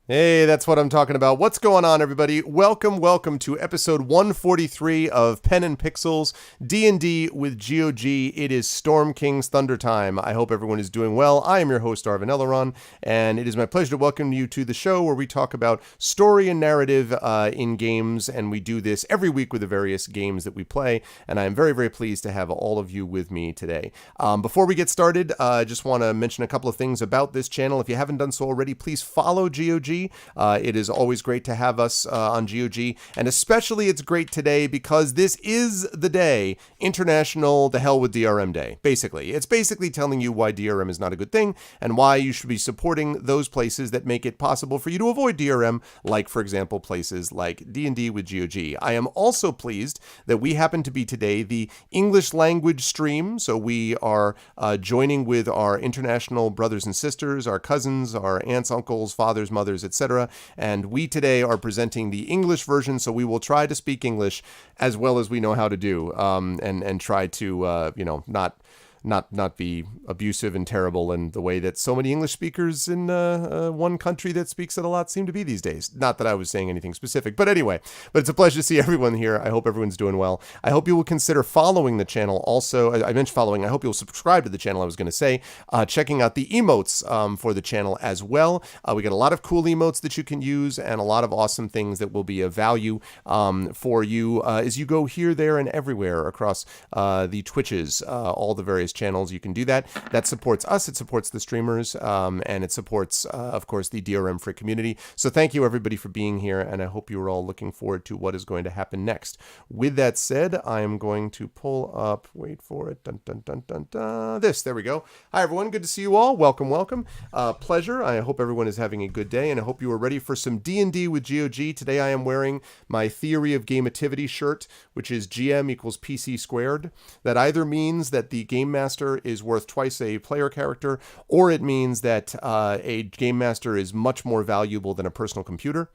Hey, that's what I'm talking about. What's going on, everybody? Welcome to episode 143 of Pen and Pixels D&D with GOG. It is Storm King's Thunder time. I hope everyone is doing well. I am your host, Arvin Elleron, and it is my pleasure to welcome you to the show where we talk about story and narrative in games, and we do this every week with the various games that we play, and I am very, very pleased to have all of you with me today. Before we get started, I just want to mention a couple of things about this channel. If you haven't done so already, please follow GOG. It is always great to have us on GOG, and especially it's great today because this is the day, International The Hell with DRM Day, basically. It's basically telling you why DRM is not a good thing and why you should be supporting those places that make it possible for you to avoid DRM, like, for example, places like D&D with GOG. I am also pleased that we happen to be today the English language stream, so we are joining with our international brothers and sisters, our cousins, our aunts, uncles, fathers, mothers, etc. And we today are presenting the English version, so we will try to speak English as well as we know how to do, and try to not be abusive and terrible in the way that so many English speakers in one country that speaks it a lot seem to be these days. Not that I was saying anything specific, but anyway, it's a pleasure to see everyone here. I hope everyone's doing well. I hope you will consider following the channel also. I mentioned following. I hope you'll subscribe to the channel, I was going to say. Checking out the emotes for the channel as well. We got a lot of cool emotes that you can use and a lot of awesome things that will be of value for you as you go here, there, and everywhere across the Twitches, all the various channels. You can do that. That supports us, it supports the streamers, and it supports of course the DRM free community. So thank you everybody for being here, and I hope you're all looking forward to what is going to happen next. With that said, I am going to pull up, wait for it, there we go. Hi everyone, good to see you all. Welcome. Pleasure. I hope everyone is having a good day, and I hope you are ready for some D&D with GOG. Today I am wearing my Theory of Gameativity shirt, which is GM equals PC squared. That either means that the game master is worth twice a player character, or it means that a game master is much more valuable than a personal computer.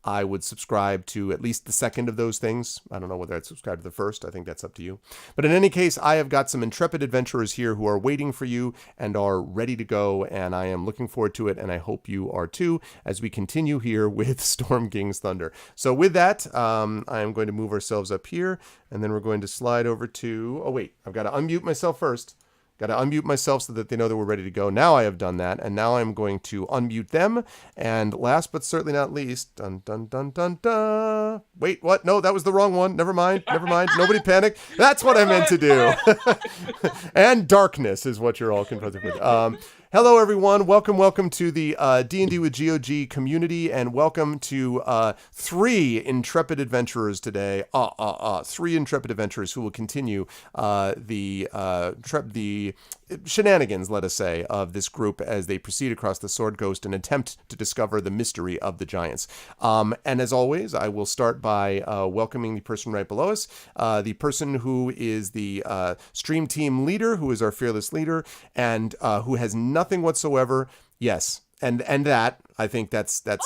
I would subscribe to at least the second of those things. I don't know whether I'd subscribe to the first. I think that's up to you. But in any case, I have got some intrepid adventurers here who are waiting for you and are ready to go, and I am looking forward to it, and I hope you are too, as we continue here with Storm King's Thunder. So with that, I am going to move ourselves up here, and then we're going to slide over to... Oh, wait. I've got to unmute myself first. Got to unmute myself so that they know that we're ready to go. Now I have done that, and now I'm going to unmute them. And last but certainly not least, dun dun dun dun dun. Wait, what? No, that was the wrong one. Never mind. Nobody panic. That's what I meant to do. And darkness is what you're all confronted with. Hello, everyone. Welcome to the D&D with GOG community, and welcome to three intrepid adventurers today. Three intrepid adventurers who will continue the shenanigans, let us say, of this group as they proceed across the Sword Coast and attempt to discover the mystery of the giants. And as always, I will start by welcoming the person right below us, the person who is the stream team leader, who is our fearless leader, and who has nothing whatsoever. Yes, and that I think that's that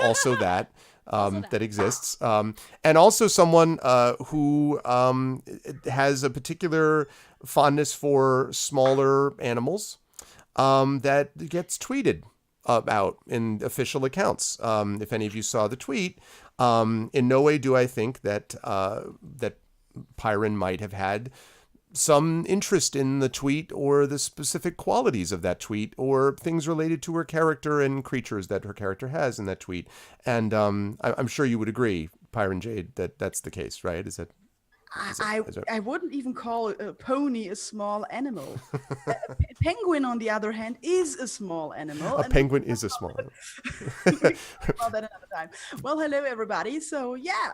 also that. That exists, and also someone who has a particular fondness for smaller animals that gets tweeted about in official accounts. If any of you saw the tweet, in no way do I think that that Pyron might have had some interest in the tweet or the specific qualities of that tweet or things related to her character and creatures that her character has in that tweet. And I'm sure you would agree, Pyron Jade, that that's the case, right? I wouldn't even call a pony a small animal. A penguin, on the other hand, is a small animal. A penguin is a small animal. About that another time. Well, hello, everybody. So, yeah.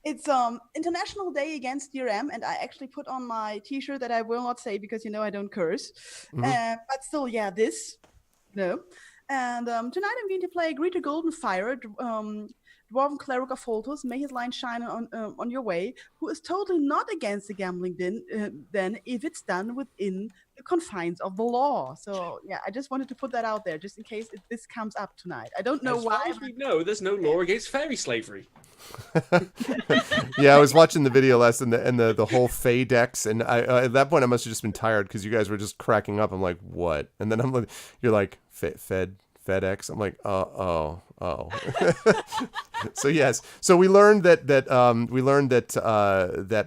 It's International Day Against DRM, and I actually put on my T-shirt that I will not say because I don't curse. But still, yeah, this, no. And tonight I'm going to play Greeter Goldenfire, Dwarven Cleric of Foltos. May his line shine on your way. Who is totally not against the gambling then if it's done within the confines of the law. So yeah, I just wanted to put that out there just in case this comes up tonight. I don't know why. As far as we know, there's no law against fairy slavery. Yeah, I was watching the video last and the whole Fey decks, and at that point I must have just been tired because you guys were just cracking up. I'm like, what? And then you're like, FedX. I'm like, oh, Oh. So yes. So we learned that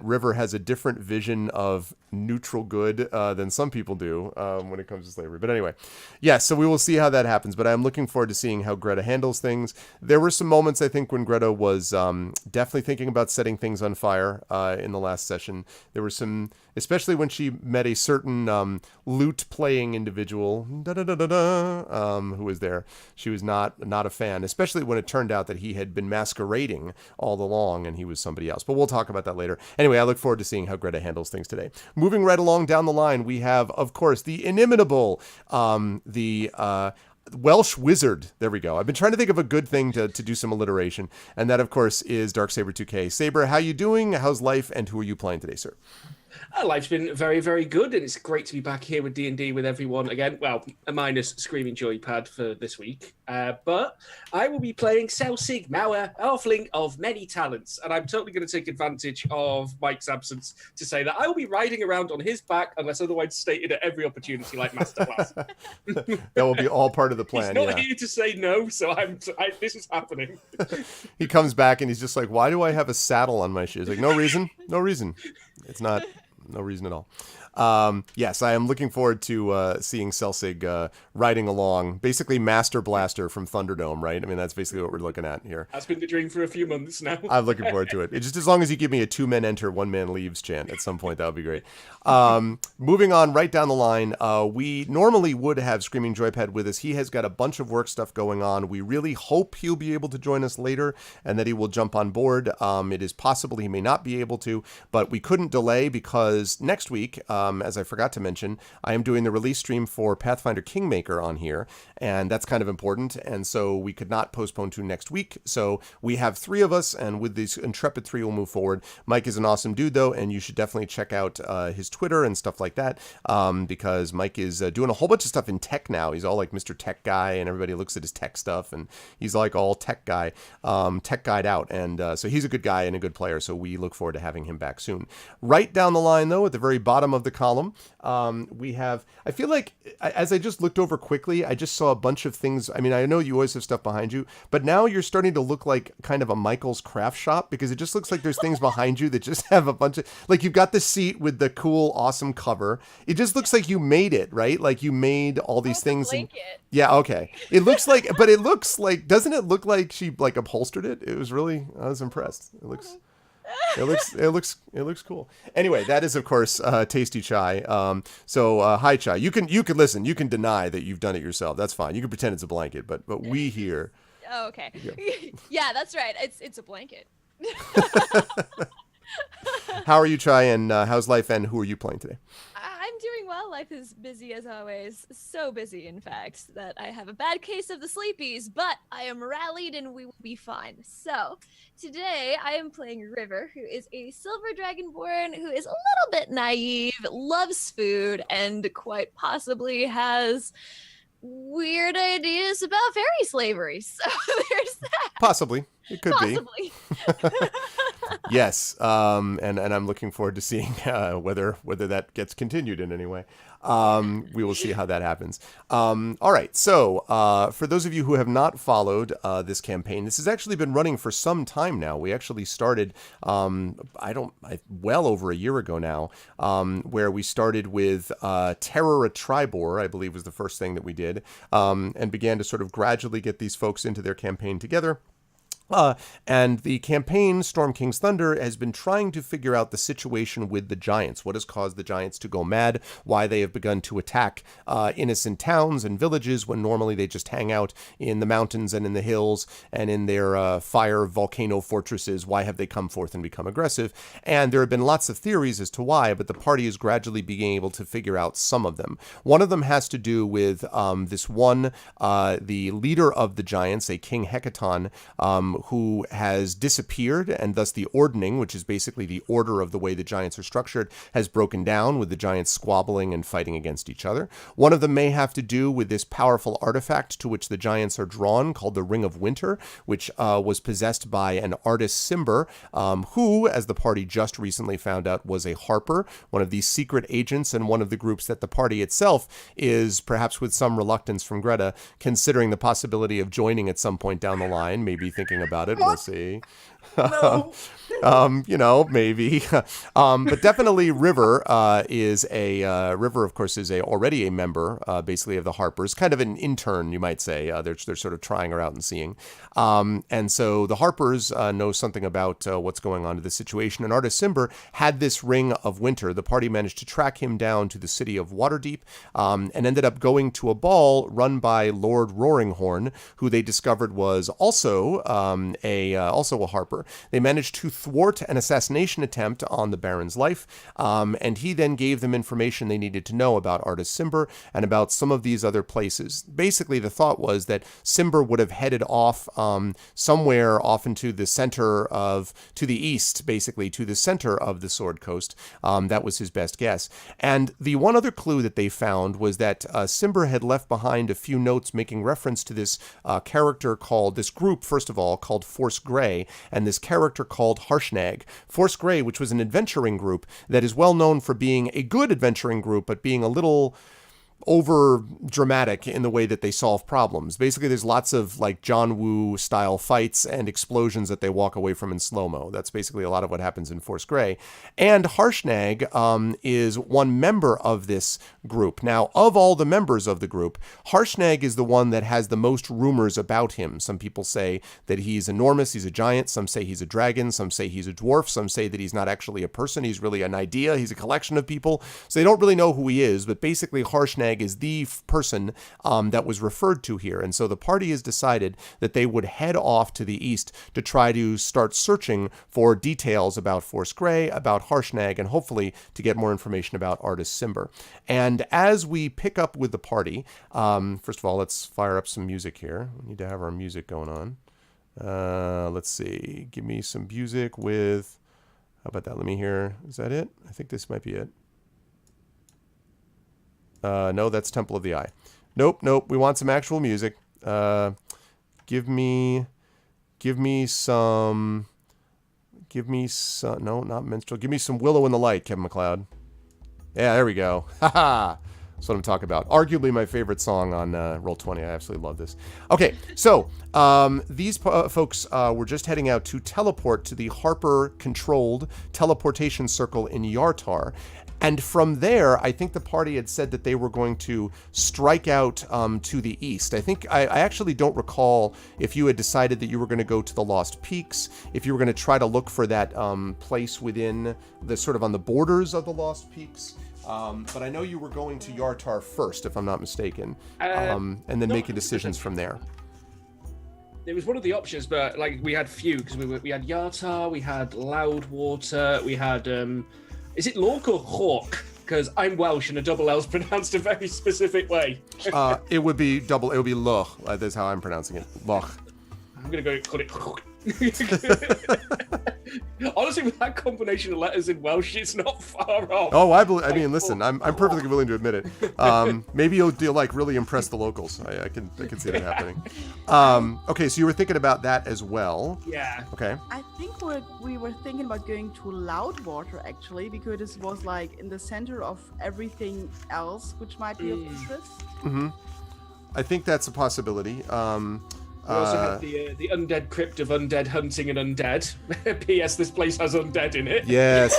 River has a different vision of neutral good than some people do when it comes to slavery. But anyway, yes. So we will see how that happens. But I'm looking forward to seeing how Greta handles things. There were some moments I think when Greta was definitely thinking about setting things on fire in the last session. There were some, especially when she met a certain lute playing individual who was there. She was not a fan, especially when it turned out that he had been masquerading all along and he was somebody else. But we'll talk about that later. Anyway, I look forward to seeing how Greta handles things today. Moving right along down the line, we have, of course, the inimitable, Welsh Wizard. There we go. I've been trying to think of a good thing to do some alliteration. And that, of course, is Darksaber 2K. Saber, how you doing? How's life? And who are you playing today, sir? Life's been very, very good, and it's great to be back here with D&D with everyone again. Well, minus Screaming Joypad for this week. But I will be playing Selsig Mauer, Halfling of Many Talents, and I'm totally going to take advantage of Mike's absence to say that I will be riding around on his back unless otherwise stated at every opportunity like Masterclass. That will be all part of the plan. He's not here to say no, so this is happening. He comes back and he's just like, why do I have a saddle on my shoes? Like, no reason. It's not. No reason at all. Yes, I am looking forward to seeing Selsig riding along. Basically, Master Blaster from Thunderdome, right? I mean, that's basically what we're looking at here. That's been the dream for a few months now. I'm looking forward to it. It's just as long as you give me a 2-man enter, 1-man leaves chant at some point, that would be great. Moving on right down the line, we normally would have Screaming Joypad with us. He has got a bunch of work stuff going on. We really hope he'll be able to join us later and that he will jump on board. It is possible he may not be able to, but we couldn't delay because next week, as I forgot to mention, I am doing the release stream for Pathfinder Kingmaker on here, and that's kind of important, and so we could not postpone to next week. So we have 3 of us, and with these intrepid 3, we'll move forward. Mike is an awesome dude, though, and you should definitely check out his Twitter and stuff like that, because Mike is doing a whole bunch of stuff in tech now. He's all like Mr. Tech Guy, and everybody looks at his tech stuff, and he's like all tech guy, tech guide out, and so he's a good guy and a good player, so we look forward to having him back soon. Right down the line, though, at the very bottom of the column, we have, I feel like, as I just looked over quickly, I just saw a bunch of things. I mean, I know you always have stuff behind you, but now you're starting to look like kind of a Michael's craft shop, because it just looks like there's things behind you that just have a bunch of, like, you've got the seat with the cool, awesome cover. It just looks like you made it, right? Like you made all these things. Yeah, okay. It looks like, but it looks like, doesn't it look like she like upholstered it? It was really, I was impressed. It looks cool. Anyway, that is of course Tasty Chai. So hi Chai. You can listen. You can deny that you've done it yourself. That's fine. You can pretend it's a blanket, but we here. Oh, okay. Yeah, that's right. It's a blanket. How are you, Chai? And how's life? And who are you playing today? I'm doing well. Life is busy as always. So busy, in fact, that I have a bad case of the sleepies, but I am rallied and we will be fine. So today I am playing River, who is a silver dragonborn who is a little bit naive, loves food, and quite possibly has weird ideas about fairy slavery. So there's that. Possibly. It could Possibly. be. Yes. And I'm looking forward to seeing whether that gets continued in any way. We will see how that happens. All right. So for those of you who have not followed this campaign, this has actually been running for some time now. We actually started, well over a year ago now, where we started with Terror at Tribor, I believe was the first thing that we did, and began to sort of gradually get these folks into their campaign together. And the campaign, Storm King's Thunder, has been trying to figure out the situation with the giants. What has caused the giants to go mad? Why they have begun to attack innocent towns and villages when normally they just hang out in the mountains and in the hills and in their fire volcano fortresses. Why have they come forth and become aggressive? And there have been lots of theories as to why, but the party is gradually being able to figure out some of them. One of them has to do with this one, the leader of the giants, a King Hecaton, who has disappeared, and thus the ordning, which is basically the order of the way the giants are structured, has broken down, with the giants squabbling and fighting against each other. One of them may have to do with this powerful artifact to which the giants are drawn, called the Ring of Winter, which was possessed by an artist Cimber, who, as the party just recently found out, was a harper, one of these secret agents, and one of the groups that the party itself is, perhaps with some reluctance from Greta, considering the possibility of joining at some point down the line, maybe thinking about it. We'll see. No. Maybe. But definitely River River, of course, is already a member, basically, of the Harpers, kind of an intern, you might say. They're sort of trying her out and seeing. And so the Harpers know something about what's going on to the situation. And Artis Cimber had this Ring of Winter. The party managed to track him down to the city of Waterdeep, and ended up going to a ball run by Lord Roaringhorn, who they discovered was also a Harper. They managed to thwart an assassination attempt on the Baron's life, and he then gave them information they needed to know about Artis Cimber and about some of these other places. Basically, the thought was that Cimber would have headed off somewhere off into the to the east, basically, to the center of the Sword Coast. That was his best guess. And the one other clue that they found was that Cimber had left behind a few notes making reference to this this group, first of all, called Force Grey, and this character called Harshnag. Force Grey, which was an adventuring group that is well known for being a good adventuring group, but being a little over dramatic in the way that they solve problems. Basically, there's lots of like John Woo style fights and explosions that they walk away from in slow-mo. That's basically a lot of what happens in Force Grey. And Harshnag is one member of this group. Now, of all the members of the group, Harshnag is the one that has the most rumors about him. Some people say that he's enormous, he's a giant. Some say he's a dragon. Some say he's a dwarf. Some say that he's not actually a person. He's really an idea. He's a collection of people. So they don't really know who he is, but basically Harshnag is the person that was referred to here. And so the party has decided that they would head off to the east to try to start searching for details about Force Grey, about Harshnag, and hopefully to get more information about Artis Cimber. And as we pick up with the party, first of all, let's fire up some music here. We need to have our music going on. Let's see. Give me some music with... How about that? Let me hear. Is that it? I think this might be it. No, that's Temple of the Eye. Nope. We want some actual music. Give me some, no, not minstrel. Give me some Willow in the Light, Kevin MacLeod. Yeah, there we go. Haha. That's what I'm talking about. Arguably my favorite song on Roll20. I absolutely love this. Okay, so these folks were just heading out to teleport to the Harper-controlled teleportation circle in Yartar. And from there, I think the party had said that they were going to strike out to the east. I actually don't recall if you had decided that you were going to go to the Lost Peaks, if you were going to try to look for that place within the sort of on the borders of the Lost Peaks. But I know you were going to Yartar first, if I'm not mistaken, and then making decisions from there. It was one of the options, but like we had few because we had Yartar, we had Loudwater, we had. Is it Lork or Hawk? Because I'm Welsh and a double L's pronounced a very specific way. It would be double. It would be Loch. That's how I'm pronouncing it. Loch. I'm gonna go call it. Honestly, with that combination of letters in Welsh, it's not far off. Oh, I mean, listen, I'm perfectly willing to admit it. Maybe you'll like really impress the locals. I can see that happening. Okay, so you were thinking about that as well. Yeah. Okay. I think we were thinking about going to Loudwater actually, because it was like in the center of everything else, which might be of interest. Mm-hmm. I think that's a possibility. We also had the undead crypt of undead hunting and undead. P.S. This place has undead in it. Yes.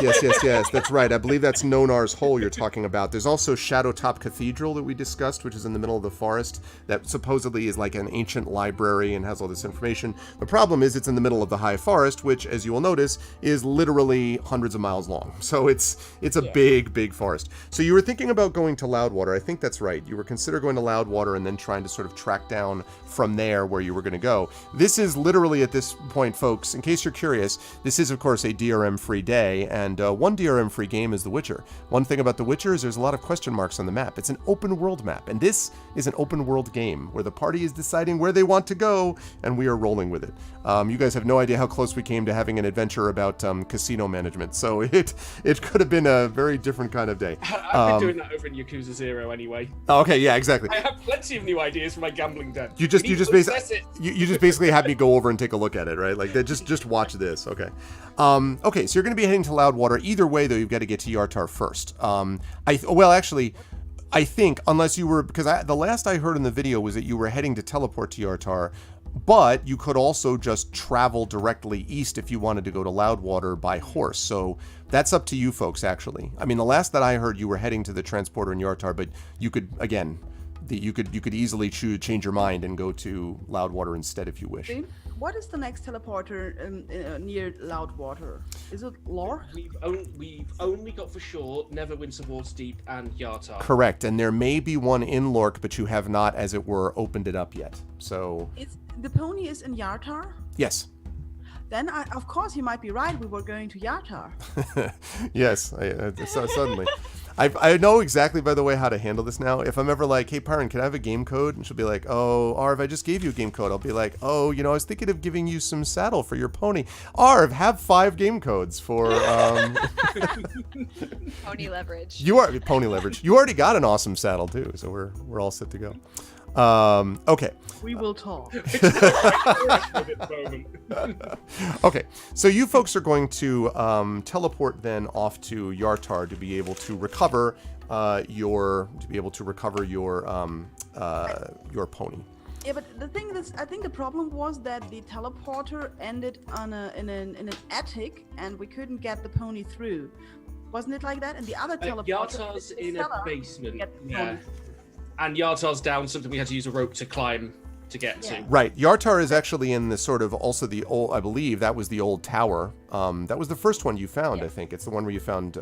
That's right. I believe that's Nonar's Hole you're talking about. There's also Shadowtop Cathedral that we discussed, which is in the middle of the forest, that supposedly is like an ancient library and has all this information. The problem is it's in the middle of the high forest, which, as you will notice, is literally hundreds of miles long. So it's a big forest. So you were thinking about going to Loudwater. I think that's right. You were considering going to Loudwater and then trying to sort of track down from there where you were we're going to go. This is literally at this point, folks, in case you're curious, this is, of course, a DRM-free day, and one DRM-free game is The Witcher. One thing about The Witcher is there's a lot of question marks on the map. It's an open-world map, and this is an open-world game where the party is deciding where they want to go, and we are rolling with it. You guys have no idea how close we came to having an adventure about casino management, so it could have been a very different kind of day. I've been doing that over in Yakuza 0 anyway. Okay, yeah, exactly. I have plenty of new ideas for my gambling den. You just basically have me go over and take a look at it, right? Like, just watch this. Okay. Okay, so you're going to be heading to Loudwater. Either way, though, you've got to get to Yartar first. I think, unless you were, because the last I heard in the video was that you were heading to teleport to Yartar, but you could also just travel directly east if you wanted to go to Loudwater by horse. So that's up to you folks, actually. I mean, the last that I heard, you were heading to the transporter in Yartar, but you could, again, you could easily change your mind and go to Loudwater instead if you wish. What is the next teleporter near Loudwater? Is it Lore? We've only got for sure Neverwinter, Waterdeep, and Yartar. Correct, and there may be one in Lork, but you have not, as it were, opened it up yet. So the pony is in Yartar? Yes. Then, of course, you might be right. We were going to Yartar. Yes, suddenly. I know exactly, by the way, how to handle this now. If I'm ever like, hey, Perrin, can I have a game code? And she'll be like, oh, Arv, I just gave you a game code. I'll be like, oh, I was thinking of giving you some saddle for your pony. Arv, have 5 game codes for... Pony leverage. Pony leverage. You already got an awesome saddle, too, so we're all set to go. Okay. We will talk. Okay, so you folks are going to teleport then off to Yartar to be able to recover your pony. Yeah, but the thing is, I think the problem was that the teleporter ended in an attic, and we couldn't get the pony through. Wasn't it like that? And the other teleporter Yartar's in a basement. Yeah. And Yartar's down something we had to use a rope to climb to get to. Right. Yartar is actually in the sort of also the old, I believe that was the old tower. That was the first one you found, I think. It's the one where you found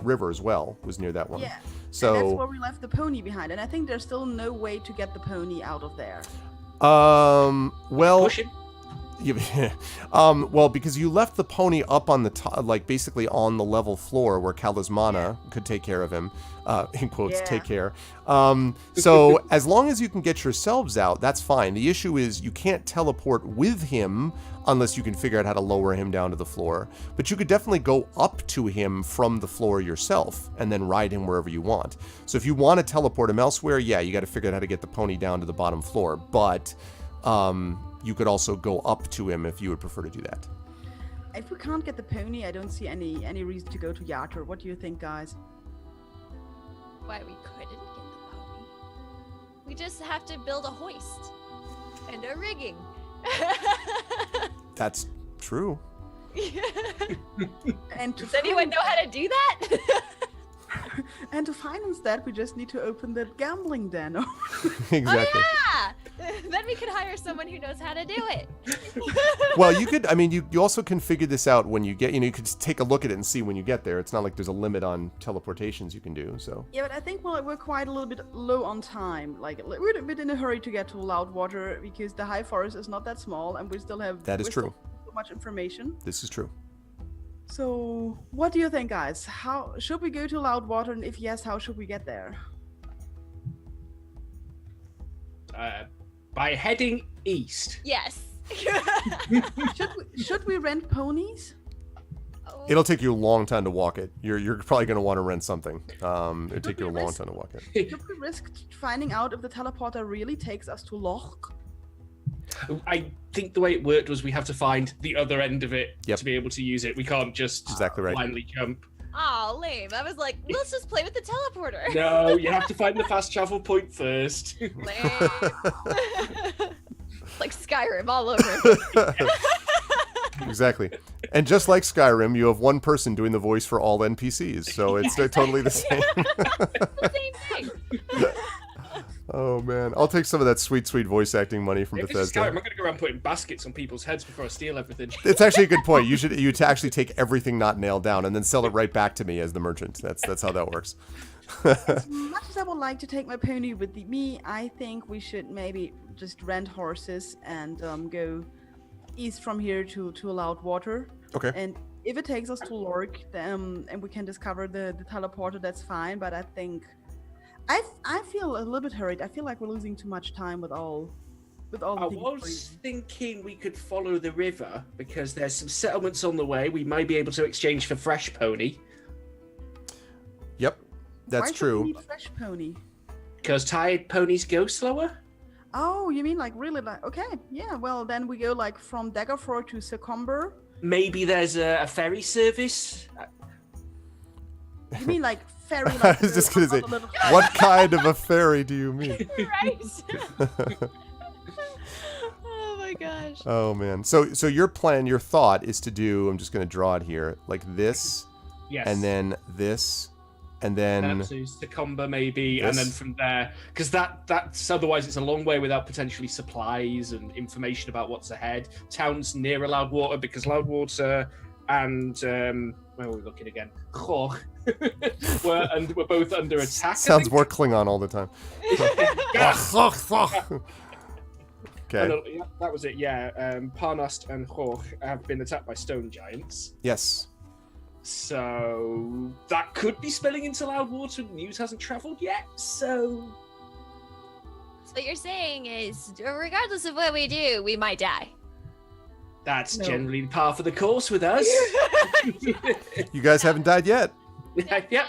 River as well, was near that one. Yeah. So and that's where we left the pony behind. And I think there's still no way to get the pony out of there. Well... Push him. Well, because you left the pony up on the top, like basically on the level floor where Kalismana could take care of him, in quotes, take care. So as long as you can get yourselves out, that's fine. The issue is you can't teleport with him unless you can figure out how to lower him down to the floor. But you could definitely go up to him from the floor yourself and then ride him wherever you want. So if you want to teleport him elsewhere, yeah, you got to figure out how to get the pony down to the bottom floor. But, you could also go up to him if you would prefer to do that. If we can't get the pony, I don't see any reason to go to Yartar. What do you think, guys? Why we couldn't get the pony? We just have to build a hoist and a rigging. That's true. And Does anyone know how to do that? And to finance that, we just need to open the gambling den. Exactly. Oh, yeah! Then we could hire someone who knows how to do it. Well, you could, I mean, you also can figure this out when you get, you could just take a look at it and see when you get there. It's not like there's a limit on teleportations you can do, so. Yeah, but I think we're quite a little bit low on time. Like, we're a bit in a hurry to get to Loudwater because the High Forest is not that small and we still have... That is true. So much information. This is true. So, what do you think, guys? How should we go to Loudwater, and if yes, how should we get there? By heading east. Yes. Should we rent ponies? It'll take you a long time to walk it. You're probably going to want to rent something. It'll take you a long time to walk it. Should we risk finding out if the teleporter really takes us to Loch? I think the way it worked was we have to find the other end of it Yep. to be able to use it. We can't just Exactly right. blindly jump. Oh, lame. I was like, let's just play with the teleporter. No, you have to find the fast travel point first. Lame. Like Skyrim all over. Exactly. And just like Skyrim, you have one person doing the voice for all NPCs, so it's totally the same. The same thing. Oh man, I'll take some of that sweet voice acting money from If this is Skyrim, I'm Bethesda. going to go around putting baskets on people's heads before I steal everything. It's actually a good point. You actually take everything not nailed down and then sell it right back to me as the merchant. That's how that works. As much as I would like to take my pony with me, I think we should maybe just rent horses and go east from here to Loudwater. Okay. And if it takes us to Lork, and we can discover the teleporter, that's fine. But I think I feel a little bit hurried. I feel like we're losing too much time with all the I things was thinking we could follow the river because there's some settlements on the way. We might be able to exchange for fresh pony. Yep, that's Why should true. we need fresh pony? Because tired ponies go slower. Oh, you mean like really like okay, yeah. Well, then we go like from Daggerford to Succumber. Maybe there's a ferry service. You mean like ferry? I Like was just gonna say, on a little- what kind of a fairy do you mean? Right. Oh my gosh. Oh man. So your plan, your thought is to do. I'm just gonna draw it here, like this, Yes. and then this, and then. to Succumber maybe, and then This. from there, because that's otherwise it's a long way without potentially supplies and information about what's ahead. Towns near a Loudwater, because Loudwater and where were we looking again? GOG we're both under attack. I Sounds think. more Klingon all the time. Oh, no, Okay. yeah, that was it. Yeah, Parnast and GOG have been attacked by stone giants. Yes. So that could be spilling into Loudwater. News hasn't travelled yet, so So what you're saying is, regardless of what we do, we might die. that's No. generally par for the course with us. You guys haven't died yet. Yep.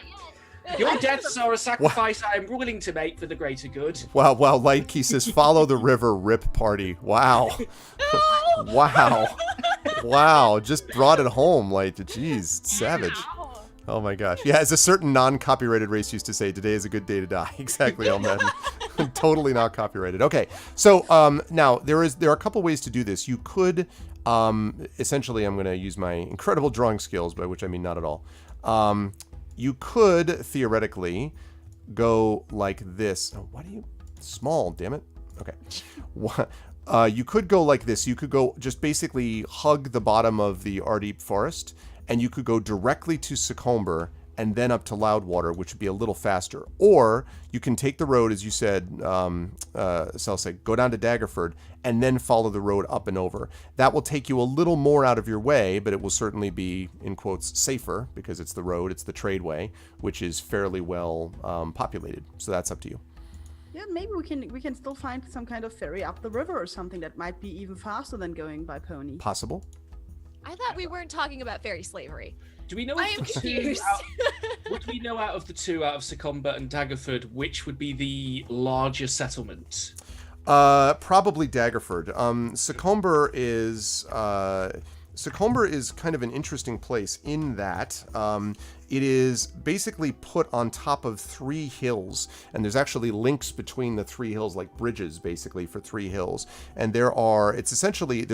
Your deaths are a sacrifice I am willing to make for the greater good. Wow. Lightkey says, "Follow the river, rip party." Wow. Wow. Just brought it home. Like, jeez, it's savage. Oh my gosh. Yeah, as a certain non-copyrighted race used to say, today is a good day to die. Exactly, Elmadden. Totally not copyrighted. Okay, so now there are a couple ways to do this. You could, essentially, I'm going to use my incredible drawing skills, by which I mean not at all. You could theoretically go like this. Oh, why do you small? Damn it. Okay. You could go like this. You could go just basically hug the bottom of the Ardeep forest, and you could go directly to Succumber and then up to Loudwater, which would be a little faster. Or you can take the road, as you said, Celsig, go down to Daggerford, and then follow the road up and over. That will take you a little more out of your way, but it will certainly be, in quotes, safer, because it's the road, it's the tradeway, which is fairly well populated. So that's up to you. Yeah, maybe we can still find some kind of ferry up the river or something that might be even faster than going by pony. Possible? I thought we weren't talking about fairy slavery. Do we know I if am the two confused. would we know out of the two, out of Succumber and Daggerford, which would be the larger settlement? Probably Daggerford. Succumber is kind of an interesting place in that it is basically put on top of 3 hills, and there's actually links between the 3 hills, like bridges basically for 3 hills. And there's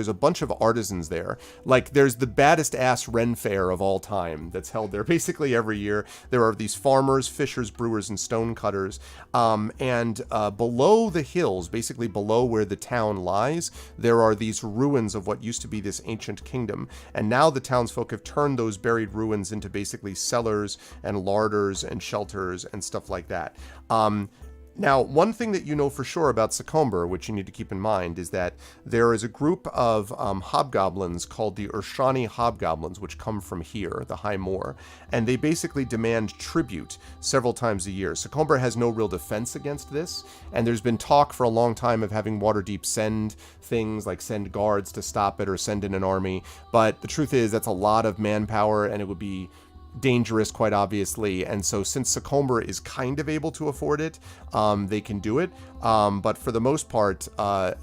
a bunch of artisans there. Like, there's the baddest ass Ren Fair of all time that's held there basically every year. There are these farmers, fishers, brewers, and stone cutters. And below the hills, basically below where the town lies, there are these ruins of what used to be this ancient kingdom. And now the townsfolk have turned those buried ruins into basically cellars and larders and shelters and stuff like that. Now, one thing that you know for sure about Succumber, which you need to keep in mind, is that there is a group of hobgoblins called the Urshani Hobgoblins, which come from here, the High Moor, and they basically demand tribute several times a year. Succumber has no real defense against this, and there's been talk for a long time of having Waterdeep send things, like send guards to stop it or send in an army, but the truth is that's a lot of manpower, and it would be dangerous, quite obviously. And so since Succumber is kind of able to afford it, they can do it. But for the most part,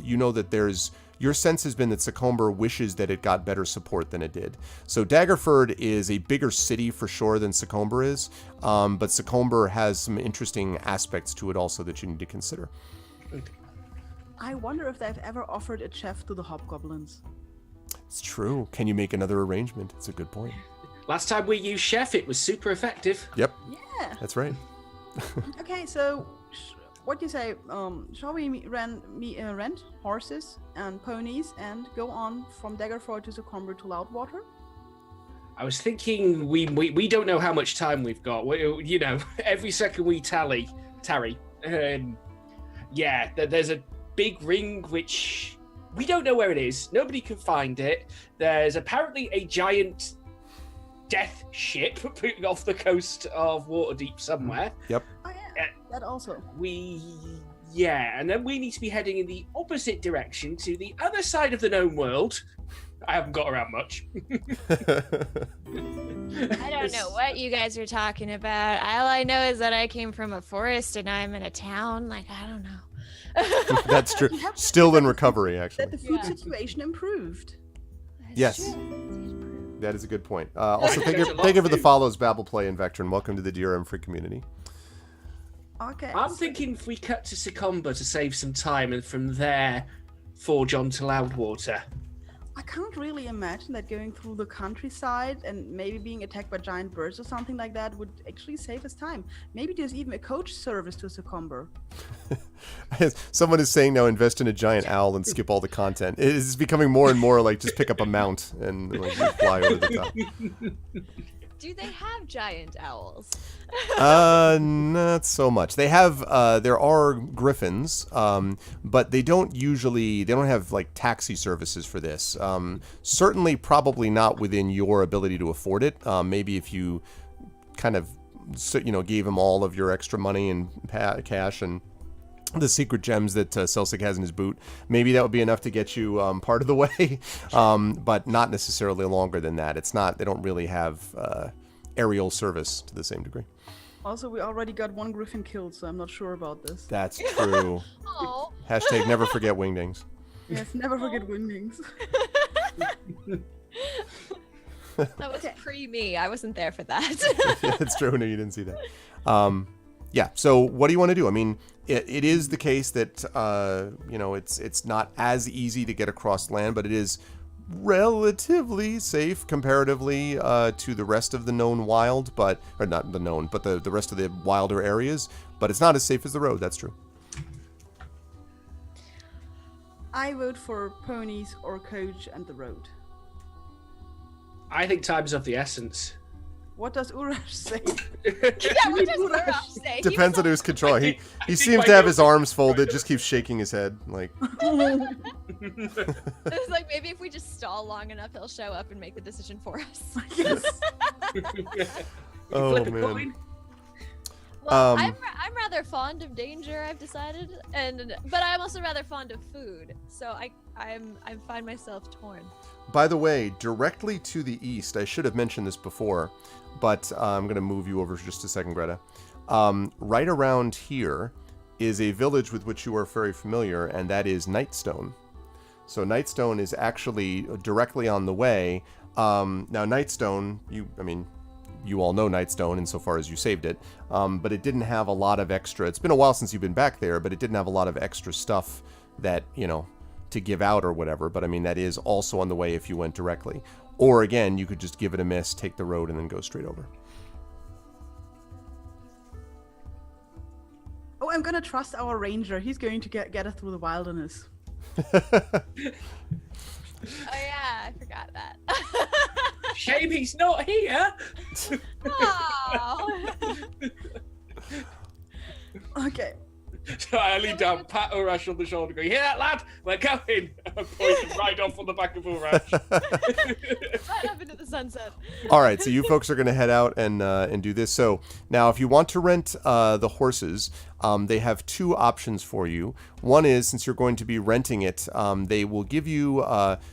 you know that your sense has been that Succumber wishes that it got better support than it did. So Daggerford is a bigger city for sure than Succumber is, but Succumber has some interesting aspects to it also that you need to consider. I wonder if they've ever offered a chef to the hobgoblins. It's true. Can you make another arrangement? It's a good point. Last time we used Chef, it was super effective. Yep, Yeah. that's right. Okay, so what do you say? Shall we rent horses and ponies and go on from Daggerford to Succumber to Loudwater? I was thinking we don't know how much time we've got. Every second we tarry. There's a big ring which we don't know where it is. Nobody can find it. There's apparently a giant death ship putting off the coast of Waterdeep somewhere. Yep. Oh yeah, that also. And then we need to be heading in the opposite direction to the other side of the known world. I haven't got around much. I don't know what you guys are talking about. All I know is that I came from a forest and I'm in a town. Like, I don't know. That's true. Still in recovery, actually. That the food situation improved. Yes. That is a good point. Also, thank you for the follows, Babel Play, and Vectron. Welcome to the DRM free community. Okay. I'm thinking if we cut to Succumber to save some time, and from there, forge on to Loudwater. I can't really imagine that going through the countryside and maybe being attacked by giant birds or something like that would actually save us time. Maybe there's even a coach service to Succumber. Someone is saying now invest in a giant owl and skip all the content. It is becoming more and more like just pick up a mount and like fly over the top. Do they have giant owls? Not so much. They have, there are griffins, but they don't have like taxi services for this. Certainly probably not within your ability to afford it. Maybe if you kind of, gave him all of your extra money and cash and the secret gems that Celsig has in his boot, maybe that would be enough to get you part of the way, but not necessarily longer than that. They don't really have aerial service to the same degree. Also, we already got one griffin killed, so I'm not sure about this. That's true. Oh. Hashtag never forget wingdings. Yes, never forget wingdings. That was pre-me. I wasn't there for that. Yeah, it's true. No, you didn't see that. So what do you want to do? I mean, it is the case that, it's not as easy to get across land, but it is relatively safe comparatively to the rest of the known wild, the rest of the wilder areas, but it's not as safe as the road. That's true. I vote for ponies or coach and the road. I think time's of the essence. What does Urash say? What does Urash say? Depends on who's control. He seems I to have know his arms folded, just keeps shaking his head. Like, It's like maybe if we just stall long enough, he'll show up and make the decision for us. Yes. oh Flip a man. coin. Well, I'm rather fond of danger, I've decided, but I'm also rather fond of food. So I find myself torn. By the way, directly to the east, I should have mentioned this before, but I'm going to move you over for just a second, Greta. Right around here is a village with which you are very familiar, and that is Nightstone. So Nightstone is actually directly on the way. Now, Nightstone, you all know Nightstone insofar as you saved it, but it didn't have a lot of extra. It's been a while since you've been back there, but it didn't have a lot of extra stuff that, to give out or whatever. But I mean, that is also on the way if you went directly. Or again, you could just give it a miss, take the road, and then go straight over. Oh, I'm gonna trust our ranger. He's going to get us through the wilderness. Oh yeah, I forgot that. Shame he's not here. Oh. Okay. So I lean down, pat Urash on the shoulder, go, "You hear that, lad? We're going." I'm pointing right off on the back of Urash. Right up into the sunset. All right, so you folks are going to head out and do this. So now, if you want to rent the horses, they have two options for you. One is, since you're going to be renting it, they will give you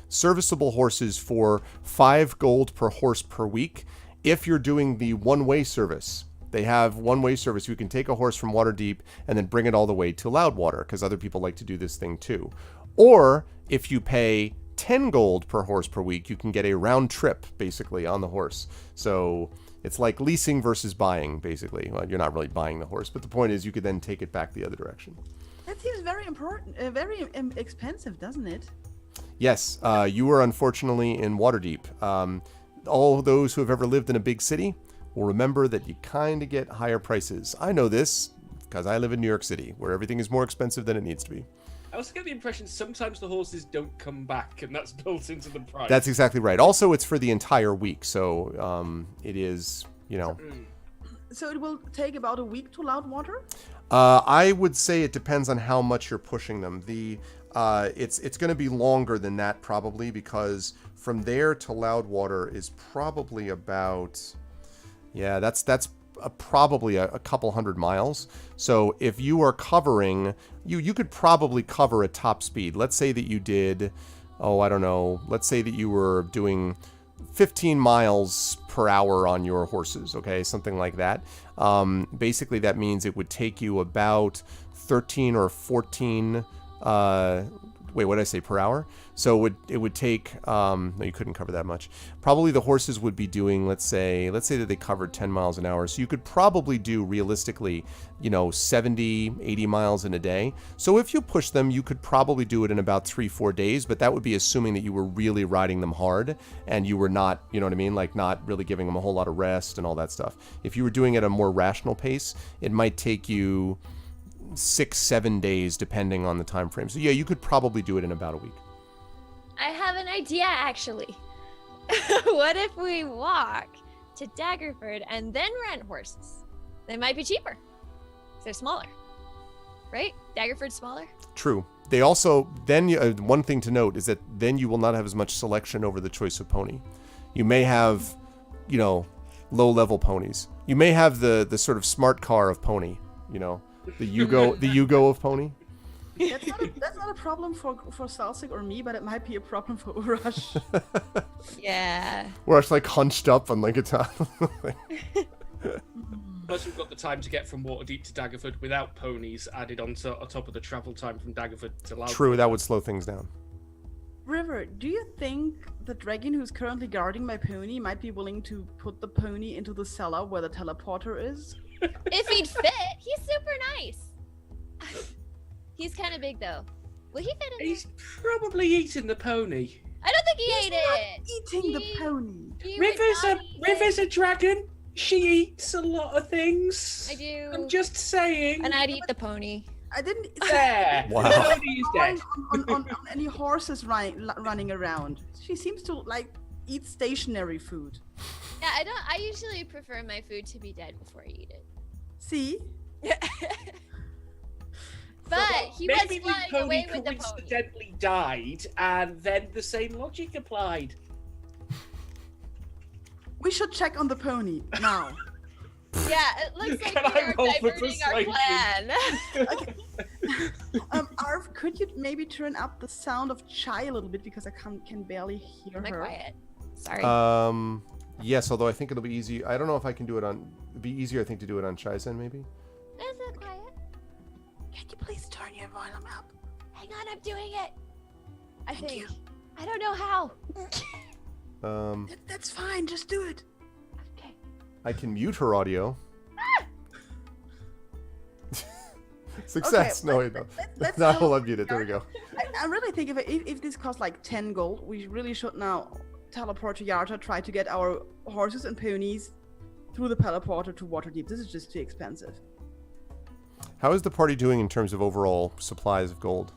serviceable horses for 5 gold per horse per week if you're doing the one-way service. They have one-way service. You can take a horse from Waterdeep and then bring it all the way to Loudwater, because other people like to do this thing too. Or if you pay 10 gold per horse per week, you can get a round trip, basically, on the horse. So it's like leasing versus buying, basically. Well, you're not really buying the horse, but the point is you could then take it back the other direction. That seems very important, very expensive, doesn't it? Yes, you were unfortunately in Waterdeep. All those who have ever lived in a big city will remember that you kind of get higher prices. I know this because I live in New York City, where everything is more expensive than it needs to be. I also get the impression sometimes the horses don't come back, and that's built into the price. That's exactly right. Also, it's for the entire week, so it is, you know. So it will take about a week to Loudwater? I would say it depends on how much you're pushing them. It's going to be longer than that probably, because from there to Loudwater is probably about, that's probably a couple hundred miles. So if you are covering, you could probably cover at top speed. Let's say that you did, I don't know, let's say that you were doing 15 miles per hour on your horses, okay, something like that. Basically, that means it would take you about 13 or 14. What did I say, per hour? So it would take. No, you couldn't cover that much. Probably the horses would be doing, let's say that they covered 10 miles an hour. So you could probably do realistically, 70, 80 miles in a day. So if you push them, you could probably do it in about 3-4 days. But that would be assuming that you were really riding them hard and you were not, you know what I mean, like not really giving them a whole lot of rest and all that stuff. If you were doing it at a more rational pace, it might take you 6-7 days depending on the time frame. So you could probably do it in about a week. I have an idea, actually. What if we walk to Daggerford and then rent horses? They might be cheaper. They're smaller, right? Daggerford's smaller. True. They also then one thing to note is that then you will not have as much selection over the choice of pony. You may have, low-level ponies. You may have the sort of smart car of pony, the Yugo of pony. That's not a problem for Salsik or me, but it might be a problem for Urash. Yeah. Urash like hunched up on like a top. Plus, we've got the time to get from Waterdeep to Daggerford without ponies added on top of the travel time from Daggerford to Loudwater. True, that would slow things down. River, do you think the dragon who's currently guarding my pony might be willing to put the pony into the cellar where the teleporter is? If he'd fit, he's super nice. He's kind of big though. Will he fit in? He's probably eating the pony. I don't think he ate it. Eating the pony. River's a dragon. She eats a lot of things. I do. I'm just saying. And I'd eat the pony. I didn't. There. Wow. The pony is dead. on any horses running around. She seems to like eat stationary food. Yeah, I usually prefer my food to be dead before I eat it. See? But he was Maybe the flying pony away with the pony. coincidentally died, and then the same logic applied. We should check on the pony now. Yeah, it looks like Can I we roll are for diverting our persuasion? plan. Arv, could you maybe turn up the sound of Chai a little bit because I can barely hear Am I her. quiet? Sorry. Yes, although I think it'll be easy. I don't know if I can do it on. It'd be easier, I think, to do it on Shizen maybe. Is it quiet? Can you please turn your volume up? Hang on, I'm doing it. I Thank think. you. I don't know how. That's fine. Just do it. Okay. I can mute her audio. Success. Okay, No, wait, no. let's No, I'll unmute it. There we go. I really think if this costs like 10 gold, we really should now teleport to Yarta, try to get our horses and ponies through the teleporter to Waterdeep. This is just too expensive. How is the party doing in terms of overall supplies of gold?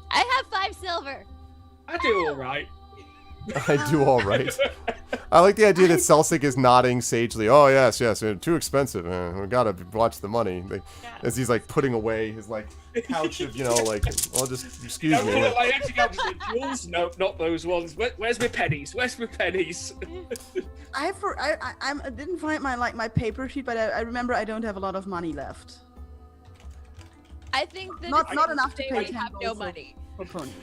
I have 5 silver. I do all right. I do all right. I like the idea that Celsic is nodding sagely. Oh, yes, too expensive. We gotta watch the money. As he's like putting away his like pouch of, just excuse me. I actually got to say, Jules, no, not those ones. Where's my pennies? Where's my pennies? I didn't find my paper sheet, but I remember I don't have a lot of money left. I think that Not enough to they pay would 10 have no gold money. for ponies.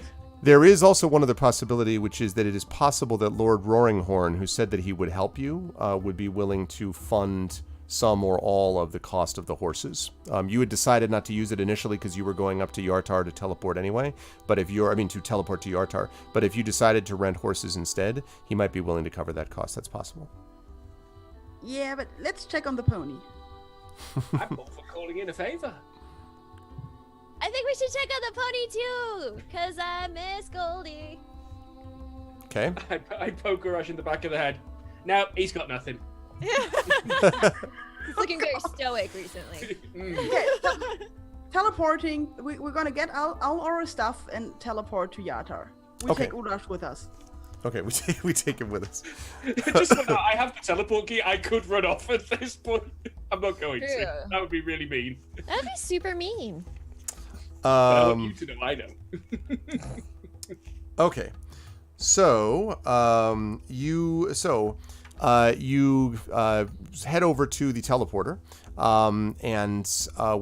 There is also one other possibility, which is that it is possible that Lord Roaringhorn, who said that he would help you, would be willing to fund some or all of the cost of the horses. You had decided not to use it initially because you were going up to Yartar to teleport anyway. But to teleport to Yartar. But if you decided to rent horses instead, he might be willing to cover that cost. That's possible. Yeah, but let's check on the pony. I'm all for calling in a favor. I think we should check on the pony too, cause I miss Goldie. Okay. I poke Rush in the back of the head. No, he's got nothing. He's looking very stoic recently. Okay, teleporting. We're gonna get all our stuff and teleport to Yatar. We Okay. take Urash with us. Okay, we take him with us. Just so that I have the teleport key. I could run off at this point. I'm not going to. True. That would be really mean. That'd be super mean. But I want you to know I know. Okay, so you head over to the teleporter, and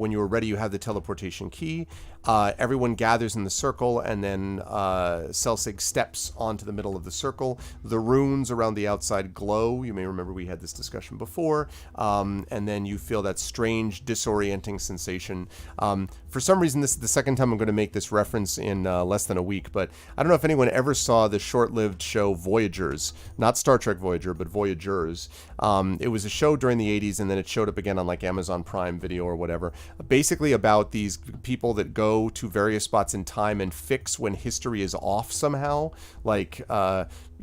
when you are ready, you have the teleportation key. Everyone gathers in the circle, and then Selsig steps onto the middle of the circle. The runes around the outside glow. You may remember we had this discussion before. And then you feel that strange, disorienting sensation. For some reason, this is the second time I'm going to make this reference in less than a week, but I don't know if anyone ever saw the short-lived show Voyagers. Not Star Trek Voyager, but Voyagers. It was a show during the 80s, and then it showed up again on like Amazon Prime Video or whatever. Basically about these people that go to various spots in time and fix when history is off somehow. Like,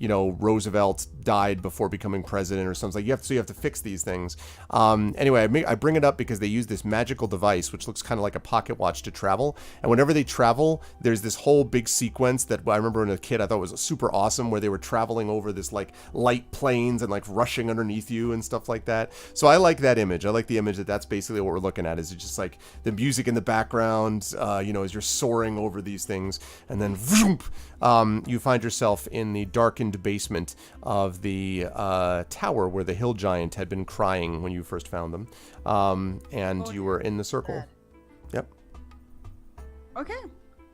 Roosevelt died before becoming president or something. Like you have to fix these things. Anyway, I bring it up because they use this magical device, which looks kind of like a pocket watch to travel. And whenever they travel, there's this whole big sequence that I remember when I was a kid, I thought was super awesome, where they were traveling over this like light plains and like rushing underneath you and stuff like that. So I like that image. I like the image that's basically what we're looking at, is just like the music in the background, as you're soaring over these things, and then vroom, you find yourself in the darkened basement of the tower where the hill giant had been crying when you first found them, and you were in the circle. Yep. Okay,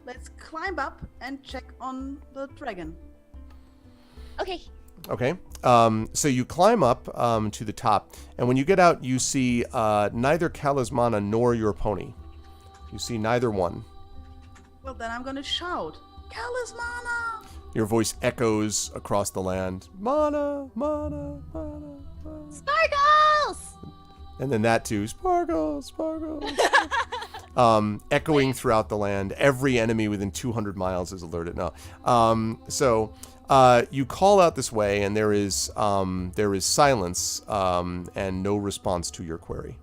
let's climb up and check on the dragon. Okay. Okay. So you climb up to the top, and when you get out, you see neither Kalismana nor your pony. You see neither one. Well, then I'm gonna shout, Kalismana! Your voice echoes across the land. Mana, mana, mana, mana. Sparkles! And then that too. Sparkles, sparkles. Echoing throughout the land. Every enemy within 200 miles is alerted. No. So you call out this way, and there is silence and no response to your query.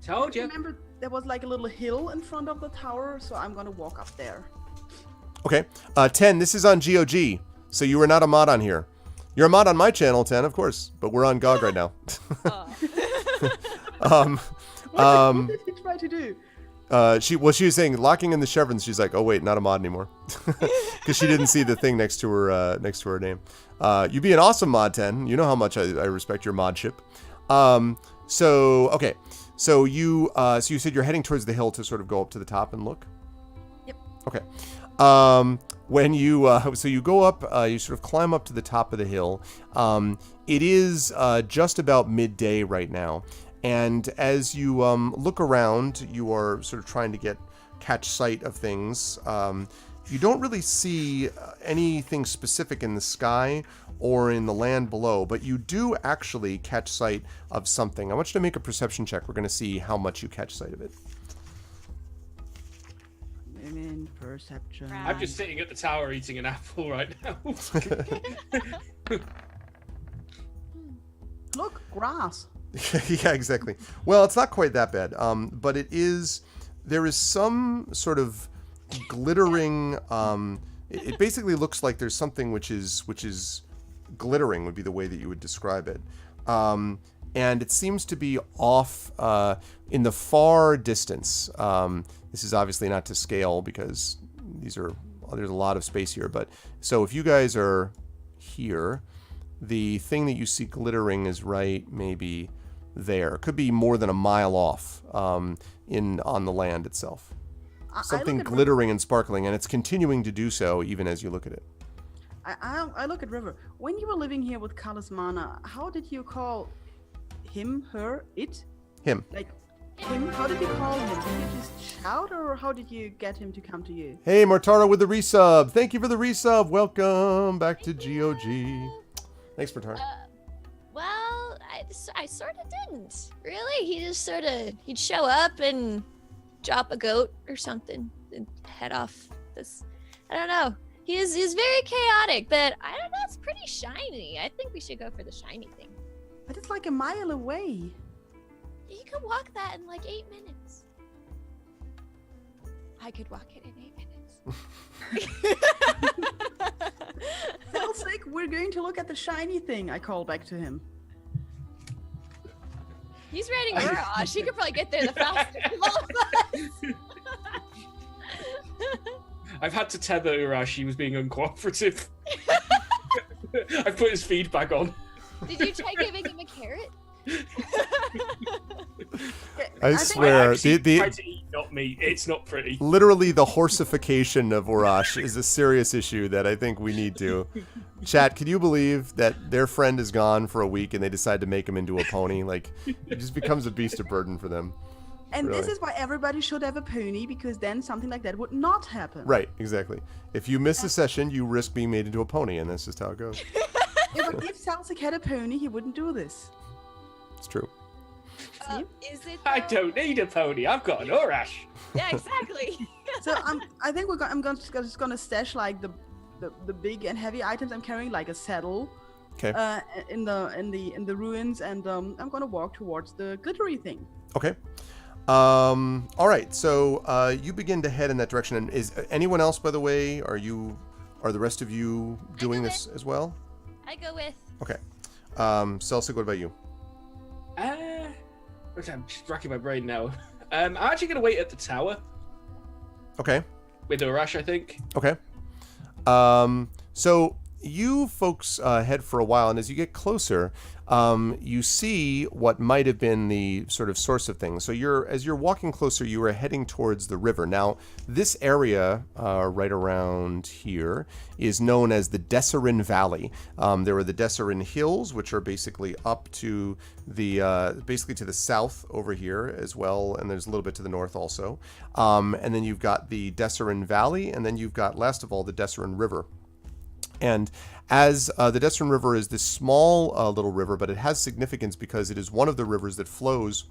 Told you. Remember, there was like a little hill in front of the tower, so I'm gonna walk up there. Okay. 10, this is on GOG, so you are not a mod on here. You're a mod on my channel, 10, of course, but we're on GOG right now. What did he try to do? She was saying locking in the chevrons. She's like, oh wait, not a mod anymore, because she didn't see the thing next to her name. You be an awesome mod, 10. You know how much I respect your modship. Okay. So you said you're heading towards the hill to sort of go up to the top and look. Yep. Okay. When you so you go up, you sort of climb up to the top of the hill. It is just about midday right now, and as you look around, you are sort of trying to catch sight of things. You don't really see anything specific in the sky or in the land below, but you do actually catch sight of something. I want you to make a perception check. We're going to see how much you catch sight of it. In perception. I'm just sitting at the tower eating an apple right now. Look, grass. Yeah, exactly. Well, it's not quite that bad, but there is some sort of glittering. It basically looks like there's something which is glittering, would be the way that you would describe it. And it seems to be off in the far distance. This is obviously not to scale because there's a lot of space here. But so if you guys are here, the thing that you see glittering is right maybe there. It could be more than a mile off on the land itself. Something glittering and sparkling, and it's continuing to do so even as you look at it. I look at River. When you were living here with Kalismana, how did you call him, her, it? Him. Like him? How did you call him? Did you just shout, or how did you get him to come to you? Hey, Mortara with the resub. Thank you for the resub. Welcome back to GOG. Thanks, Mortara. Well, I sort of didn't. Really? He just he'd show up and drop a goat or something and head off this. I don't know. He's very chaotic, but I don't know, it's pretty shiny. I think we should go for the shiny thing. But it's like a mile away. You could walk that in like 8 minutes. I could walk it in 8 minutes. Celsic, we're going to look at the shiny thing, I call back to him. He's riding Urash. He could probably get there the fastest of all of us. I've had to tether Urash. He was being uncooperative. I've put his feed back on. Did you try giving him a carrot? I swear, Try to eat, not meat. It's not pretty. literally the horsification of Urash is a serious issue that I think we need to. Chat, can you believe that their friend is gone for a week and they decide to make him into a pony? Like, it just becomes a beast of burden for them. And Really? this is why everybody should have a pony, because then something like that would not happen. Right, exactly. If you miss a session, you risk being made into a pony, and that's just how it goes. If Celsic had a pony, he wouldn't do this. It's true. Is it? I though? don't need a pony. I've got an Urash. Yeah, exactly. So I think I'm just gonna stash like the big and heavy items I'm carrying, like a saddle, Okay. in the ruins, and I'm gonna walk towards the glittery thing. Okay. All right. So you begin to head in that direction. And is anyone else, by the way, are the rest of you doing this as well? I go with. Okay. Celsic, what about you? I'm just racking my brain now. I'm actually going to wait at the tower Okay. with Urash, I think. Okay. So you folks head for a while, and as you get closer, you see what might have been the sort of source of things. So as you're walking closer, you are heading towards the river. Now, this area right around here is known as the Desserin Valley. There are the Desserin Hills, which are basically up to basically to the south over here as well, and there's a little bit to the north also. And then you've got the Desserin Valley, and then you've got, last of all, the Desserin River. And as the Desserin River is this small little river, but it has significance because it is one of the rivers that flows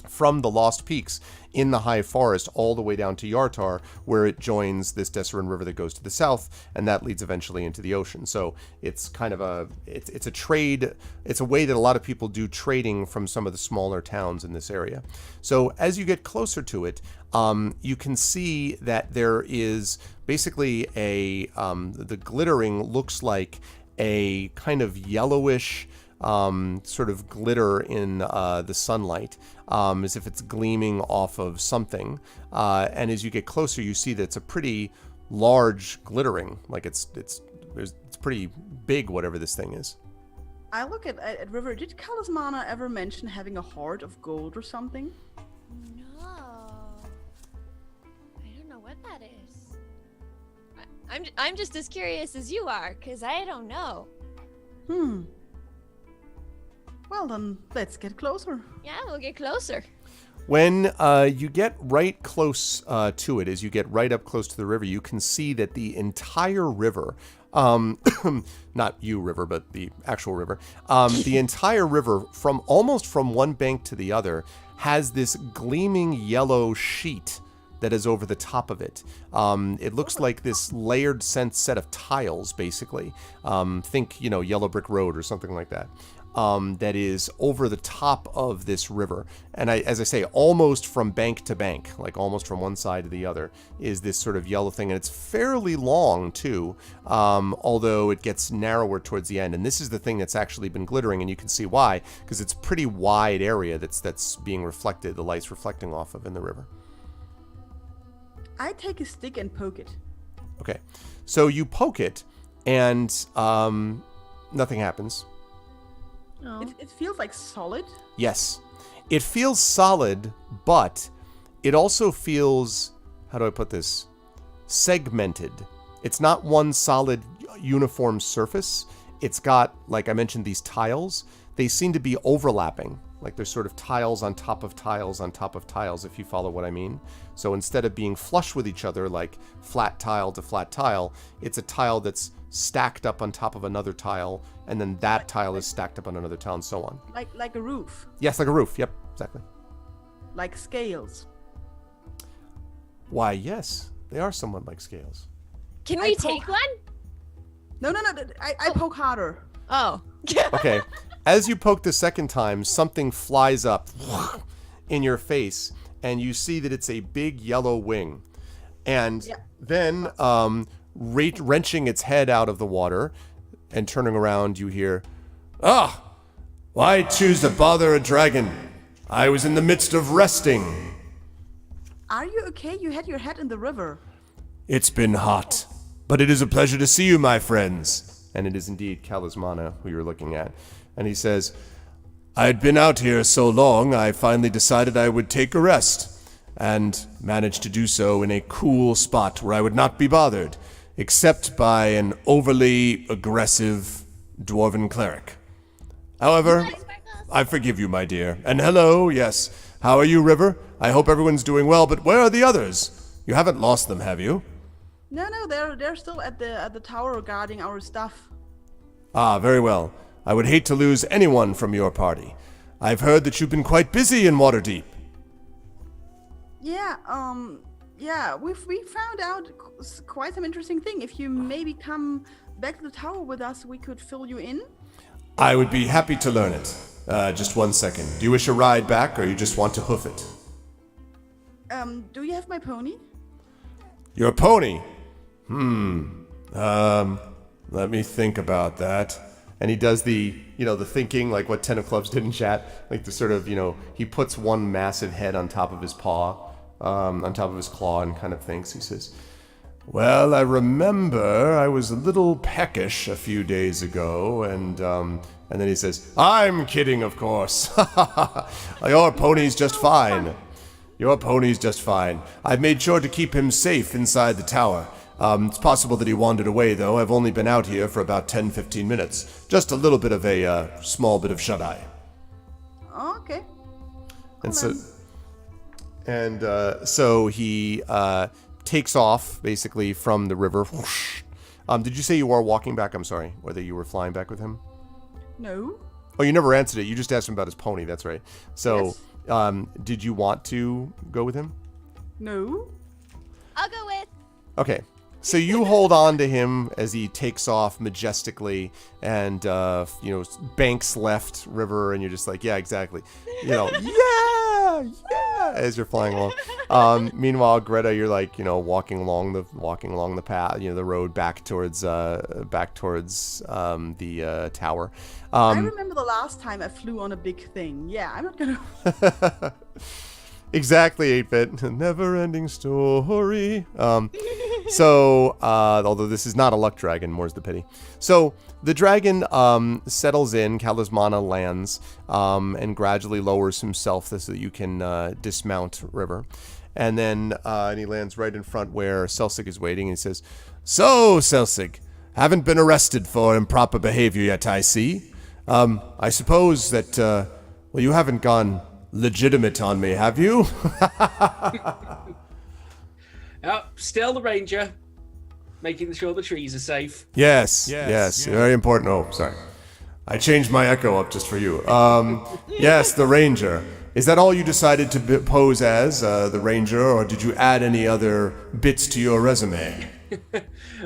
from the Lost Peaks in the High Forest all the way down to Yartar, where it joins this Desserin River that goes to the south, and that leads eventually into the ocean. So it's kind of it's a trade, it's a way that a lot of people do trading from some of the smaller towns in this area. So as you get closer to it, you can see that there is basically the glittering looks like a kind of yellowish sort of glitter in the sunlight, as if it's gleaming off of something. And as you get closer, you see that it's a pretty large glittering, like it's pretty big, whatever this thing is. I look at River. Did Kalismana ever mention having a heart of gold or something? No. I don't know what that is. I'm just as curious as you are, because I don't know. Well, then let's get closer. Yeah, we'll get closer. When you get right close to it, as you get right up close to the river, you can see that the entire river, not you river, but the actual river, the entire river almost from one bank to the other has this gleaming yellow sheet that is over the top of it. It looks like this layered set of tiles, basically. Think, Yellow Brick Road or something like that. That is over the top of this river. And as I say, almost from bank to bank, like almost from one side to the other, is this sort of yellow thing. And it's fairly long, too, although it gets narrower towards the end. And this is the thing that's actually been glittering, and you can see why, because it's a pretty wide area that's being reflected, the light's reflecting off of in the river. I take a stick and poke it. Okay. So you poke it, and nothing happens. Oh. It feels like solid. Yes. It feels solid, but it also feels, how do I put this? Segmented. It's not one solid uniform surface. It's got, like I mentioned, these tiles. They seem to be overlapping. Like there's sort of tiles on top of tiles on top of tiles, if you follow what I mean. So instead of being flush with each other, like flat tile to flat tile, it's a tile that's stacked up on top of another tile, and then that tile is stacked up on another tile, and so on. Like a roof. Yes, like a roof. Yep, exactly. Like scales. Why, yes, they are somewhat like scales. Can we take one? No. I poke harder. Oh. Okay. As you poke the second time, something flies up in your face, and you see that it's a big yellow wing. And then, wrenching its head out of the water and turning around, you hear, "Ah! Why choose to bother a dragon? I was in the midst of resting." Are you okay? You had your head in the river. "It's been hot, but it is a pleasure to see you, my friends." And it is indeed Kalismana who you're looking at. And he says, "I had been out here so long, I finally decided I would take a rest, and managed to do so in a cool spot where I would not be bothered, except by an overly aggressive dwarven cleric. However, I forgive you, my dear. And hello, yes. How are you, River? I hope everyone's doing well, but where are the others? You haven't lost them, have you?" No, they're still at the tower guarding our stuff. "Ah, very well. I would hate to lose anyone from your party. I've heard that you've been quite busy in Waterdeep." Yeah, we found out quite some interesting thing. If you maybe come back to the tower with us, we could fill you in. "I would be happy to learn it. Just 1 second. Do you wish a ride back, or you just want to hoof it?" Do you have my pony? "Your pony? Let me think about that." And he does the thinking, like what Ten of Clubs did in chat, like the sort of, he puts one massive head on top of his paw, on top of his claw, and kind of thinks. He says, "Well, I remember I was a little peckish a few days ago, and then he says, 'I'm kidding, of course. Your pony's just fine. Your pony's just fine. I've made sure to keep him safe inside the tower. It's possible that he wandered away, though. I've only been out here for about 10-15 minutes. Just a little bit of a small bit of shut-eye.'" Okay. So he takes off, basically, from the river. Did you say you were walking back? I'm sorry. Whether you were flying back with him? No. Oh, you never answered it. You just asked him about his pony. That's right. So, did you want to go with him? No. I'll go with. Okay. So you hold on to him as he takes off majestically and, banks left river, and you're just like, yeah, exactly. Yeah, as you're flying along. Meanwhile, Greta, you're like, walking along the path, the road back towards the tower. I remember the last time I flew on a big thing. Yeah, I'm not gonna. Exactly, 8-bit. Never-ending story. Although this is not a luck dragon, more's the pity. So, the dragon settles in, Kalismana lands, and gradually lowers himself so that you can dismount River. And then and he lands right in front where Selsig is waiting, and he says, "So, Selsig, haven't been arrested for improper behavior yet, I see. I suppose that, you haven't gone legitimate on me, have you?" Still the ranger, making sure the trees are safe. Yes. Very important. Oh, sorry. I changed my echo up just for you. Yes, the ranger. Is that all you decided to pose as, the ranger, or did you add any other bits to your resume?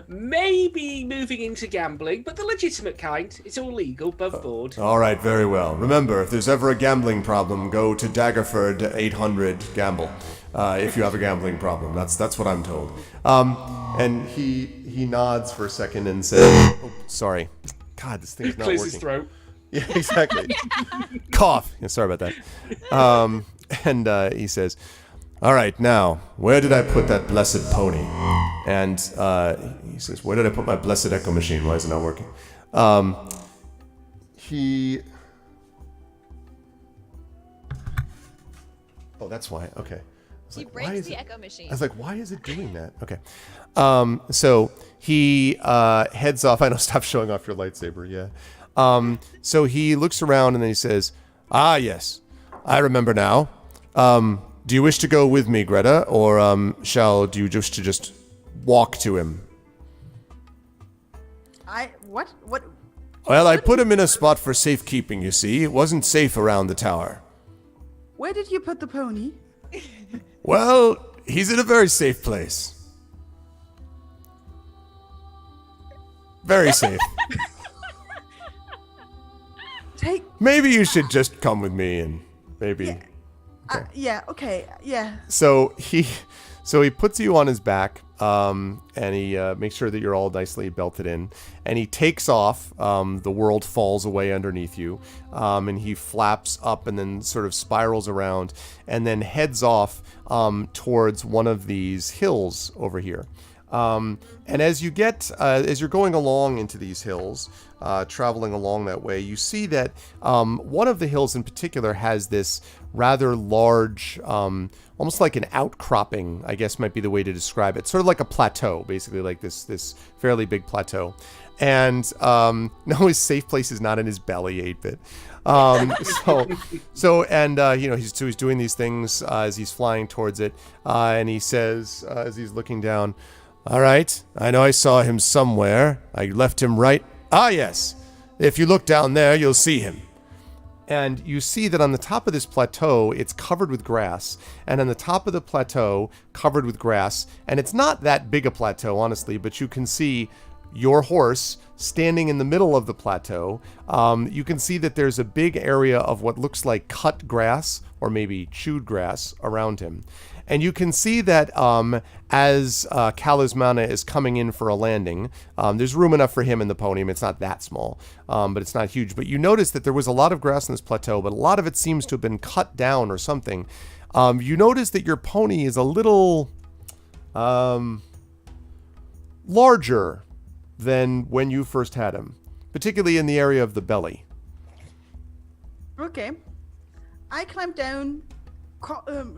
Maybe moving into gambling, but the legitimate kind. It's all legal, above board. All right, very well. Remember, if there's ever a gambling problem, go to Daggerford 800 Gamble. If you have a gambling problem, that's what I'm told. And he nods for a second and says, "Oh, sorry. God, this thing's not Clears working." his throat. Yeah, exactly. Cough. Yeah, sorry about that. And he says, "All right, now, where did I put that blessed pony?" And he says, "Where did I put my blessed echo machine? Why is it not working?" Oh, that's why. Okay. He breaks the echo machine. I was like, why is it doing that? Okay. So he heads off. I know, stop showing off your lightsaber. Yeah. So he looks around and then he says, "Ah, yes, I remember now. Do you wish to go with me, Greta, or do you just walk to him?" What? Well, I put him in a spot for safekeeping, you see. It wasn't safe around the tower. Where did you put the pony? Well, he's in a very safe place. Very safe. Maybe you should just come with me and maybe. Yeah. Okay. Yeah. So he puts you on his back, and he makes sure that you're all nicely belted in, and he takes off. The world falls away underneath you, and he flaps up and then sort of spirals around, and then heads off towards one of these hills over here. And as you're going along into these hills, traveling along that way, you see that one of the hills in particular has this rather large, almost like an outcropping, I guess might be the way to describe it. Sort of like a plateau, basically, like this fairly big plateau. And no, his safe place is not in his belly, 8-bit. He's doing these things as he's flying towards it, and he says, as he's looking down, "All right, I know I saw him somewhere. I left him right. Ah, yes. If you look down there, you'll see him." And you see that on the top of this plateau, it's covered with grass. And on the top of the plateau, covered with grass. And it's not that big a plateau, honestly, but you can see your horse standing in the middle of the plateau. You can see that there's a big area of what looks like cut grass, or maybe chewed grass, around him. And you can see that as Kalismana is coming in for a landing, there's room enough for him and the pony. I mean, it's not that small, but it's not huge. But you notice that there was a lot of grass on this plateau, but a lot of it seems to have been cut down or something. You notice that your pony is a little larger than when you first had him, particularly in the area of the belly. Okay. I climb down,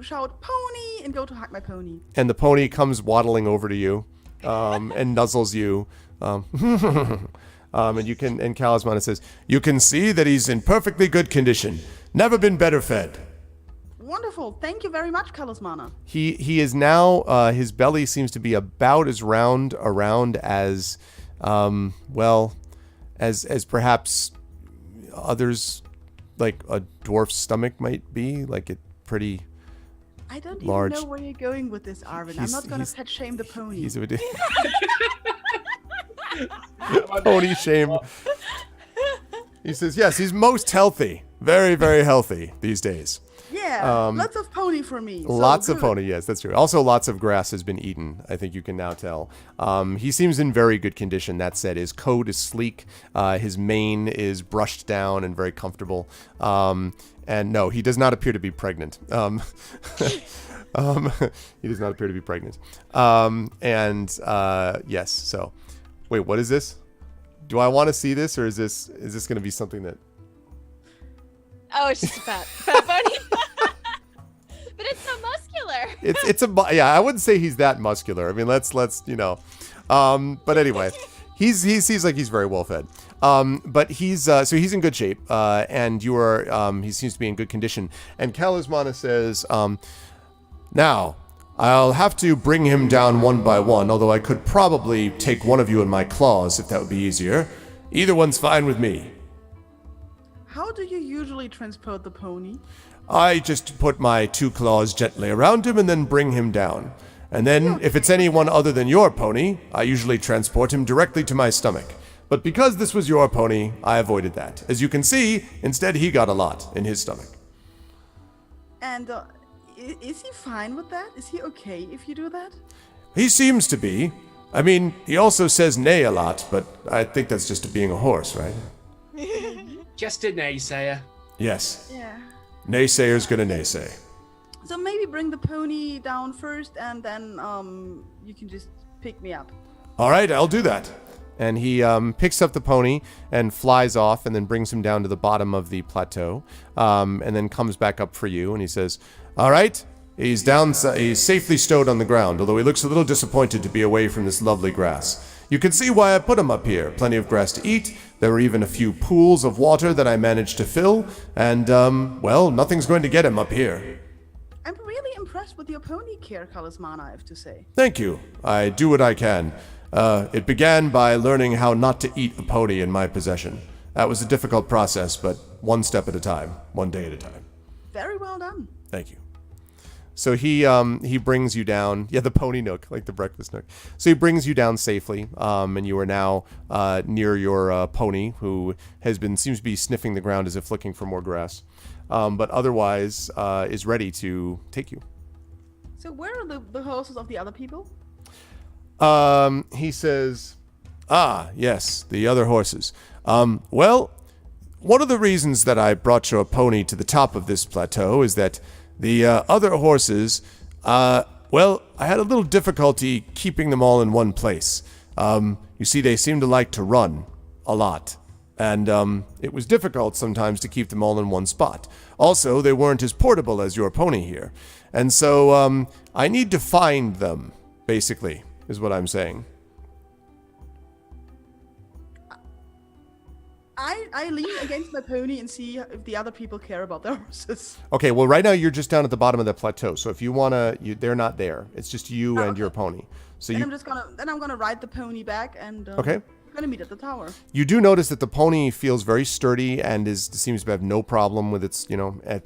shout "pony" and go to hug my pony. And the pony comes waddling over to you, and nuzzles you. And Kalismana says, "You can see that he's in perfectly good condition. Never been better fed." Wonderful. Thank you very much, Kalismana. He is now, his belly seems to be about as round around as, as perhaps others, like a dwarf's stomach might be, like it pretty I don't large. even know where you're going with this, Arvin. I'm not going to pet shame the pony. He's a pony shame. He says, yes, he's most healthy. Very, very healthy these days. Yeah, lots of pony for me. Lots of pony, yes, that's true. Also, lots of grass has been eaten, I think you can now tell. He seems in very good condition. That said, his coat is sleek. His mane is brushed down and very comfortable. And no, he does not appear to be pregnant. He does not appear to be pregnant. Yes, so. Wait, what is this? Do I want to see this, or is this going to be something that... Oh, it's just a fat pony. But it's so muscular. Yeah, I wouldn't say he's that muscular. I mean, let's but anyway, he seems like he's very well fed. But he's in good shape, and you are he seems to be in good condition. And Kalismana says, now I'll have to bring him down one by one, although I could probably take one of you in my claws if that would be easier. Either one's fine with me. How do you usually transport the pony? I just put my 2 claws gently around him and then bring him down. And then, if it's anyone other than your pony, I usually transport him directly to my stomach. But because this was your pony, I avoided that. As you can see, instead he got a lot in his stomach. And is he fine with that? Is he okay if you do that? He seems to be. I mean, he also says nay a lot, but I think that's just being a horse, right? Just a naysayer. Yes. Yeah. Naysayer's gonna naysay. So maybe bring the pony down first, and then you can just pick me up. All right, I'll do that. And he picks up the pony and flies off, and then brings him down to the bottom of the plateau, and then comes back up for you. And he says, "All right, he's down. He's safely stowed on the ground, although he looks a little disappointed to be away from this lovely grass. You can see why I put him up here. Plenty of grass to eat. There were even a few pools of water that I managed to fill, and nothing's going to get him up here." I'm really impressed with your pony care, Kalismana, I have to say. Thank you. I do what I can. It began by learning how not to eat a pony in my possession. That was a difficult process, but one step at a time, one day at a time. Very well done. Thank you. So he brings you down. Yeah, the pony nook, like the breakfast nook. So he brings you down safely, and you are now near your pony, who seems to be sniffing the ground as if looking for more grass, but otherwise is ready to take you. So where are the horses of the other people? He says, yes, the other horses. Well, one of the reasons that I brought your pony to the top of this plateau is that the other horses, well, I had a little difficulty keeping them all in one place. You see, they seem to like to run a lot, and it was difficult sometimes to keep them all in one spot. Also, they weren't as portable as your pony here, and so I need to find them, basically, is what I'm saying. I lean against my pony and see if the other people care about their horses. Okay, well, right now you're just down at the bottom of the plateau. So if you wanna, they're not there. It's just you and your pony. So I'm gonna ride the pony back and okay. We're gonna meet at the tower. You do notice that the pony feels very sturdy and seems to have no problem with its,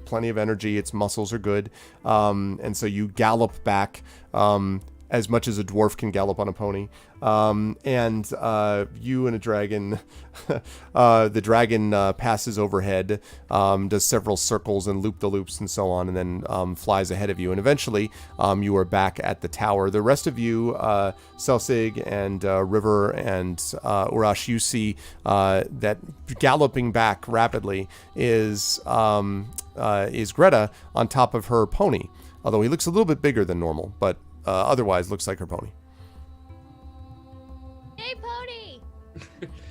plenty of energy. Its muscles are good, and so you gallop back. As much as a dwarf can gallop on a pony. And you and a dragon, the dragon passes overhead, does several circles and loop-the-loops and so on, and then flies ahead of you. And eventually, you are back at the tower. The rest of you, Selsig and River and Urash, you see that galloping back rapidly is Greta on top of her pony. Although he looks a little bit bigger than normal, but otherwise looks like her pony. Hey, pony!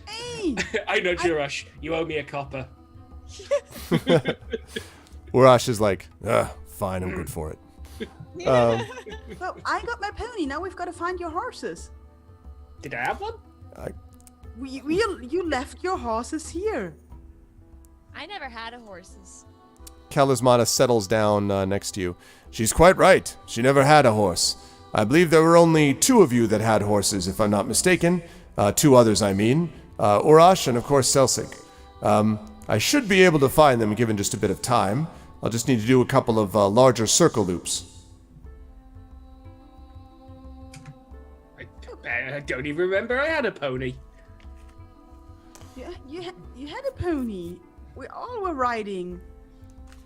Hey! I know, Urash. You owe me a copper. Urash is like, fine, I'm good for it. So I got my pony. Now we've got to find your horses. Did I have one? You left your horses here. I never had a horses. Kalismata settles down next to you. She's quite right. She never had a horse. I believe there were only 2 of you that had horses, if I'm not mistaken. 2 others, I mean. Urash and, of course, Selsig. I should be able to find them given just a bit of time. I'll just need to do a couple of larger circle loops. I don't even remember I had a pony. Yeah, you had a pony. We all were riding.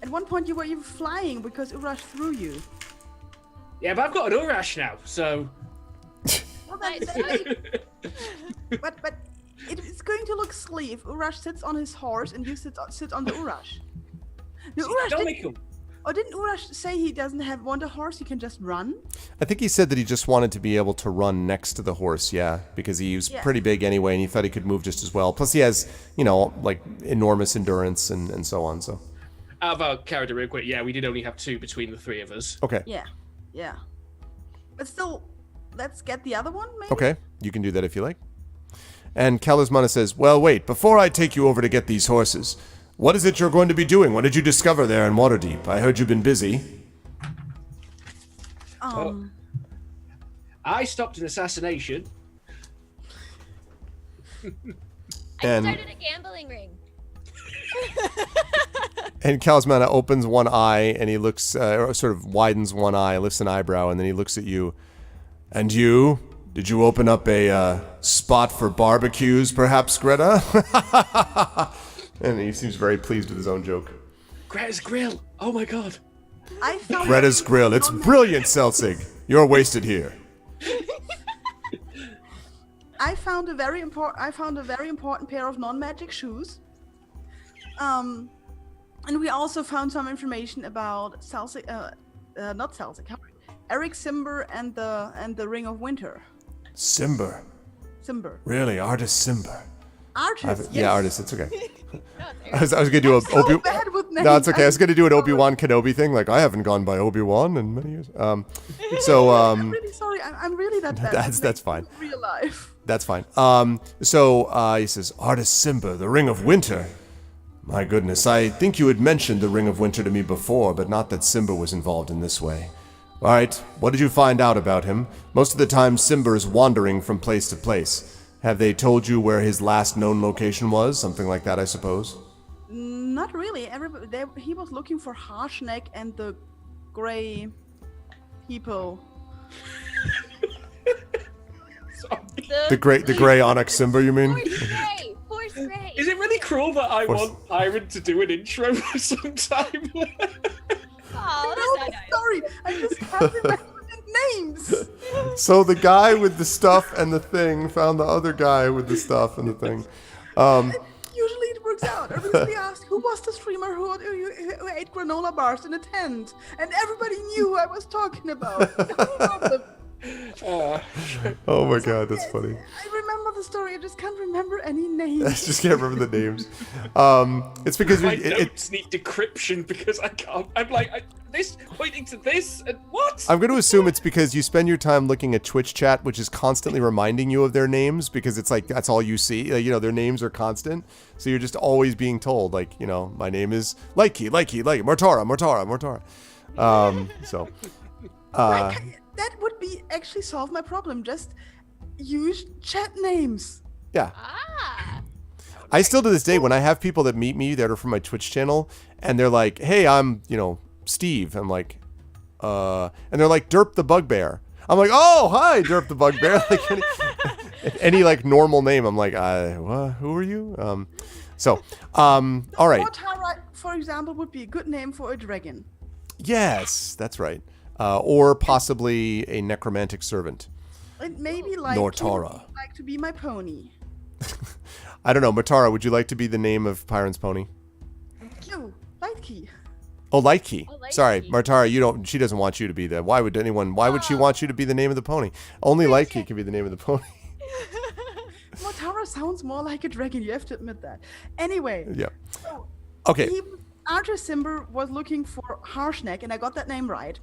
At one point, you were even flying because Urash threw you. Yeah, but I've got an Urash now, so... Well, but it's going to look silly if Urash sits on his horse and you sit on the Urash. No, didn't Urash say he doesn't want a horse? He can just run? I think he said that he just wanted to be able to run next to the horse, because he was pretty big anyway, and he thought he could move just as well. Plus, he has, enormous endurance and so on, so... Out of our character real quick, we did only have 2 between the 3 of us. Okay. Yeah. But still, let's get the other one, maybe? Okay, you can do that if you like. And Kalismana says, well, wait, before I take you over to get these horses, what is it you're going to be doing? What did you discover there in Waterdeep? I heard you've been busy. I stopped an assassination. And I started a gambling ring. And Kalismana opens one eye, and he looks, or sort of widens one eye, lifts an eyebrow, and then he looks at you. And you? Did you open up a spot for barbecues, perhaps, Greta? And he seems very pleased with his own joke. Greta's Grill! Oh my god! I found Greta's Grill. It's brilliant, Selsig. You're wasted here. I found a very important pair of non-magic shoes. And we also found some information about Eric Simber and the Ring of Winter. Simber. Really, artist Simber. Artist. Yeah, artist. It's okay. No, I was gonna do so bad with names. No, it's okay. I was gonna do an Obi-Wan Kenobi thing. Like, I haven't gone by Obi-Wan in many years. I'm really sorry. I'm really that bad. That's fine. Real life. That's fine. So he says, artist Simber, the Ring of Winter. My goodness, I think you had mentioned the Ring of Winter to me before, but not that Simber was involved in this way. All right, what did you find out about him? Most of the time, Simber is wandering from place to place. Have they told you where his last known location was? Something like that, I suppose? Not really. He was looking for Harsneck and the gray people. The gray onyx Simba, you mean? Force Gray. Is it really cruel that I Force- want Byron to do an intro sometime? Oh, No, that's not nice. sorry, I just can't remember the names. So the guy with the stuff and the thing found the other guy with the stuff and the thing. Usually it works out. I recently asked who was the streamer who ate granola bars in a tent, and everybody knew who I was talking about. No problem. Oh my god, that's funny. I remember the story. I just can't remember any names. I just can't remember the names. It's because My notes need decryption because I can't. I'm like, this pointing to this, and what? I'm going to assume it's because you spend your time looking at Twitch chat, which is constantly reminding you of their names because it's like that's all you see. Like, their names are constant, so you're just always being told, like, my name is Likey, Mortara. So. That would be actually solve my problem. Just use chat names. Yeah. Ah. I still to this day, when I have people that meet me that are from my Twitch channel, and they're like, "Hey, I'm, Steve." I'm like, and they're like, "Derp the Bugbear." I'm like, "Oh, hi, Derp the Bugbear." Like any like normal name, I'm like, what? Who are you?" All right. Mortara, for example, would be a good name for a dragon. Yes, that's right. Or possibly a necromantic servant. And maybe like Nortara. like to be my pony. I don't know, Mortara, would you like to be the name of Pyron's pony? No, Lightkey. Oh, Lightkey. Oh, Lightkey. Sorry, Mortara, she doesn't want you to be the. Why would she want you to be the name of the pony? Only Lightkey can be the name of the pony. Mortara sounds more like a dragon, you have to admit that. Anyway. Yeah. So, Okay. Archer Simber was looking for Harshnag, and I got that name right.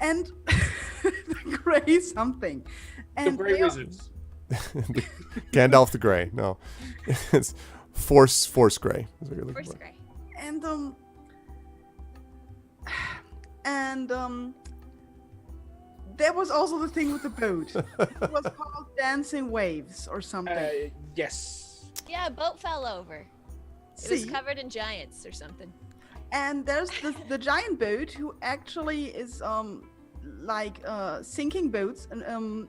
And the Grey something. And The Grey they are- Wizards. Gandalf the Grey. No. It's Force Grey. Is what you're looking Force for. Gray. And there was also the thing with the boat. It was called Dancing Waves or something. Yes. Yeah, a boat fell over. It was See? covered in giants or something. And there's the giant boat who actually is sinking boats in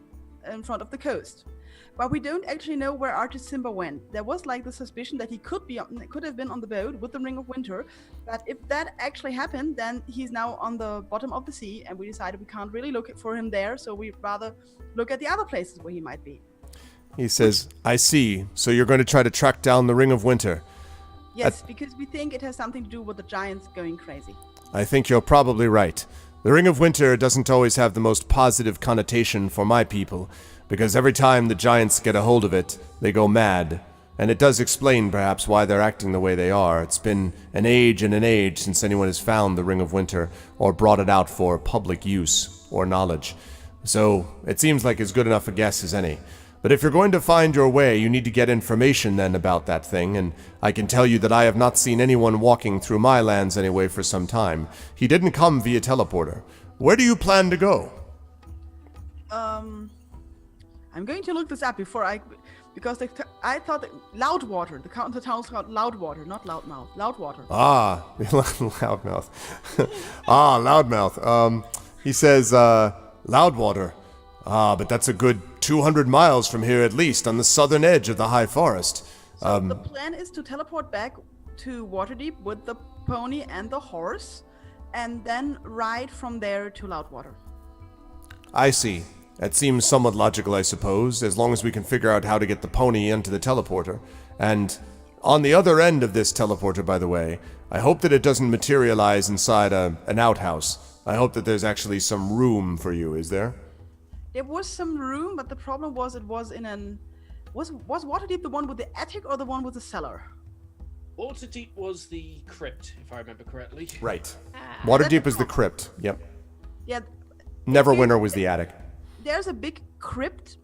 front of the coast. But we don't actually know where Artist Simba went. There was like the suspicion that he could have been on the boat with the Ring of Winter. But if that actually happened, then he's now on the bottom of the sea, and we decided we can't really look for him there, so we'd rather look at the other places where he might be. He says, "I see. So you're going to try to track down the Ring of Winter." Yes, because we think it has something to do with the giants going crazy. I think you're probably right. The Ring of Winter doesn't always have the most positive connotation for my people, because every time the giants get a hold of it, they go mad. And it does explain, perhaps, why they're acting the way they are. It's been an age and an age since anyone has found the Ring of Winter, or brought it out for public use, or knowledge. So, it seems like as good enough a guess as any. But if you're going to find your way, you need to get information then about that thing, and I can tell you that I have not seen anyone walking through my lands anyway for some time. He didn't come via teleporter. Where do you plan to go? I'm going to look this up because I thought that Loudwater, the town's called Loudwater, not Loudmouth. Loudwater. Ah, Loudmouth. Loudmouth. He says, Loudwater. Ah, but that's a good 200 miles from here at least, on the southern edge of the high forest. So the plan is to teleport back to Waterdeep with the pony and the horse, and then ride from there to Loudwater. I see. That seems somewhat logical, I suppose, as long as we can figure out how to get the pony into the teleporter. And on the other end of this teleporter, by the way, I hope that it doesn't materialize inside an outhouse. I hope that there's actually some room for you, is there? There was some room, but the problem was it was in an... Was Waterdeep the one with the attic or the one with the cellar? Waterdeep was the crypt, if I remember correctly. Right. Ah. Waterdeep is the crypt. Yep. Yeah. Neverwinter was the attic. There's a big crypt,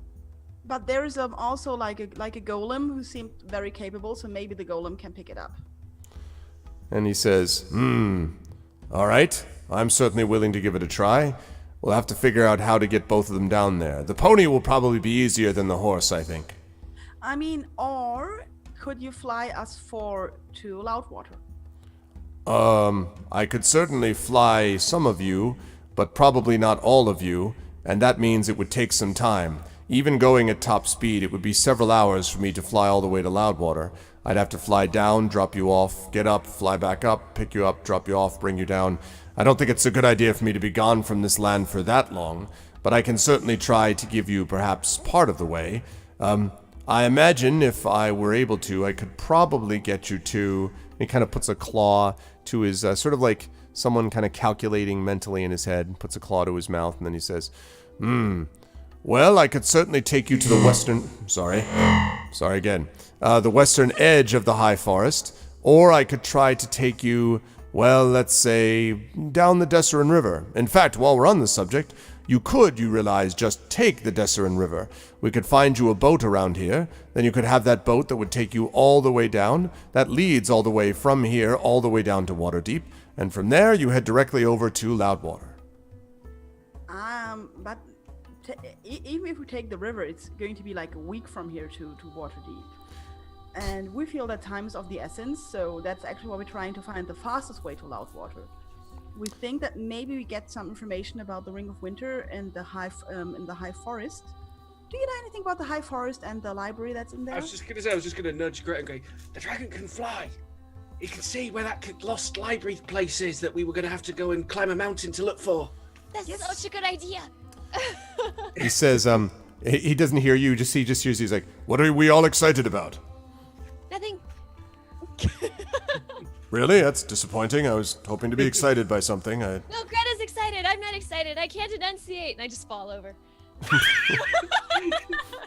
but there is also like a golem who seemed very capable, so maybe the golem can pick it up. And he says, all right. I'm certainly willing to give it a try. We'll have to figure out how to get both of them down there. The pony will probably be easier than the horse, I think. I mean, or could you fly us to Loudwater? I could certainly fly some of you but probably not all of you, and that means it would take some time. Even going at top speed, it would be several hours for me to fly all the way to Loudwater. I'd have to fly down, drop you off, get up, fly back up, pick you up, drop you off, bring you down. I don't think it's a good idea for me to be gone from this land for that long, but I can certainly try to give you perhaps part of the way. I imagine if I were able to, I could probably get you to... He kind of puts a claw to his... sort of like someone kind of calculating mentally in his head, puts a claw to his mouth, and then he says, well, I could certainly take you to the western... Sorry again. The western edge of the High Forest, or I could try to take you, well, let's say, down the Desserin River. In fact, while we're on the subject, you realize, just take the Desserin River. We could find you a boat around here, then you could have that boat that would take you all the way down, that leads all the way from here all the way down to Waterdeep, and from there you head directly over to Loudwater. But even if we take the river, it's going to be like a week from here to Waterdeep. And we feel that time is of the essence, so that's actually why we're trying to find the fastest way to Loudwater. We think that maybe we get some information about the Ring of Winter and the High Forest. Do you know anything about the High Forest and the library that's in there? I was just gonna nudge Gret and go, the dragon can fly. He can see where that lost library place is that we were gonna have to go and climb a mountain to look for. That's such a good idea. He says, he doesn't hear you, he just hears, he's like, what are we all excited about? Nothing. Really? That's disappointing. I was hoping to be excited by something. No, Greta's excited. I'm not excited. I can't enunciate, and I just fall over.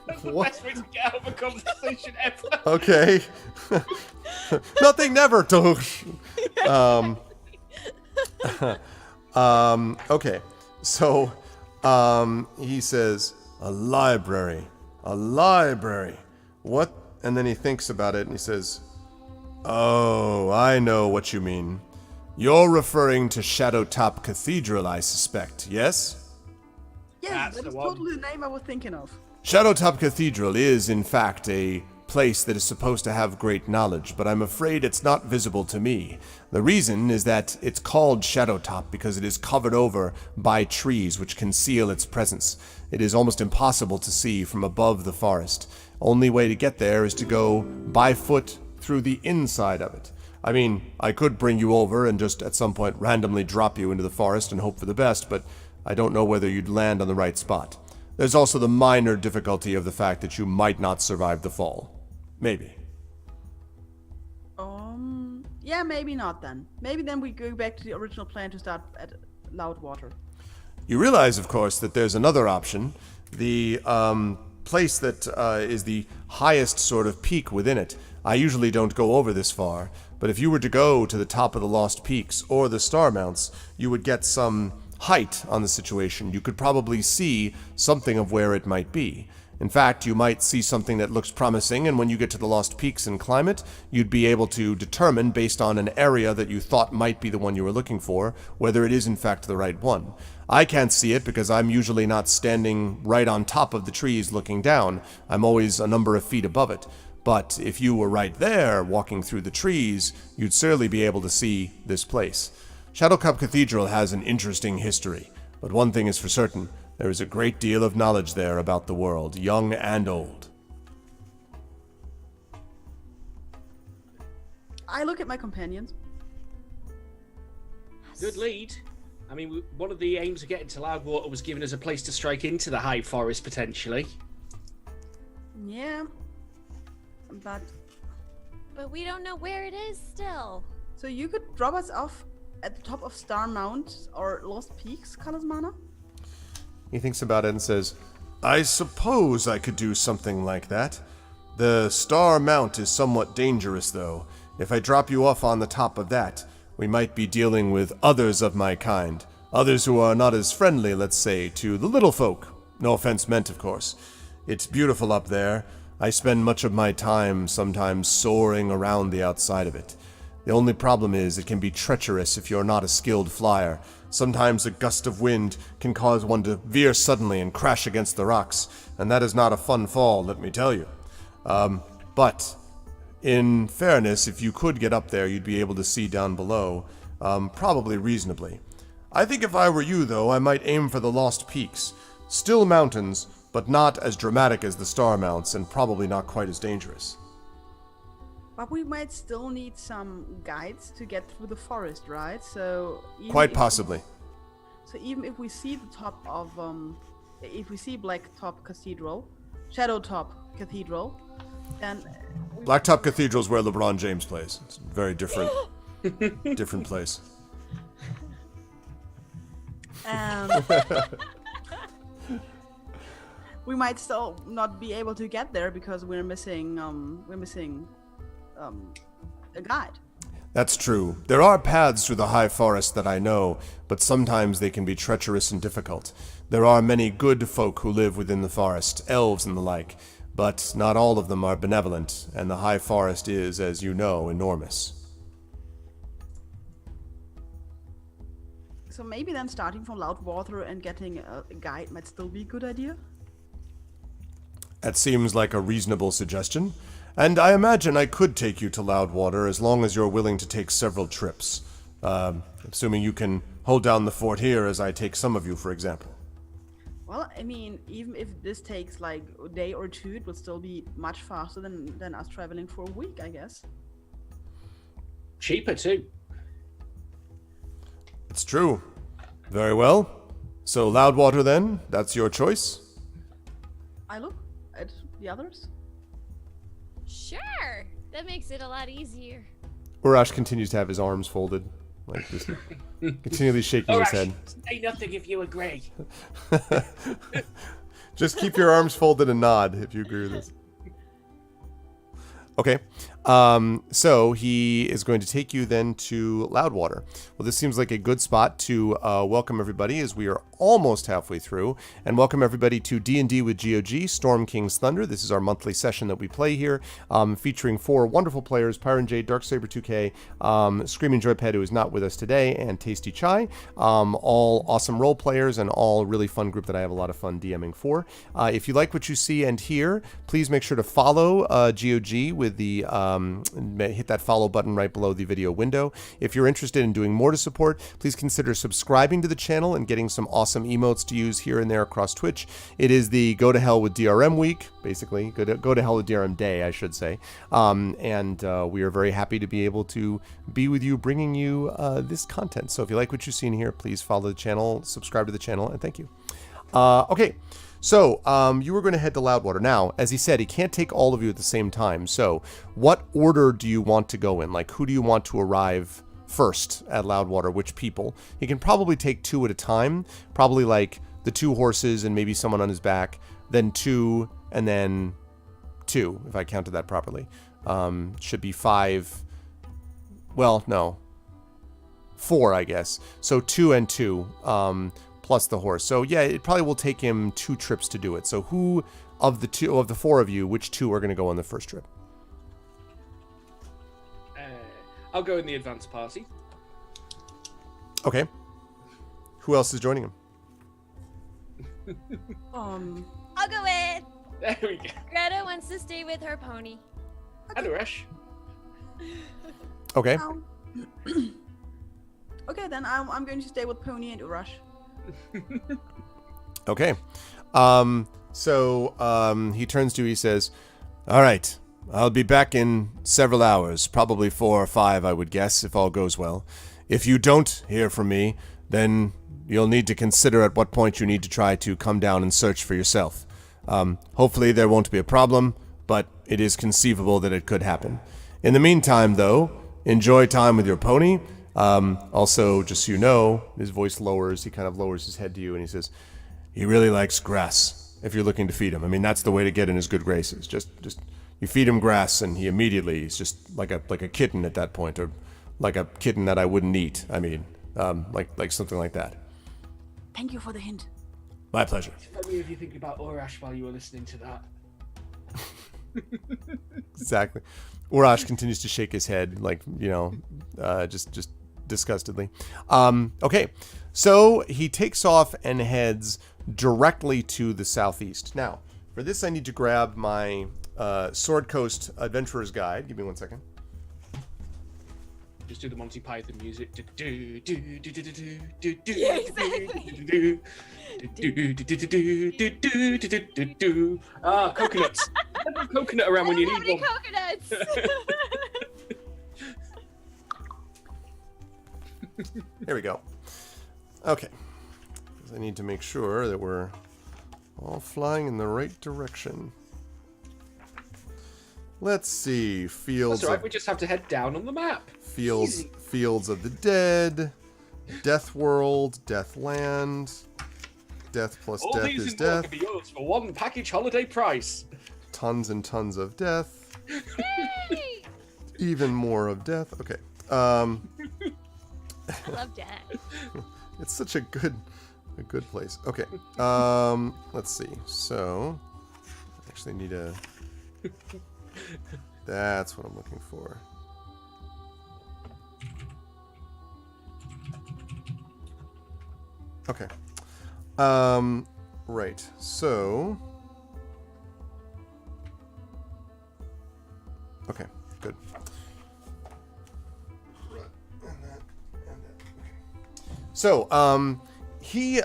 That's the best way to get out of a conversation ever. Okay. Nothing never to... okay. So, he says, a library. What? And then he thinks about it and he says, oh, I know what you mean. You're referring to Shadowtop Cathedral, I suspect, yes? Yes, that is totally the name I was thinking of. Shadowtop Cathedral is, in fact, a place that is supposed to have great knowledge, but I'm afraid it's not visible to me. The reason is that it's called Shadowtop because it is covered over by trees which conceal its presence. It is almost impossible to see from above the forest. Only way to get there is to go by foot through the inside of it. I mean, I could bring you over and just at some point randomly drop you into the forest and hope for the best, but I don't know whether you'd land on the right spot. There's also the minor difficulty of the fact that you might not survive the fall. Maybe. Yeah, maybe not then. Maybe then we go back to the original plan to start at Loudwater. You realize, of course, that there's another option. The place that is the highest sort of peak within it. I usually don't go over this far, but if you were to go to the top of the Lost Peaks or the Star Mounts, you would get some height on the situation. You could probably see something of where it might be. In fact, you might see something that looks promising, and when you get to the Lost Peaks and climb it, you'd be able to determine, based on an area that you thought might be the one you were looking for, whether it is in fact the right one. I can't see it because I'm usually not standing right on top of the trees looking down. I'm always a number of feet above it. But if you were right there, walking through the trees, you'd certainly be able to see this place. Shadowcup Cathedral has an interesting history, but one thing is for certain. There is a great deal of knowledge there about the world, young and old. I look at my companions. Good lead. I mean, one of the aims of getting to Loudwater was giving us a place to strike into the High Forest, potentially. Yeah. But we don't know where it is still. So you could drop us off at the top of Star Mount or Lost Peaks, Kalasmana? He thinks about it and says, I suppose I could do something like that. The Star Mount is somewhat dangerous, though. If I drop you off on the top of that, we might be dealing with others of my kind. Others who are not as friendly, let's say, to the little folk. No offense meant, of course. It's beautiful up there. I spend much of my time sometimes soaring around the outside of it. The only problem is it can be treacherous if you're not a skilled flyer. Sometimes a gust of wind can cause one to veer suddenly and crash against the rocks, and that is not a fun fall, let me tell you. But in fairness, if you could get up there, you'd be able to see down below, probably reasonably. I think if I were you, though, I might aim for the Lost Peaks. Still mountains, but not as dramatic as the Star Mounts, and probably not quite as dangerous. But we might still need some guides to get through the forest, right? So Quite possibly. So even if we see the top of, if we see Blacktop Cathedral, Shadowtop Cathedral, then Blacktop Cathedral is where LeBron James plays. It's a very different, different place. We might still not be able to get there because we're missing a guide. That's true. There are paths through the high forest that I know, but sometimes they can be treacherous and difficult. There are many good folk who live within the forest, elves and the like, but not all of them are benevolent, and the high forest is, as you know, enormous. So maybe then starting from Loudwater and getting a guide might still be a good idea? That seems like a reasonable suggestion, and I imagine I could take you to Loudwater as long as you're willing to take several trips. Assuming you can hold down the fort here as I take some of you, for example. Well, I mean, even if this takes like a day or two, it would still be much faster than us traveling for a week, I guess. Cheaper too. It's true. Very well. So Loudwater then, that's your choice? I look at the others. Sure. That makes it a lot easier. Urash continues to have his arms folded, like just continually shaking his head. Say nothing if you agree. Just keep your arms folded and nod if you agree with this. Okay. So he is going to take you then to Loudwater. Well, this seems like a good spot to welcome everybody as we are almost halfway through, and welcome everybody to D&D with GOG, Storm King's Thunder. This is our monthly session that we play here, featuring 4 wonderful players, Pyron J, Darksaber 2K, Screaming Joypad, who is not with us today, and Tasty Chai, all awesome role players and all really fun group that I have a lot of fun DMing for. If you like what you see and hear, please make sure to follow GOG with the hit that follow button right below the video window. If you're interested in doing more to support, please consider subscribing to the channel and getting some awesome emotes to use here and there across Twitch. It is the Go to Hell with DRM week, basically. Go to Hell with DRM day, I should say. And we are very happy to be able to be with you, bringing you this content. So if you like what you've seen here, please follow the channel, subscribe to the channel, and thank you. Okay. So, you were going to head to Loudwater. Now, as he said, he can't take all of you at the same time. So, what order do you want to go in? Like, who do you want to arrive first at Loudwater? Which people? He can probably take 2 at a time. Probably like the 2 horses and maybe someone on his back. Then 2, and then 2, if I counted that properly. Should be 5. Well, no. 4, I guess. So, 2 and 2. Plus the horse. So yeah, it probably will take him 2 trips to do it. So who of the 4 of you, which 2 are going to go on the first trip? I'll go in the advance party. Okay. Who else is joining him? I'll go with. There we go. Greta wants to stay with her pony. And Rush. Okay. Okay, then I'm going to stay with Pony and Urash. Okay. So he turns to you, he says, "All right, I'll be back in several hours, probably 4 or 5, I would guess, if all goes well. If you don't hear from me, then you'll need to consider at what point you need to try to come down and search for yourself. Hopefully there won't be a problem, but it is conceivable that it could happen. In the meantime, though, enjoy time with your pony. Also, just so you know," his voice lowers, he kind of lowers his head to you, and he says, "He really likes grass, if you're looking to feed him. I mean, that's the way to get in his good graces. Just you feed him grass, and he immediately, he's just like a kitten at that point, or like a kitten that I wouldn't eat. I mean, like something like that." Thank you for the hint. My pleasure. Tell me if you think about Urash while you were listening to that. Exactly. Urash continues to shake his head, like, you know, just disgustedly. Okay, so he takes off and heads directly to the southeast. Now, for this I need to grab my Sword Coast Adventurer's Guide. Give me 1 second. Just do the Monty Python music. Do, do, do, do, do, do, do, do, Yeah, do, exactly. do, do, do, do, do, do, do, do, do, do. Ah, coconuts. Have a coconut around when you I need don't one. have any coconuts. Here we go. Okay. 'Cause I need to make sure that we're all flying in the right direction. Let's see. Fields. That's all right. We just have to head down on the map. Easy. Fields of the Dead, Death World, Deathland, Death plus All Death these is and more Death, can be yours for one package holiday price. tons and tons of death, Yay! even more of death. Okay. I love death. It's such a good place. Okay. Let's see. So, I actually need a. That's what I'm looking for. Okay. Right. So. Okay. Good. So, he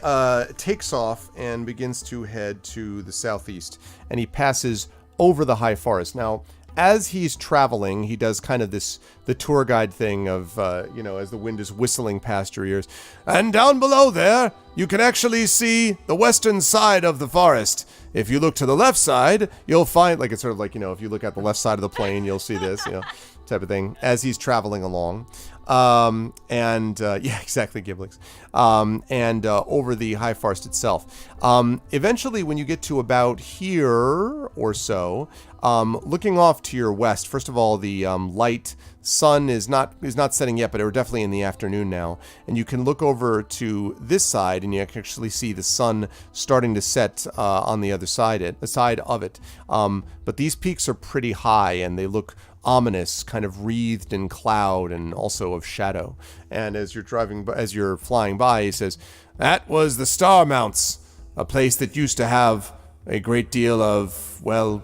takes off and begins to head to the southeast, and he passes over the high forest. Now, as he's traveling, he does kind of the tour guide thing of, as the wind is whistling past your ears. And down below there, you can actually see the western side of the forest. If you look to the left side, you'll find, like, it's sort of like, if you look at the left side of the plane, you'll see this, type of thing, as he's traveling along. Yeah, exactly, Giblix. Over the high forest itself. Eventually, when you get to about here or so, looking off to your west, first of all, the light sun is not setting yet, but we're definitely in the afternoon now. And you can look over to this side, and you can actually see the sun starting to set on the other side, the side of it. But these peaks are pretty high, and they look ominous, kind of wreathed in cloud and also of shadow. And as you're flying by, he says, "That was the Star Mounts, a place that used to have a great deal of,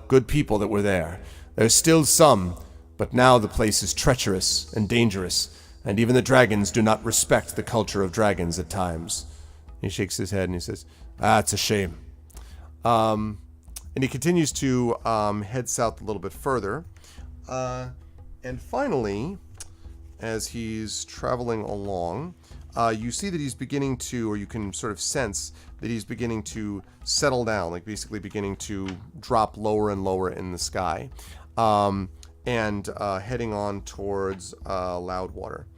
good people that were there. There's still some, but now the place is treacherous and dangerous, and even the dragons do not respect the culture of dragons at times." He shakes his head and he says, "It's a shame." And he continues to head south a little bit further. And finally, as he's traveling along, you see that he's beginning to, or you can sort of sense that he's beginning to settle down, like basically beginning to drop lower and lower in the sky, and heading on towards Loudwater.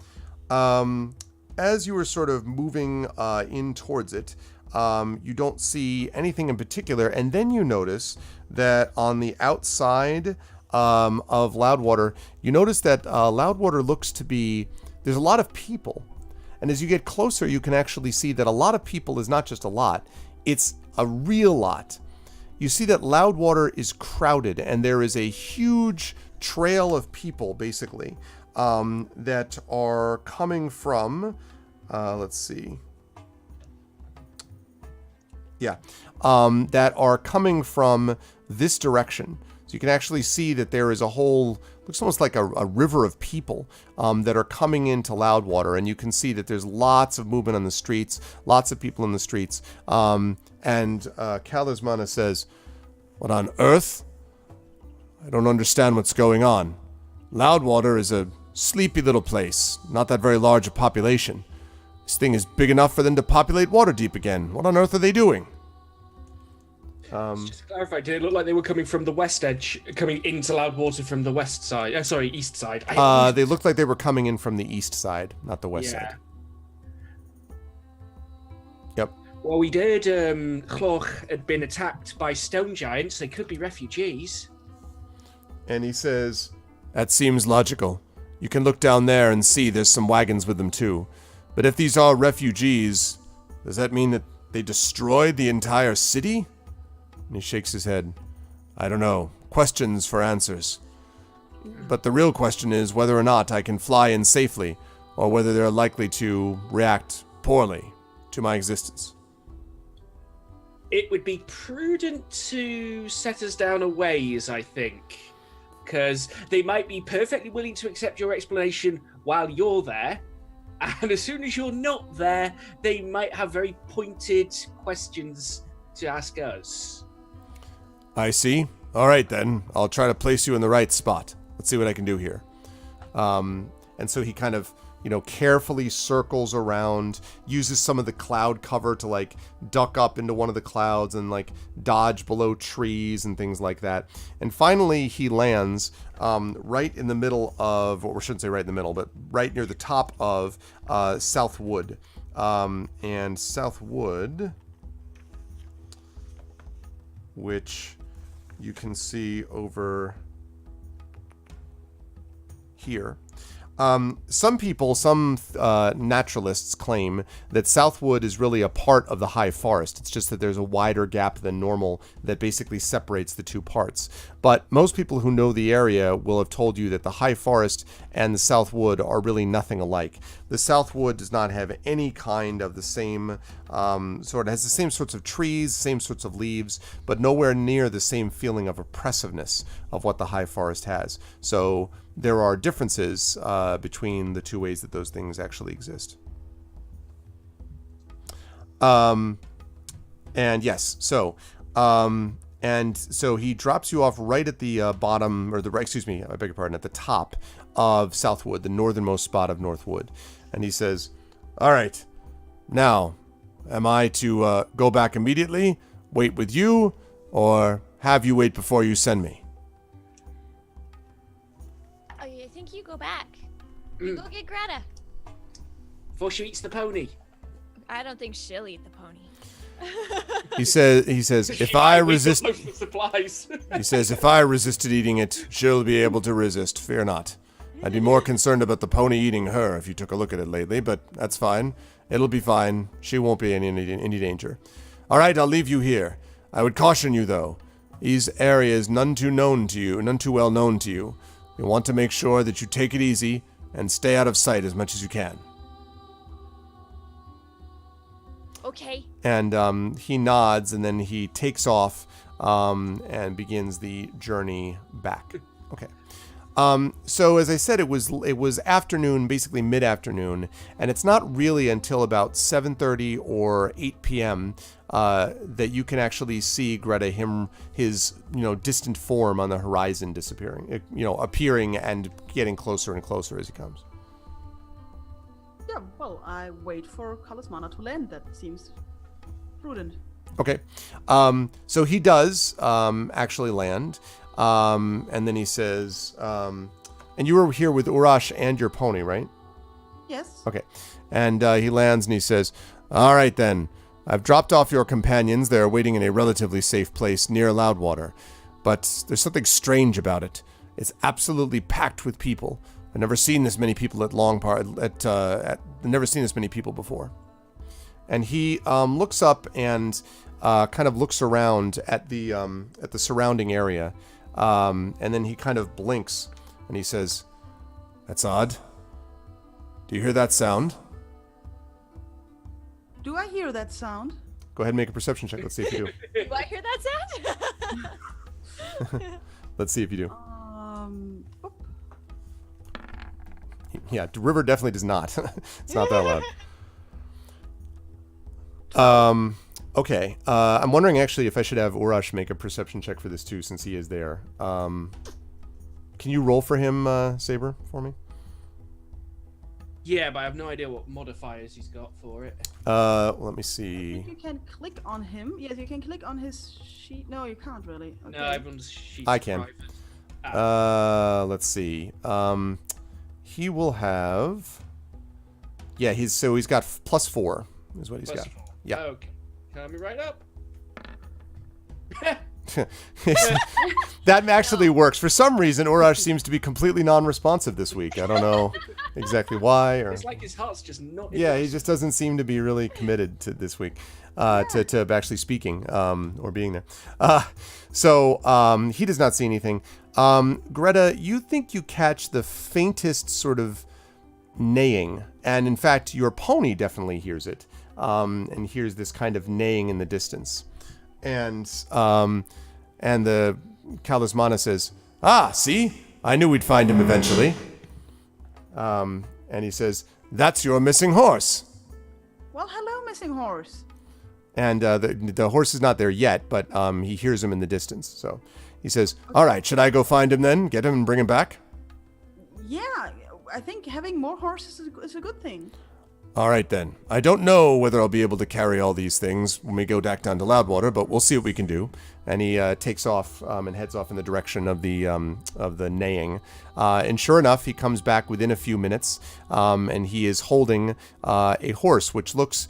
As you were sort of moving in towards it, you don't see anything in particular, and then you notice that on the outside of Loudwater, you notice that Loudwater looks to be, there's a lot of people. And as you get closer, you can actually see that a lot of people is not just a lot, it's a real lot. You see that Loudwater is crowded, and there is a huge trail of people, basically, that are coming from, let's see. Yeah, that are coming from this direction. So you can actually see that there is a whole, looks almost like a river of people that are coming into Loudwater, and you can see that there's lots of movement on the streets, lots of people in the streets. And Kalismana says, "What on earth? I don't understand what's going on. Loudwater is a sleepy little place, not that very large a population. This thing is big enough for them to populate Waterdeep again. What on earth are they doing?" Just to clarify, did it look like they were coming from the west edge, coming into Loudwater from the west side? East side. They looked like they were coming in from the east side, not the west side. Yep. Well, we did. Cloch had been attacked by stone giants. They could be refugees. And he says, "That seems logical. You can look down there and see there's some wagons with them too. But if these are refugees, does that mean that they destroyed the entire city?" And he shakes his head. "I don't know. Questions for answers. But the real question is whether or not I can fly in safely, or whether they're likely to react poorly to my existence." It would be prudent to set us down a ways, I think. because they might be perfectly willing to accept your explanation while you're there. And as soon as you're not there, they might have very pointed questions to ask us. I see. All right, then. I'll try to place you in the right spot. Let's see what I can do here. And so he kind of, carefully circles around, uses some of the cloud cover to, like, duck up into one of the clouds and, like, dodge below trees and things like that. And finally, he lands right in the middle of, or I shouldn't say right in the middle, but right near the top of Southwood. And Southwood, which you can see over here. Some people, some naturalists claim that Southwood is really a part of the High Forest. It's just that there's a wider gap than normal that basically separates the two parts. But most people who know the area will have told you that the High Forest and the Southwood are really nothing alike. The Southwood does not have any kind of the same has the same sorts of trees, same sorts of leaves, but nowhere near the same feeling of oppressiveness of what the High Forest has. So there are differences between the two ways that those things actually exist. And yes, so he drops you off right at the bottom, or I beg your pardon, at the top of Southwood, the northernmost spot of Northwood. And he says, all right, now, am I to go back immediately, wait with you, or have you wait before you send me? I think you go back. You go get Greta. Before she eats the pony. I don't think she'll eat the pony. He says, if I resist, supplies. he says, if I resisted eating it, she'll be able to resist. Fear not. I'd be more concerned about the pony eating her if you took a look at it lately, but that's fine. It'll be fine. She won't be in any danger. All right, I'll leave you here. I would caution you, though. These areas none too well known to you. You want to make sure that you take it easy and stay out of sight as much as you can. Okay. And he nods, and then he takes off and begins the journey back. Okay. So as I said, it was afternoon, basically mid-afternoon, and it's not really until about 7:30 or 8 p.m. That you can actually see Greta, his distant form on the horizon disappearing, appearing and getting closer and closer as he comes. Yeah, well, I wait for Kalismana to land. That seems prudent. Okay. So he does actually land. And then he says, and you were here with Urash and your pony, right? Yes. Okay. And he lands and he says, all right then, I've dropped off your companions. They're waiting in a relatively safe place near Loudwater. But there's something strange about it. It's absolutely packed with people. I've never seen this many people at never seen this many people before. And he looks up and kind of looks around at the surrounding area. And then he kind of blinks and he says, that's odd. Do you hear that sound? Do I hear that sound? Go ahead and make a perception check. Let's see if you do. Do I hear that sound? Let's see if you do. Boop. Yeah, River definitely does not. It's not that loud. Okay. I'm wondering actually if I should have Urash make a perception check for this too, since he is there. Can you roll for him, Saber, for me? Yeah, but I have no idea what modifiers he's got for it. Let me I see. think you can click on him. Yes, you can click on his sheet. No, you can't really. Okay. No, everyone's sheets I can. private. Let's see. He will have. Yeah, he's got +4 is what he's Plus got. 4. Yeah. Okay. Coming right up. That actually works. For some reason, Urash seems to be completely non-responsive this week. I don't know exactly why. Or It's like his heart's just not. yeah, he just doesn't seem to be really committed to this week, to actually speaking or being there. So he does not see anything. Greta, you think you catch the faintest sort of neighing, and in fact, your pony definitely hears it, and hears this kind of neighing in the distance. And the Kalismana says, Ah, see? I knew we'd find him eventually. And he says, that's your missing horse. Well, hello, missing horse. And the horse is not there yet, but he hears him in the distance. So he says, all right, should I go find him then? Get him and bring him back? Yeah, I think having more horses is a good thing. All right, then. I don't know whether I'll be able to carry all these things when we go back down to Loudwater, but we'll see what we can do. And he takes off and heads off in the direction of the neighing. And sure enough, he comes back within a few minutes, and he is holding a horse, which looks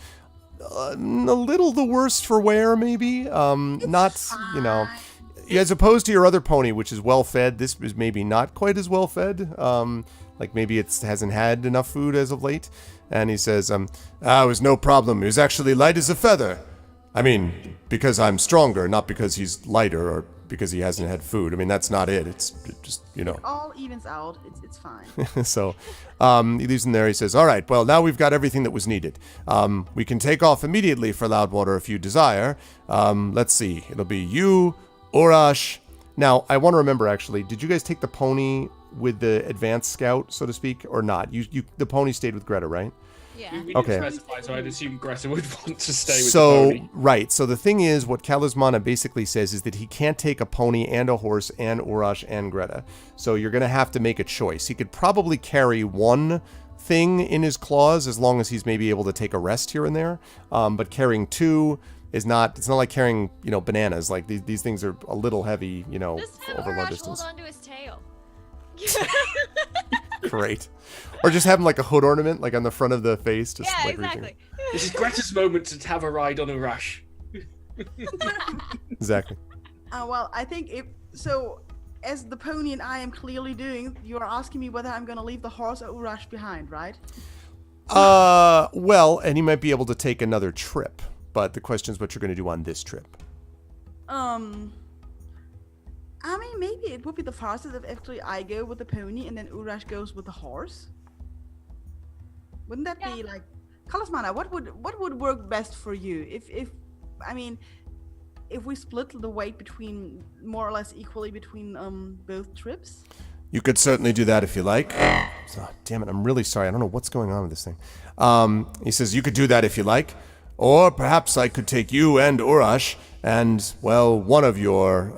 a little the worse for wear, maybe. Not, you know, as opposed to your other pony, which is well fed. This is maybe not quite as well fed. Like maybe it hasn't had enough food as of late. And he says, it was no problem. He was actually light as a feather. I mean, because I'm stronger, not because he's lighter or because he hasn't had food. I mean, that's not it. It's just, you know. It all evens out. It's fine. So he leaves him there. He says, all right, well, now we've got everything that was needed. We can take off immediately for Loudwater if you desire. Let's see. It'll be you, Urash. Now, I want to remember, actually, did you guys take the pony with the advanced scout, so to speak, or not? The pony stayed with Greta, right? Yeah. We didn't Okay. specify, so I'd assume Greta would want to stay with the So, pony. right. So the thing is, what Kalismana basically says is that he can't take a pony and a horse and Urash and Greta. So you're going to have to make a choice. He could probably carry one thing in his claws as long as he's maybe able to take a rest here and there. But carrying two is not, it's not like carrying, you know, bananas. Like these things are a little heavy, you know, Just have over long Urash distance. hold on to his tail. Great. Or just have him like a hood ornament, like on the front of the face. Just Yeah, like exactly. This is Greta's moment to have a ride on a rush. Exactly. Well, I think as the pony and I am clearly doing, you are asking me whether I'm going to leave the horse or Urash behind, right? Well, and he might be able to take another trip, but the question is what you're going to do on this trip. I mean, maybe it would be the fastest if actually I go with the pony and then Urash goes with the horse. Wouldn't that be like, Kalasmana? What would work best for you? If we split the weight between more or less equally between both trips. You could certainly do that if you like. So, damn it, I'm really sorry. I don't know what's going on with this thing. He says you could do that if you like. Or perhaps I could take you and Urash and, well, one of your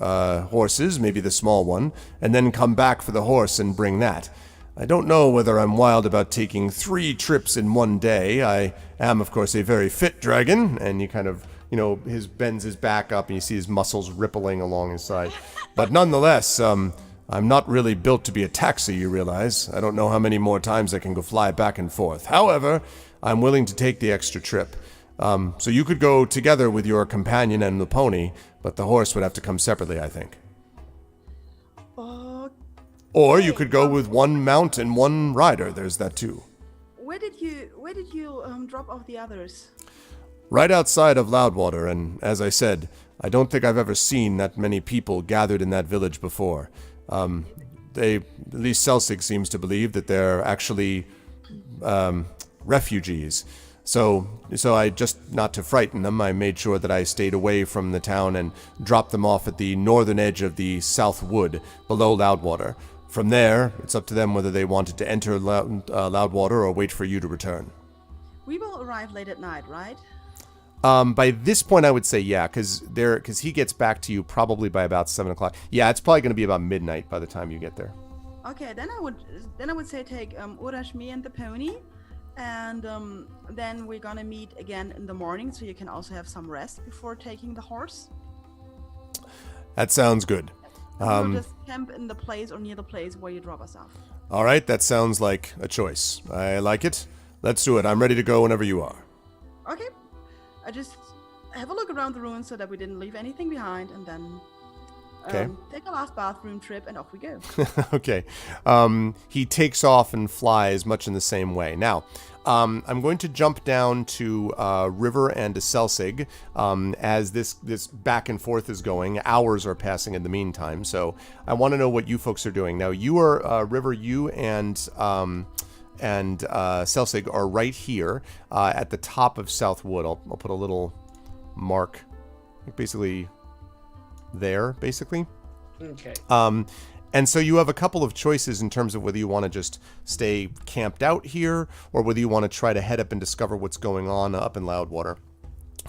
horses, maybe the small one, and then come back for the horse and bring that. I don't know whether I'm wild about taking 3 trips in one day. I am, of course, a very fit dragon, and you kind of, you know, bends his back up and you see his muscles rippling along his side. But nonetheless, I'm not really built to be a taxi, you realize. I don't know how many more times I can go fly back and forth. However, I'm willing to take the extra trip. So you could go together with your companion and the pony, but the horse would have to come separately, I think. Or you could go with one mount and one rider. There's that too. Where did you drop off the others? Right outside of Loudwater, and as I said, I don't think I've ever seen that many people gathered in that village before. At least Celsig seems to believe that they're actually refugees. So I just, not to frighten them, I made sure that I stayed away from the town and dropped them off at the northern edge of the South Wood, below Loudwater. From there, it's up to them whether they wanted to enter Loudwater or wait for you to return. We will arrive late at night, right? By this point, I would say yeah, because he gets back to you probably by about 7 o'clock. Yeah, it's probably going to be about midnight by the time you get there. Okay, then I would say take Urash, me, and the pony, and then we're gonna meet again in the morning, so you can also have some rest before taking the horse. That sounds good. We'll just camp in the place or near the place where you drop us off. All right, that sounds like a choice. I like it. Let's do it. I'm ready to go whenever you are. Okay. I just have a look around the ruins so that we didn't leave anything behind, and then take a last bathroom trip, and off we go. Okay. He takes off and flies much in the same way. Now, I'm going to jump down to River and to Celsig as this back and forth is going. Hours are passing in the meantime, so I want to know what you folks are doing. Now, you are, River, you and Celsig are right here at the top of Southwood. I'll put a little mark, basically there, basically. Okay. And so you have a couple of choices in terms of whether you want to just stay camped out here or whether you want to try to head up and discover what's going on up in Loudwater.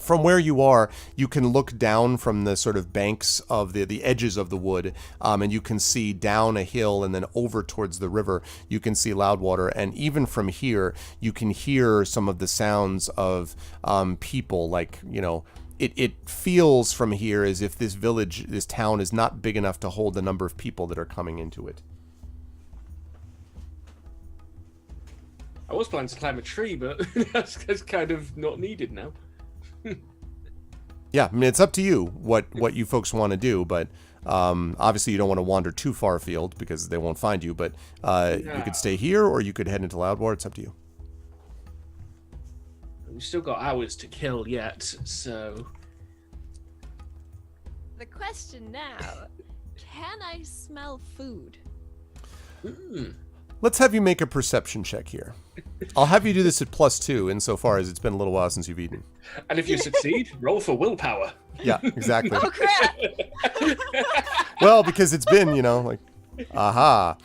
From where you are, you can look down from the sort of banks of the edges of the wood, and you can see down a hill and then over towards the river. You can see Loudwater, and even from here, you can hear some of the sounds of people, like, you know, it feels from here as if this village, this town, is not big enough to hold the number of people that are coming into it. I was planning to climb a tree, but that's kind of not needed now. Yeah, I mean, it's up to you what you folks want to do, but obviously you don't want to wander too far afield because they won't find you, but you could stay here or you could head into Loudwater. It's up to you. We've still got hours to kill yet, so... The question now, can I smell food? Let's have you make a perception check here. I'll have you do this at +2 insofar as it's been a little while since you've eaten. And if you succeed, roll for willpower. Yeah, exactly. Oh, crap! Well, because it's been, you know, like, aha.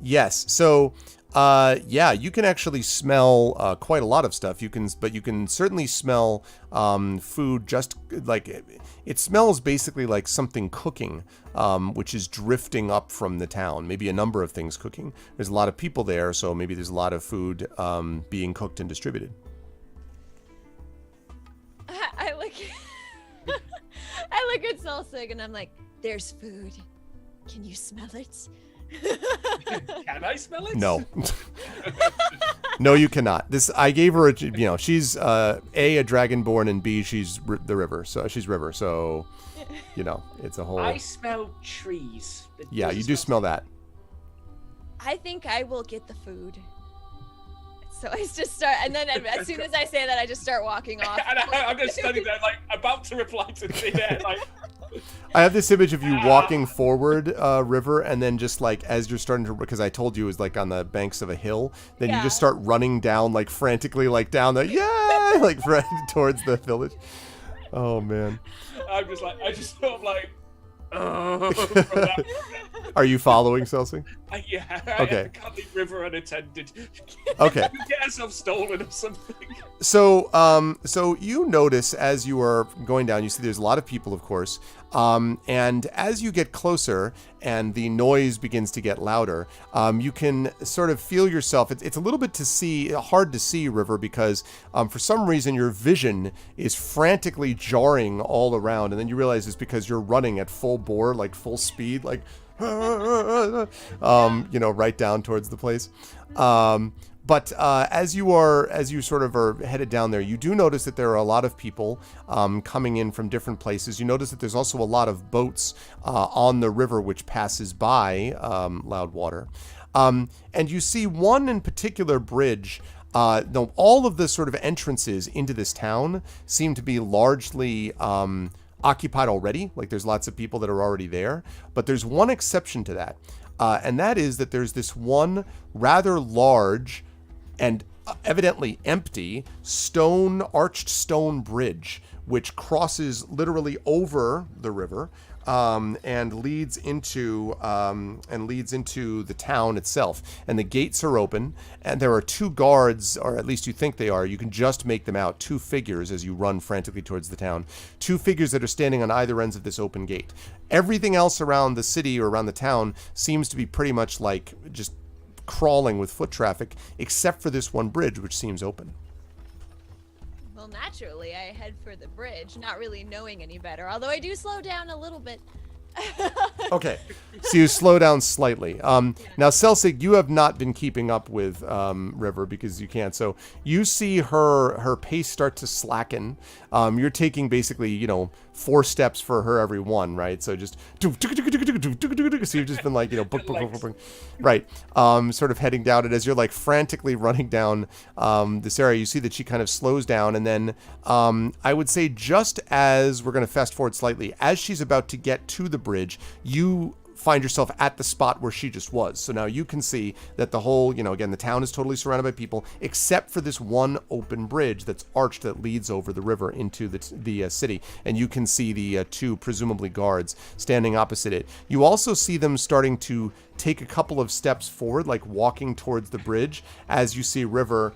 Yes, so... yeah, you can actually smell quite a lot of stuff. But you can certainly smell food. Just like it smells basically like something cooking, which is drifting up from the town. Maybe a number of things cooking. There's a lot of people there, so maybe there's a lot of food being cooked and distributed. I look, I look at Salsig and I'm like, "There's food. Can you smell it?" Can I smell it? No. No, you cannot. I gave her she's A, dragonborn, and B, she's the river. So she's river. So, it's a whole. I smell trees. Yeah, you do smell that. I think I will get the food. So I just start, and then as soon as I say that, I just start walking off. And I'm just standing there, like, about to reply to the like. I have this image of you walking forward, river, and then just like as you're starting to, because I told you it was like on the banks of a hill, then you just start running down, like frantically, like down the like towards the village. Oh man. I'm just like, I just sort of like. Are you following Celsing? Yeah. Okay. I can't leave river unattended. Okay. Get herself stolen or something. So you notice as you are going down, you see there's a lot of people, of course, and as you get closer and the noise begins to get louder, you can sort of feel yourself. It's a little bit hard to see, River, because for some reason your vision is frantically jarring all around, and then you realize it's because you're running at full bore, like full speed, like right down towards the place. But as you sort of are headed down there, you do notice that there are a lot of people coming in from different places. You notice that there's also a lot of boats on the river which passes by Loudwater. And you see one in particular bridge. All of the sort of entrances into this town seem to be largely occupied already. Like there's lots of people that are already there. But there's one exception to that. And that is that there's this one rather large and evidently empty arched stone bridge, which crosses literally over the river and leads into the town itself. And the gates are open, and there are two guards, or at least you think they are. You can just make them out. Two figures as you run frantically towards the town. Two figures that are standing on either ends of this open gate. Everything else around the city or around the town seems to be pretty much like just crawling with foot traffic, except for this one bridge, which seems open. Well, naturally, I head for the bridge, not really knowing any better, although I do slow down a little bit. Okay, so you slow down slightly. Now, Celsig, you have not been keeping up with River because you can't. So you see her pace start to slacken. You're taking basically, 4 steps for her every one, right? So just so you've just been like, right, sort of heading down. And as you're like frantically running down this area, you see that she kind of slows down, and then I would say just as we're going to fast forward slightly, as she's about to get to the bridge, you find yourself at the spot where she just was. So now you can see that the whole, again, the town is totally surrounded by people, except for this one open bridge that's arched that leads over the river into the city. And you can see the two, presumably guards, standing opposite it. You also see them starting to take a couple of steps forward, like walking towards the bridge, as you see River,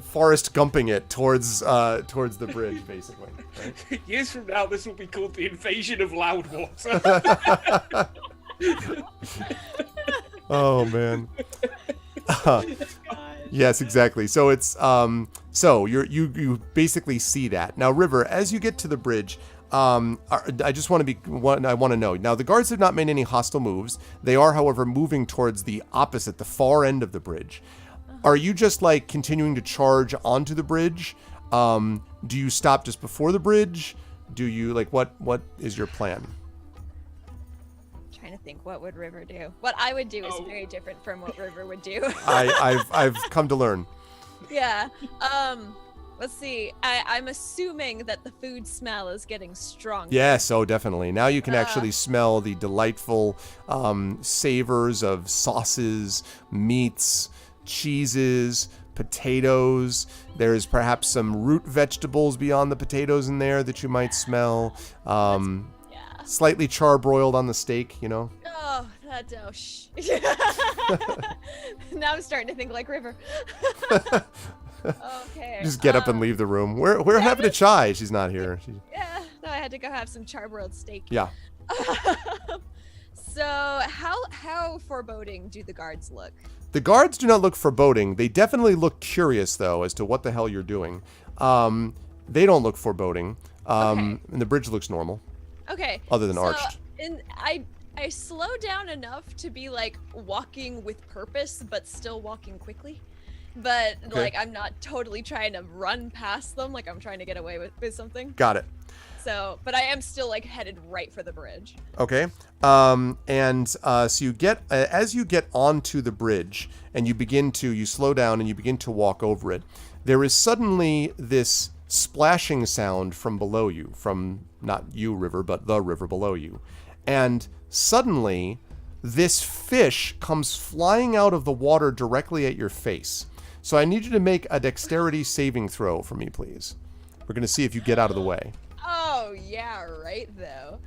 Forrest Gumping it towards the bridge, basically. Right? Years from now, this will be called the invasion of Loudwater. Oh man. Yes, exactly. So it's so you basically see that. Now, River, as you get to the bridge, I just want to know. Now, the guards have not made any hostile moves. They are, however, moving towards the far end of the bridge. Are you just like continuing to charge onto the bridge? Do you stop just before the bridge? Do you what is your plan? Trying to think, what would River do? What I would do is very different from what River would do. I've come to learn. Yeah. Let's see. I'm assuming that the food smell is getting stronger. Yes, definitely. Now you can actually smell the delightful savors of sauces, meats, cheeses, potatoes. There's perhaps some root vegetables beyond the potatoes in there that you might smell. Slightly charbroiled on the steak, Oh, shh. Now I'm starting to think like River. Okay. Just get up and leave the room. We're having a chai. She's not here. Yeah. No, I had to go have some charbroiled steak. Yeah. So how foreboding do the guards look? The guards do not look foreboding. They definitely look curious, though, as to what the hell you're doing. They don't look foreboding. And the bridge looks normal. Okay. Other than arched. And I slow down enough to be like walking with purpose, but still walking quickly. But like I'm not totally trying to run past them, like I'm trying to get away with something. Got it. So, but I am still like headed right for the bridge. Okay. So you get as you get onto the bridge and you slow down and you begin to walk over it. There is suddenly this splashing sound from below you, from not you, River, but the river below you. And suddenly this fish comes flying out of the water directly at your face. So I need you to make a dexterity saving throw for me, please. We're going to see if you get out of the way. Oh, yeah, right, though.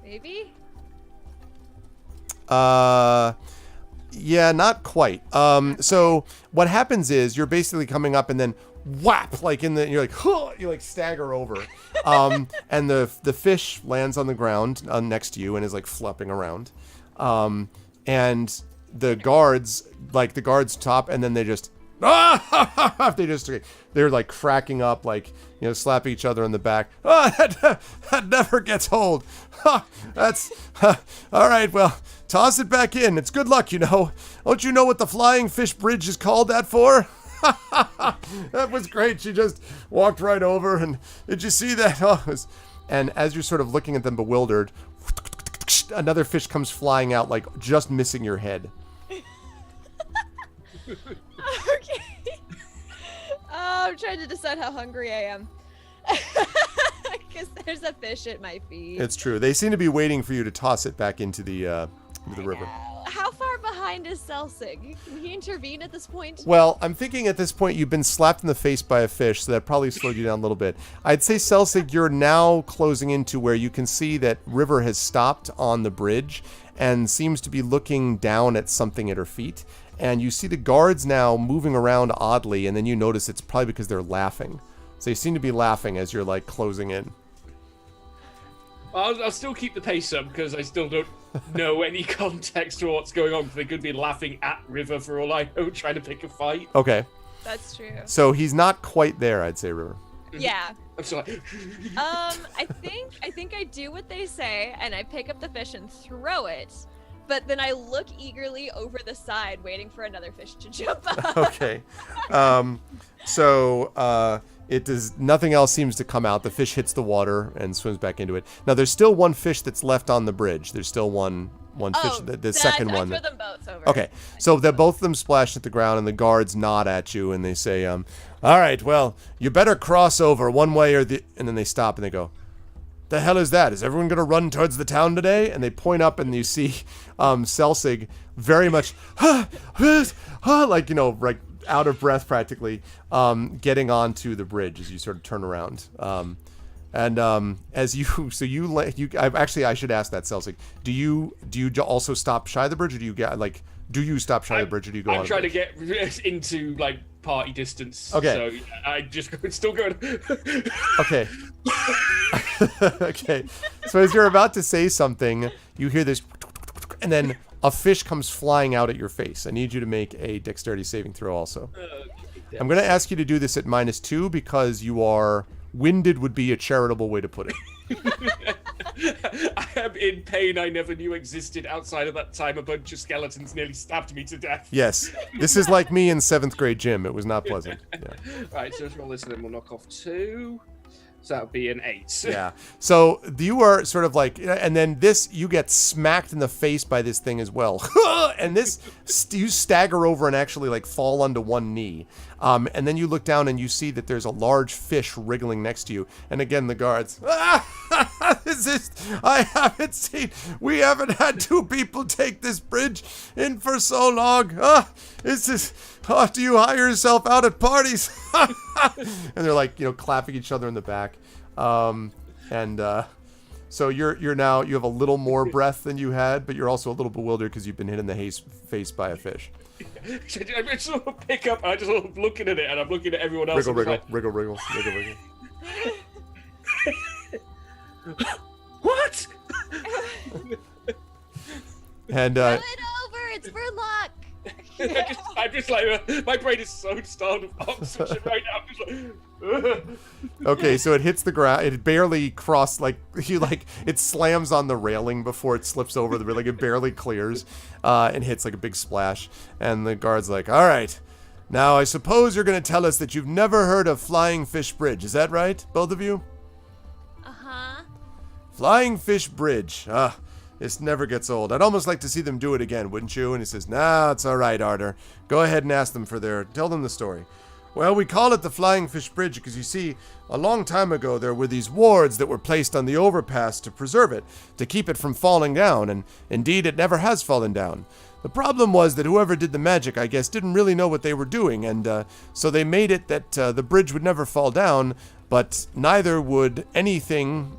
Maybe? Yeah, not quite. So what happens is you're basically coming up and then whap, you're like, huh, you like stagger over. And the fish lands on the ground next to you and is like flopping around. And the guards stop and then they just, they're like cracking up, slap each other on the back. That never gets old. That's all right. Well, toss it back in. It's good luck, Don't you know what the flying fish bridge is called that for? That was great. She just walked right over, and did you see that? And as you're sort of looking at them bewildered, another fish comes flying out, just missing your head. Okay. I'm trying to decide how hungry I am. Because there's a fish at my feet. It's true. They seem to be waiting for you to toss it back into the river. How far behind is Selsig? Can he intervene at this point? Well, I'm thinking at this point you've been slapped in the face by a fish, so that probably slowed you down a little bit. I'd say, Selsig, you're now closing into where you can see that River has stopped on the bridge and seems to be looking down at something at her feet. And you see the guards now moving around oddly, and then you notice it's probably because they're laughing. So they seem to be laughing as you're, closing in. I'll still keep the pace up because I still don't know any context for what's going on. They could be laughing at River for all I know, trying to pick a fight. Okay. That's true. So he's not quite there, I'd say, River. Yeah. I'm sorry. I think I do what they say, and I pick up the fish and throw it. But then I look eagerly over the side, waiting for another fish to jump up. Okay. It does. Nothing else seems to come out. The fish hits the water and swims back into it. Now, there's still one fish that's left on the bridge. There's still one fish, the second one. I threw them both over. Okay, so both of them splash at the ground, and the guards nod at you, and they say, all right, well, you better cross over one way or the... And then they stop, and they go, the hell is that? Is everyone going to run towards the town today? And they point up, and you see Selsig very much, like, like out of breath practically, getting onto the bridge as you sort of turn around. As I should ask that, Selsig. Do you also stop shy of the bridge, or do you stop shy of the bridge, or do you go on? I'm trying to get into like party distance. Okay. So I just still going. Okay. Okay. So as you're about to say something, you hear this, and then a fish comes flying out at your face. I need you to make a dexterity saving throw also. I'm going to ask you to do this at -2 because you are winded would be a charitable way to put it. I am in pain I never knew existed. Outside of that time, a bunch of skeletons nearly stabbed me to death. Yes. This is like me in 7th grade gym. It was not pleasant. Yeah. Right, so let's roll this and then we'll knock off 2. So that would be an 8. Yeah. So you are sort of like, and then you get smacked in the face by this thing as well. And you stagger over and actually like fall onto one knee. And then you look down and you see that there's a large fish wriggling next to you. And again, the guards, we haven't had 2 people take this bridge in for so long. Do you hire yourself out at parties? And they're like, clapping each other in the back. So you have a little more breath than you had, but you're also a little bewildered because you've been hit in the face by a fish. I just sort of pick up, and I just sort of looking at it, and I'm looking at everyone else. Wriggle. What? And Throw it over. It's for luck. I'm just like, my brain is so starved of oxygen right now. I'm just like, okay, so it hits the ground. It barely crossed, it slams on the railing before it slips over the railing. It barely clears and hits like a big splash. And the guard's like, all right, now I suppose you're going to tell us that you've never heard of Flying Fish Bridge. Is that right, both of you? Uh-huh. Flying Fish Bridge. This never gets old. I'd almost like to see them do it again, wouldn't you? And he says, nah, it's all right, Arter. Go ahead and ask them tell them the story. Well, we call it the Flying Fish Bridge because you see, a long time ago there were these wards that were placed on the overpass to preserve it, to keep it from falling down, and indeed it never has fallen down. The problem was that whoever did the magic, I guess, didn't really know what they were doing, and so they made it that the bridge would never fall down, but neither would everything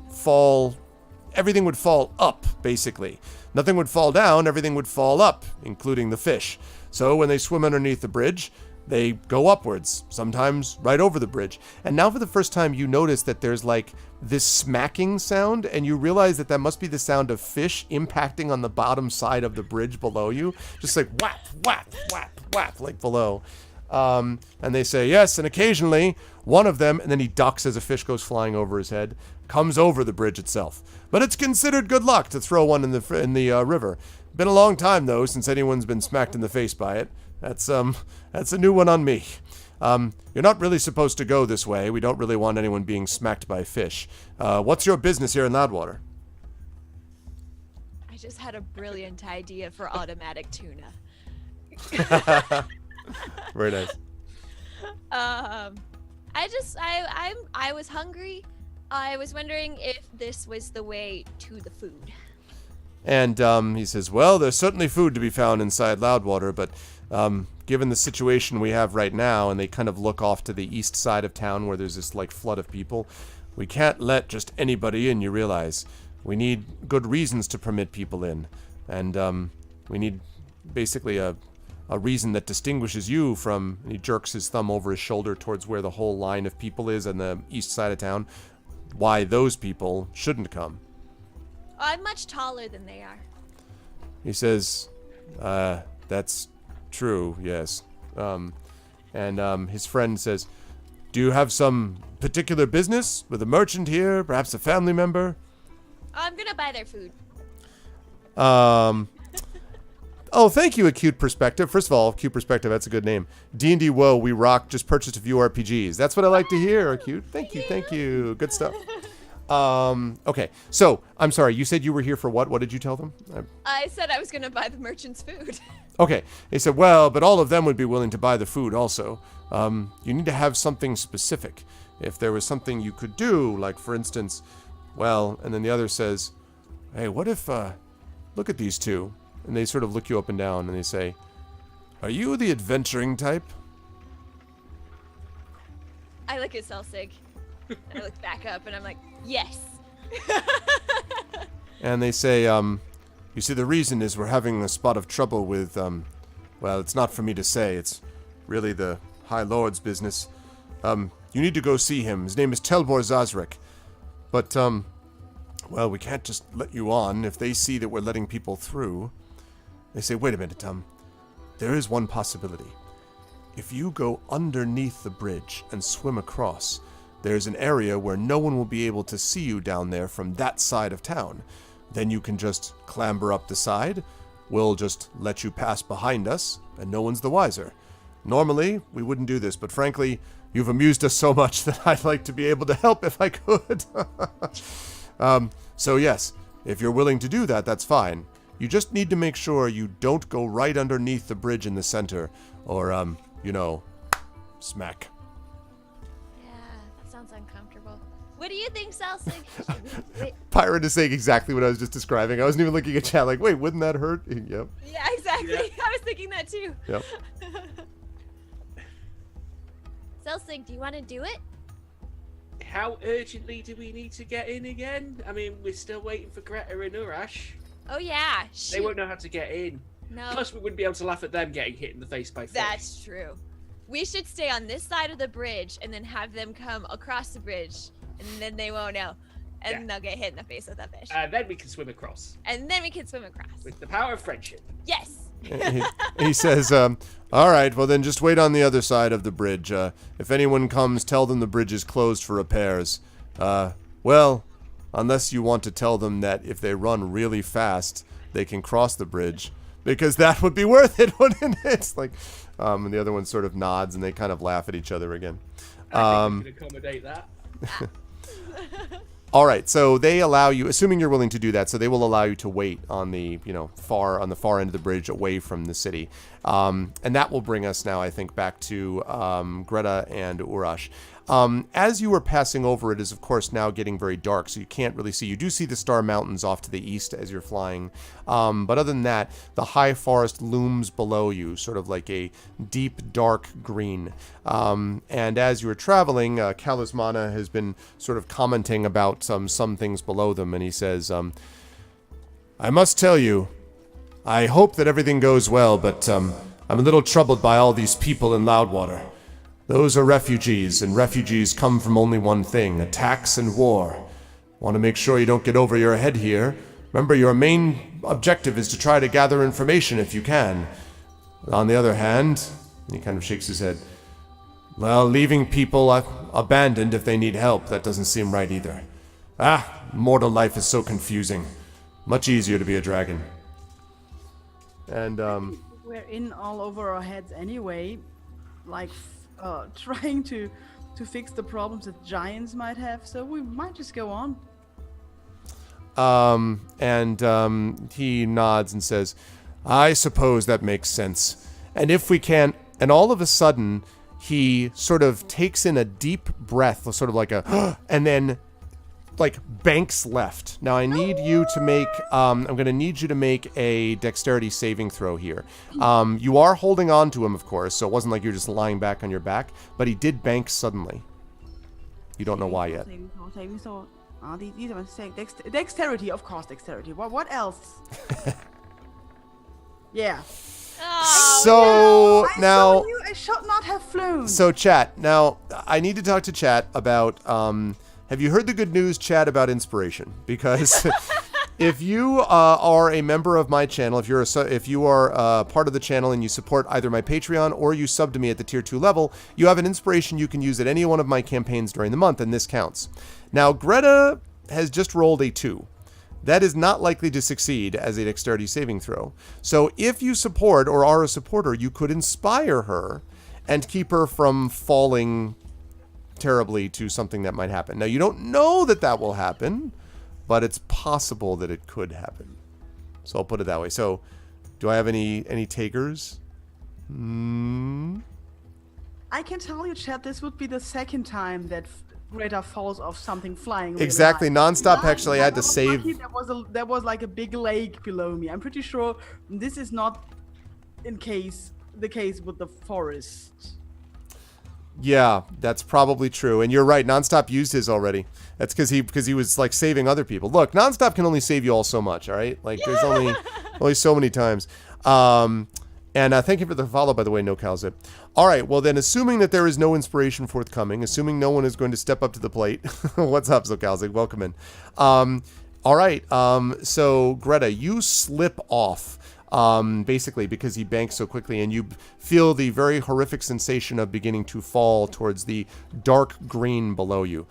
would fall up, basically. Nothing would fall down, everything would fall up, including the fish. So when they swim underneath the bridge, they go upwards, sometimes right over the bridge. And now for the first time, you notice that there's like this smacking sound, and you realize that must be the sound of fish impacting on the bottom side of the bridge below you. Just like whap, whap, whap, whap, like below. And they say, yes, and occasionally one of them, and then he ducks as a fish goes flying over his head, comes over the bridge itself. But it's considered good luck to throw one in the river. Been a long time, though, since anyone's been smacked in the face by it. That's a new one on me. You're not really supposed to go this way. We don't really want anyone being smacked by fish. What's your business here in Loudwater? I just had a brilliant idea for automatic tuna. Very nice. I was hungry. I was wondering if this was the way to the food. And he says, well, there's certainly food to be found inside Loudwater, but given the situation we have right now, and they kind of look off to the east side of town where there's this like flood of people, we can't let just anybody in, you realize. We need good reasons to permit people in. And we need basically a reason that distinguishes you from, and he jerks his thumb over his shoulder towards where the whole line of people is on the east side of town, why those people shouldn't come. I'm much taller than they are. He says, that's true, yes. And his friend says, do you have some particular business with a merchant here, perhaps a family member? I'm gonna buy their food. Oh, thank you, Acute Perspective. First of all, Acute Perspective, that's a good name. D&D Whoa, we rock, just purchased a few RPGs. That's what I like to hear, Acute. Thank you. Good stuff. Okay. So, I'm sorry. You said you were here for what? What did you tell them? I said I was going to buy the merchant's food. Okay. They said, well, but all of them would be willing to buy the food also. You need to have something specific. If there was something you could do, like, for instance, well, and then the other says, hey, what if, look at these two. And they sort of look you up and down and they say, are you the adventuring type? I look at Celsig. And I look back up and I'm like, yes. And they say, you see, the reason is we're having a spot of trouble with, well, it's not for me to say. It's really the High Lord's business. You need to go see him. His name is Telbor Zazrek. But, well, we can't just let you on if they see that we're letting people through. They say, wait a minute, there is one possibility. If you go underneath the bridge and swim across, there's an area where no one will be able to see you down there from that side of town. Then you can just clamber up the side. We'll just let you pass behind us, and no one's the wiser. Normally, we wouldn't do this, but frankly, you've amused us so much that I'd like to be able to help if I could. So yes, if you're willing to do that, that's fine. You just need to make sure you don't go right underneath the bridge in the center, or, smack. Sounds uncomfortable. What do you think, Celsig? Pirate is saying exactly what I was just describing. I wasn't even looking at chat like, wait, wouldn't that hurt? Yep. Yeah, exactly. Yeah. I was thinking that too. Yep. Celsig, do you want to do it? How urgently do we need to get in again? I mean, we're still waiting for Greta and Urash. Oh yeah. They Shoot. won't know how to get in. No. Plus, we wouldn't be able to laugh at them getting hit in the face by fish. That's true. We should stay on this side of the bridge and then have them come across the bridge, and then they won't know, and they'll get hit in the face with a fish. Then we can swim across. And then we can swim across. With the power of friendship. Yes. He says, all right, well then just wait on the other side of the bridge. If anyone comes, tell them the bridge is closed for repairs. Well, unless you want to tell them that if they run really fast, they can cross the bridge. Because that would be worth it, wouldn't it? It's like, and the other one sort of nods and they kind of laugh at each other again. I think we can accommodate that. All right, so they allow you, assuming you're willing to do that, so they will allow you to wait on the, far end of the bridge away from the city. And that will bring us now, I think, back to Greta and Urash. As you are passing over, it is, of course, now getting very dark, so you can't really see. You do see the Star Mountains off to the east as you're flying. But other than that, the high forest looms below you, sort of like a deep, dark green. And as you are traveling, Kalismana has been sort of commenting about some things below them, and he says, I must tell you, I hope that everything goes well, but I'm a little troubled by all these people in Loudwater. Those are refugees, and refugees come from only one thing, attacks and war. Want to make sure you don't get over your head here. Remember, your main objective is to try to gather information if you can. On the other hand, he kind of shakes his head, well, leaving people abandoned if they need help, that doesn't seem right either. Mortal life is so confusing. Much easier to be a dragon. And, We're in all over our heads anyway, like trying to fix the problems that giants might have, so we might just go on. He nods and says, I suppose that makes sense. And if we can, and all of a sudden, he sort of takes in a deep breath, sort of like a, and then like banks left. Now I need you to make, I'm going to need you to make a dexterity saving throw here. You are holding on to him, of course, so it wasn't like you're just lying back on your back, but he did bank suddenly. You don't know why yet. Saving throw. These are saying dexterity, of course, dexterity. What else? Yeah. Oh, So I now, told you I should not have flown. so chat. Now I need to talk to chat about. Have you heard the good news, chat, about inspiration? Because if you are a member of my channel, if you are part of the channel and you support either my Patreon or you sub to me at the tier 2 level, you have an inspiration you can use at any one of my campaigns during the month, and this counts. Now Greta has just rolled a 2. That is not likely to succeed as a dexterity saving throw. So if you support or are a supporter, you could inspire her and keep her from falling terribly to something that might happen. Now, you don't know that will happen, but it's possible that it could happen. So I'll put it that way. So, do I have any takers? I can tell you, Chad, this would be the second time that Greta falls off something flying. Really Exactly. high. Nonstop actually had to save. Lucky there was like a big lake below me. I'm pretty sure this is not the case with the forest. Yeah, that's probably true. And you're right. Nonstop used his already. That's because he was like saving other people. Look, Nonstop can only save you all so much. All right. Like there's only so many times. And thank you for the follow, by the way, No Calzip. All right, well then, assuming that there is no inspiration forthcoming, assuming no one is going to step up to the plate. What's up, Zocalzic? Welcome in. All right, so Greta, you slip off, basically because he banks so quickly, and you feel the very horrific sensation of beginning to fall towards the dark green below you.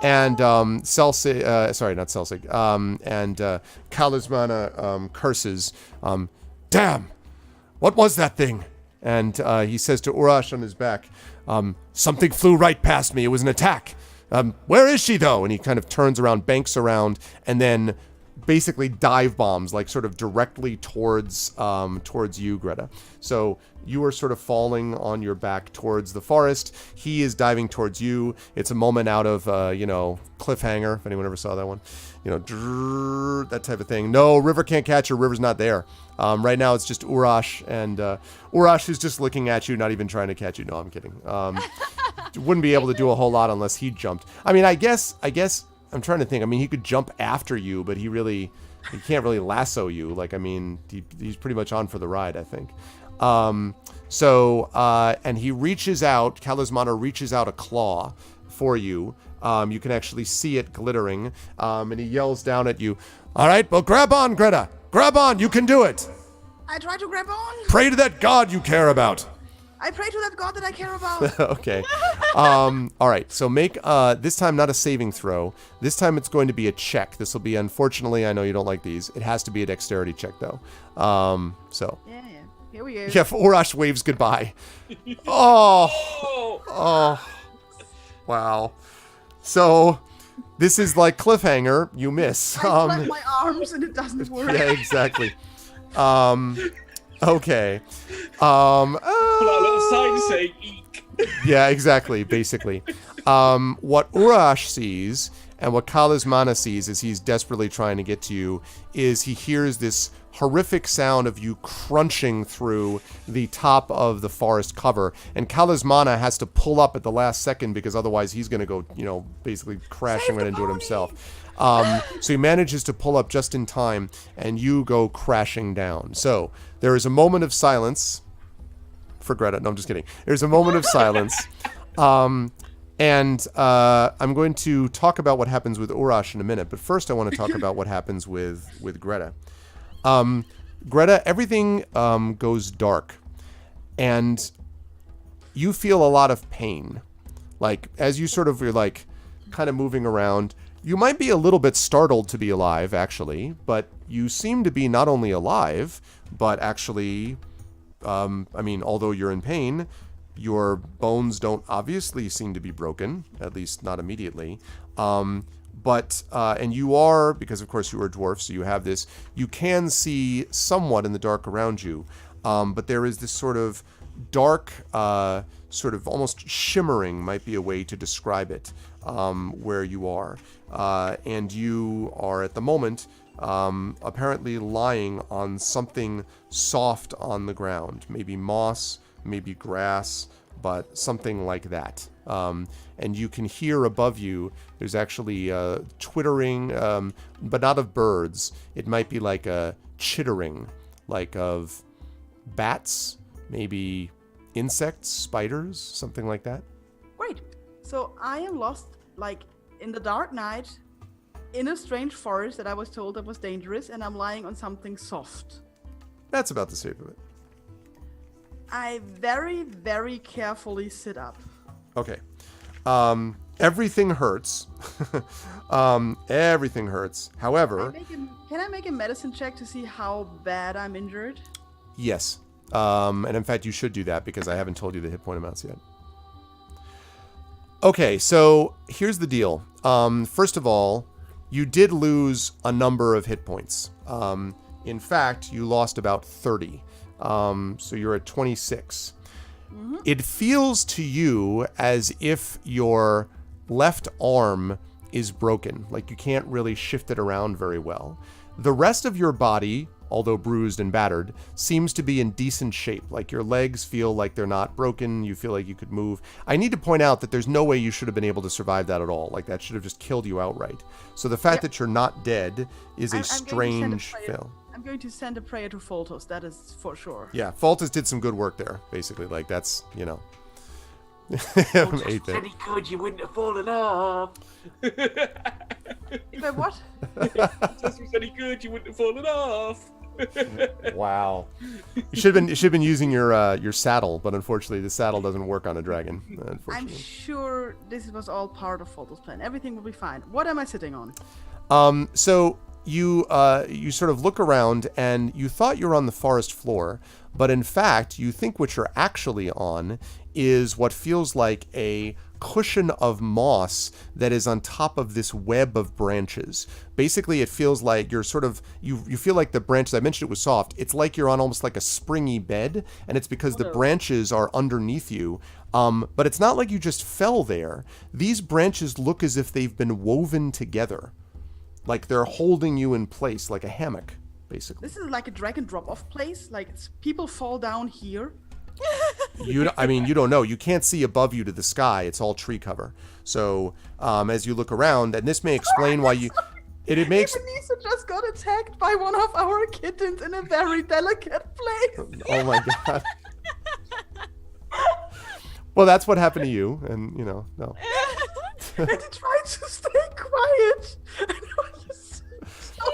And Celsig, sorry, not Celsig, and Kalismana curses, damn, what was that thing? And he says to Urash on his back, something flew right past me, it was an attack. Where is she though? And he kind of turns around, banks around, and then basically dive bombs, like sort of directly towards you, Greta. So you are sort of falling on your back towards the forest. He is diving towards you. It's a moment out of, Cliffhanger, if anyone ever saw that one. That type of thing. No, River can't catch her. River's not there. Right now it's just Urash, and Urash is just looking at you, not even trying to catch you. No, I'm kidding. Wouldn't be able to do a whole lot unless he jumped. I mean, I guess I'm trying to think. I mean, he could jump after you, but he can't really lasso you. Like, I mean, he's pretty much on for the ride, I think. And he reaches out, Kalismana reaches out a claw for you. You can actually see it glittering. And he yells down at you, all right, well, grab on, Greta. Grab on, you can do it. I try to grab on. Pray to that god you care about. I pray to that god that I care about. Okay. All right. So make this time not a saving throw. This time it's going to be a check. This will be, unfortunately, I know you don't like these. It has to be a dexterity check though. So. Yeah. Here we go. Yeah. Urash waves goodbye. Oh. Wow. So this is like Cliffhanger. You miss. I clap my arms and it doesn't work. Yeah. Exactly. Okay. Put out a little sign saying eek. Yeah, exactly, basically. What Urash sees and what Kalismana sees as he's desperately trying to get to you is he hears this horrific sound of you crunching through the top of the forest cover, and Kalismana has to pull up at the last second because otherwise he's going to go, basically crashing right into it himself. So he manages to pull up just in time, and you go crashing down. So there is a moment of silence for Greta. No, I'm just kidding. There's a moment of silence. And I'm going to talk about what happens with Urash in a minute. But first I want to talk about what happens with Greta. Greta, everything goes dark. And you feel a lot of pain. Like, as you you're like kind of moving around, you might be a little bit startled to be alive, actually. But you seem to be not only alive, but actually... although you're in pain, your bones don't obviously seem to be broken, at least not immediately. And you are, because of course you are a dwarf, so you have this, you can see somewhat in the dark around you. But there is this sort of dark, sort of almost shimmering might be a way to describe it, where you are. And you are at the moment apparently lying on something soft on the ground, maybe moss, maybe grass, but something like that. And you can hear above you, there's actually twittering, but not of birds. It might be like a chittering, like of bats, maybe insects, spiders, something like that. Great. So I am lost, like, in the dark night, in a strange forest that I was told that was dangerous, and I'm lying on something soft. That's about the shape of it. I very, very carefully sit up. Okay. Everything hurts. Everything hurts. However... Can I make a medicine check to see how bad I'm injured? Yes. And in fact, you should do that because I haven't told you the hit point amounts yet. Okay, so here's the deal. First of all, you did lose a number of hit points. In fact, you lost about 30. So you're at 26. Mm-hmm. It feels to you as if your left arm is broken, like you can't really shift it around very well. The rest of your body, although bruised and battered, seems to be in decent shape. Like your legs feel like they're not broken. You feel like you could move. I need to point out that there's no way you should have been able to survive that at all. Like that should have just killed you outright. So the fact that you're not dead is a strange fail. I'm going to send a prayer to Foltos, that is for sure. Yeah, Foltos did some good work there, basically. Like that's, you know. If any good, you wouldn't have fallen off. If I what? If this was any good, you wouldn't have fallen off. Wow. You should have been using your saddle, but unfortunately the saddle doesn't work on a dragon. I'm sure this was all part of Foltos' plan. Everything will be fine. What am I sitting on? So you sort of look around and you thought you were on the forest floor, but in fact you think what you're actually on is what feels like a cushion of moss that is on top of this web of branches. Basically, it feels like you're sort of, you feel like the branches, I mentioned it was soft, it's like you're on almost like a springy bed, and it's because the branches are underneath you. But it's not like you just fell there. These branches look as if they've been woven together. Like they're holding you in place, like a hammock, basically. This is like a dragon drop-off place. Like people fall down here. You don't know. You can't see above you to the sky. It's all tree cover. So as you look around, and this may explain why you... It makes... Ebenezer just got attacked by one of our kittens in a very delicate place. Oh my god. Well, that's what happened to you, and you know, no. And he tried to stay quiet.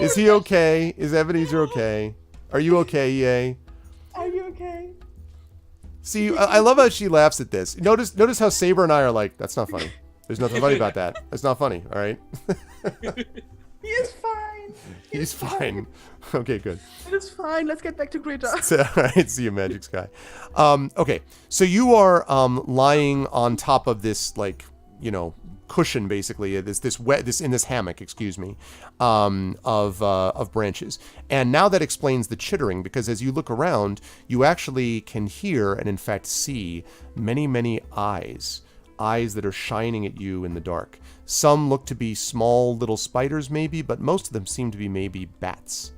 Is he okay? Is Ebenezer okay? Are you okay, EA? Are you okay? See, I love how she laughs at this. Notice how Saber and I are like, that's not funny. There's nothing funny about that. That's not funny, all right? He is fine. He's fine. Okay, good. It is fine. Let's get back to Greta. All right, see you, Magic Sky. Okay, so you are lying on top of this, like, you know, cushion, basically, this in this hammock, excuse me, of branches. And now that explains the chittering, because as you look around, you actually can hear and in fact see many, many eyes that are shining at you in the dark. Some look to be small little spiders maybe, but most of them seem to be maybe bats.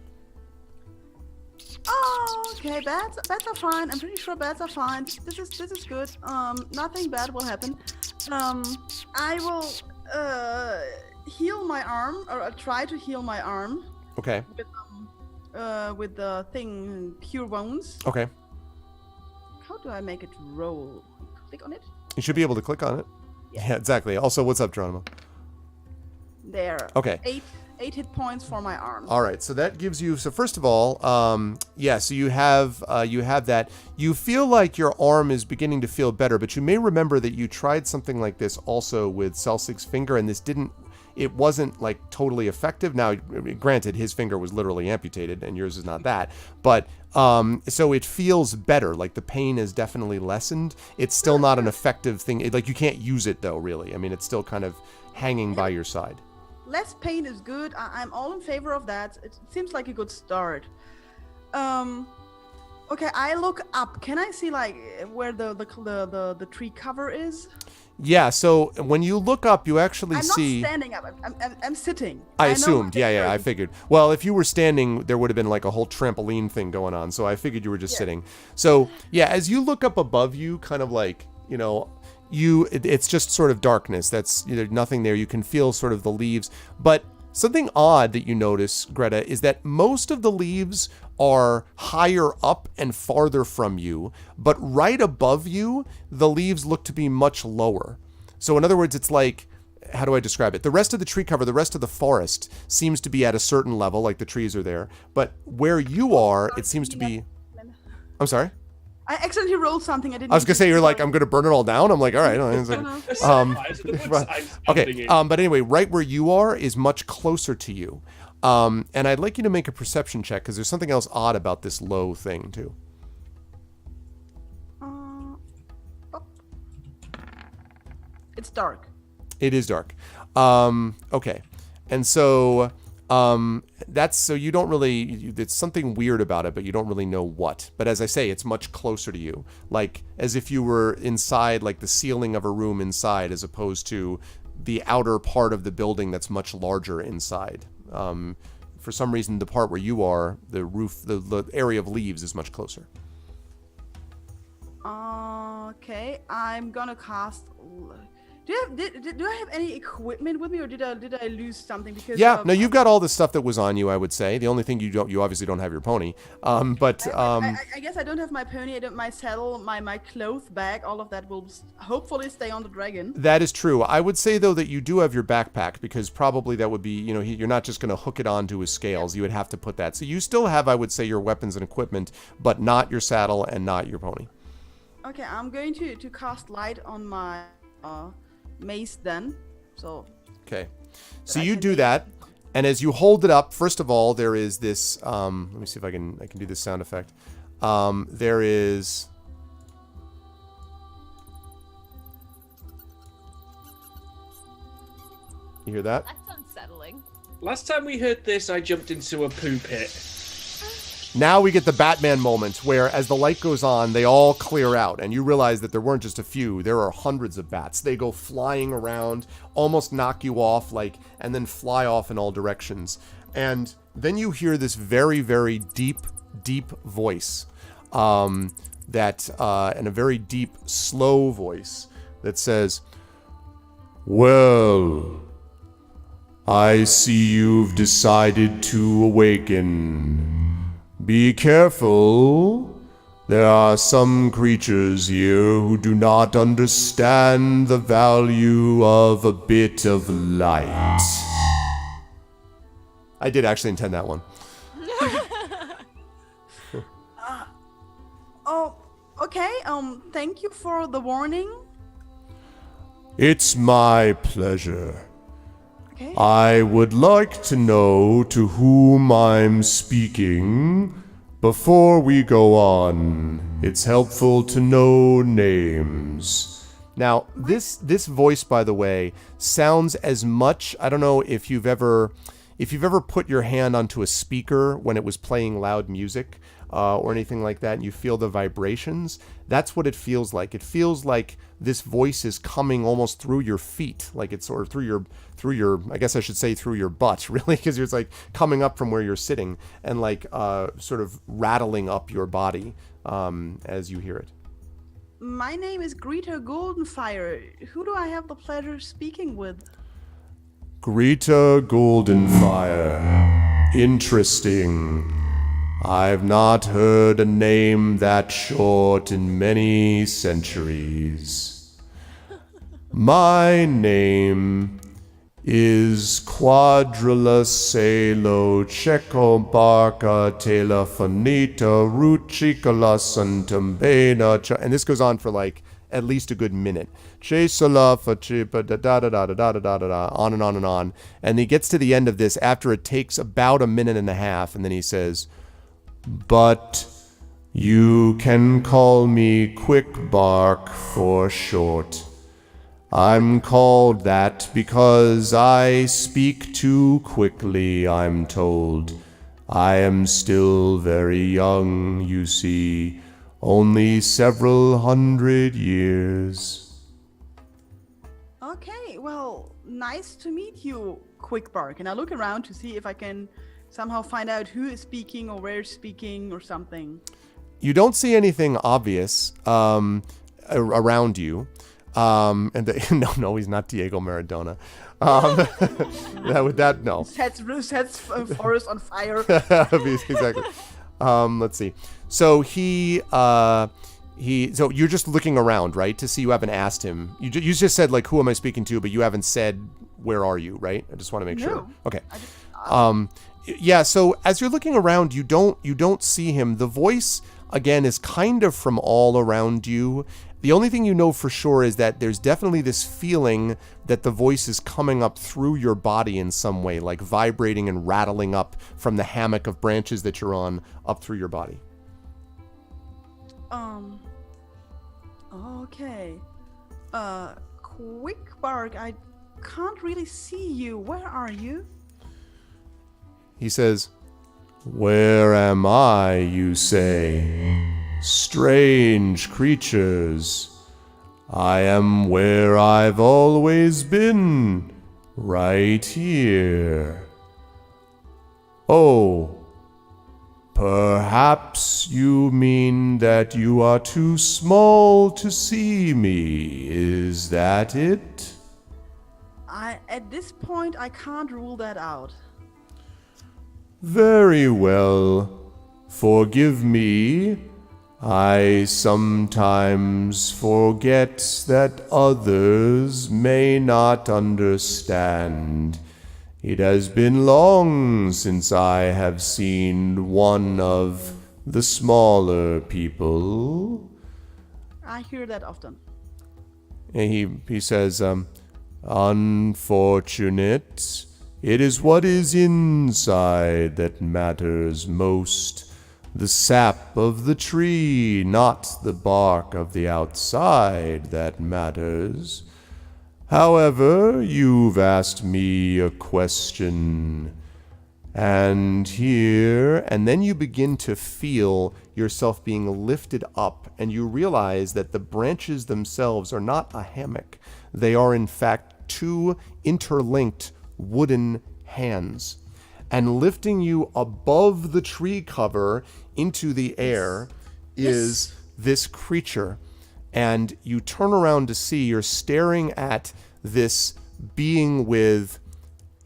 Oh, okay, bats are fine. I'm pretty sure bats are fine. This is good. Nothing bad will happen. I will heal my arm, or try to heal my arm. Okay. With the thing, Cure Wounds. Okay. How do I make it roll? Click on it? You should be able to click on it. Yeah, exactly. Also, what's up, Geronimo? There. Okay. 8 hit points for my arm. All right, so that gives you. So first of all, so you have that. You feel like your arm is beginning to feel better, but you may remember that you tried something like this also with Celsig's finger, and it wasn't like totally effective. Now, granted, his finger was literally amputated, and yours is not that, but so it feels better. Like the pain is definitely lessened. It's still not an effective thing. Like you can't use it though, really. I mean, it's still kind of hanging by your side. Less pain is good. I'm all in favor of that. It seems like a good start. Okay, I look up. Can I see like where the tree cover is? Yeah. So when you look up, you actually see. I'm not standing up. I'm sitting. I assumed. Yeah. I figured. Well, if you were standing, there would have been like a whole trampoline thing going on. So I figured you were just sitting. So yeah, as you look up above you, kind of like, you know. It's just sort of darkness. That's nothing there. You can feel sort of the leaves. But something odd that you notice, Greta, is that most of the leaves are higher up and farther from you. But right above you, the leaves look to be much lower. So in other words, it's like, how do I describe it? The rest of the tree cover, the rest of the forest seems to be at a certain level, like the trees are there. But where you are, it seems to be... I'm sorry? I accidentally rolled something. I was gonna say you're like, I'm gonna burn it all down. I'm like, all right. Okay. But anyway, right where you are is much closer to you. And I'd like you to make a perception check because there's something else odd about this low thing too. It's dark. It is dark. Okay. And so so you don't really, it's something weird about it, but you don't really know what. But as I say, it's much closer to you, like as if you were inside, like the ceiling of a room inside, as opposed to the outer part of the building that's much larger inside. For some reason, the part where you are, the roof, the area of leaves is much closer. Okay, I'm gonna cast. Do I have any equipment with me, or did I lose something? Because No, you've got all the stuff that was on you, I would say. The only thing you obviously don't have your pony. I guess I don't have my pony, I don't my saddle, my cloth bag. All of that will hopefully stay on the dragon. That is true. I would say though that you do have your backpack, because probably that would be, you're not just going to hook it onto his scales. You would have to put that. So you still have, I would say, your weapons and equipment, but not your saddle and not your pony. Okay, I'm going to cast light on my mace then. So okay, so you do that, and as you hold it up, first of all, there is this. Let me see if I can do this sound effect. There is. You hear that? That's unsettling. Last time we heard this, I jumped into a poo pit. Now we get the Batman moment where, as the light goes on, they all clear out, and you realize that there weren't just a few, there are hundreds of bats. They go flying around, almost knock you off, and then fly off in all directions. And then you hear this very, very deep, deep voice, and a very deep, slow voice that says, "Well, I see you've decided to awaken. Be careful. There are some creatures here who do not understand the value of a bit of light." I did actually intend that one. Okay. Thank you for the warning. It's my pleasure. Okay. I would like to know to whom I'm speaking. Before we go on, it's helpful to know names. Now, this voice, by the way, sounds as much, I don't know if you've ever put your hand onto a speaker when it was playing loud music, or anything like that, and you feel the vibrations. That's what it feels like. It feels like this voice is coming almost through your feet, like it's or through your I guess I should say through your butt, really, because it's like coming up from where you're sitting and sort of rattling up your body as you hear it. My name is Greta Goldenfire. Who do I have the pleasure of speaking with? Greta Goldenfire. Interesting. I've not heard a name that short in many centuries. My name is Quadrilasalo Checobarca Telefonita Ruchicala Santambena. And this goes on for at least a good minute. Chesala Fachipa da da da da da da da da, on and on and on. And he gets to the end of this after it takes about a minute and a half, and then he says, "But you can call me Quick Bark for short. I'm called that because I speak too quickly, I'm told. I am still very young, you see, only several hundred years." Okay, well, nice to meet you, Quick Bark. And I look around to see if I can somehow find out who is speaking or where is speaking or something. You don't see anything obvious around you. No, he's not Diego Maradona. No. Sets forest on fire. Exactly. Let's see. So so you're just looking around, right? To see, you haven't asked him. You just said who am I speaking to, but you haven't said where are you, right? I just want to make sure. Okay. Yeah. So as you're looking around, you don't see him. The voice again is kind of from all around you. The only thing you know for sure is that there's definitely this feeling that the voice is coming up through your body in some way, like vibrating and rattling up from the hammock of branches that you're on up through your body. Okay. quick bark. I can't really see you. Where are you? He says, "Where am I, you say? Strange creatures. I am where I've always been, right here. Oh, perhaps you mean that you are too small to see me, is that it?" At this point, I can't rule that out. "Very well. Forgive me. I sometimes forget that others may not understand. It has been long since I have seen one of the smaller people." I hear that often. And he says, "Unfortunate. It is what is inside that matters most. The sap of the tree, not the bark of the outside, that matters. However, you've asked me a question. And here," and then you begin to feel yourself being lifted up, and you realize that the branches themselves are not a hammock. They are, in fact, two interlinked wooden hands. And lifting you above the tree cover into the air is this creature. And you turn around to see, you're staring at this being with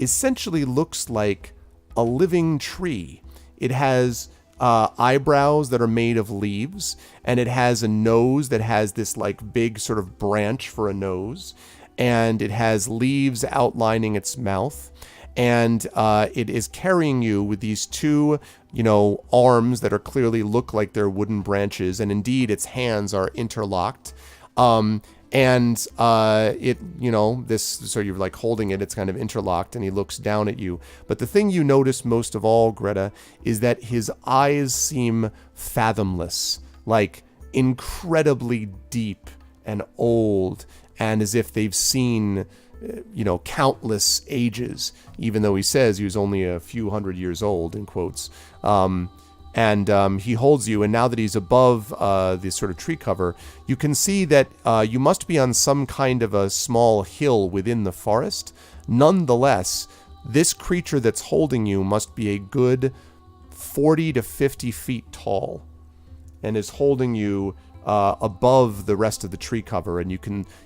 essentially looks like a living tree. It has eyebrows that are made of leaves, and it has a nose that has this like big sort of branch for a nose, and it has leaves outlining its mouth. And it is carrying you with these two, arms that are clearly look like they're wooden branches, and indeed its hands are interlocked. So you're like holding it, it's kind of interlocked, and he looks down at you. But the thing you notice most of all, Greta, is that his eyes seem fathomless, like incredibly deep and old, and as if they've seen countless ages, even though he says he was only a few hundred years old, in quotes. He holds you, and now that he's above this sort of tree cover, you can see that you must be on some kind of a small hill within the forest. Nonetheless, this creature that's holding you must be a good 40 to 50 feet tall, and is holding you above the rest of the tree cover, and you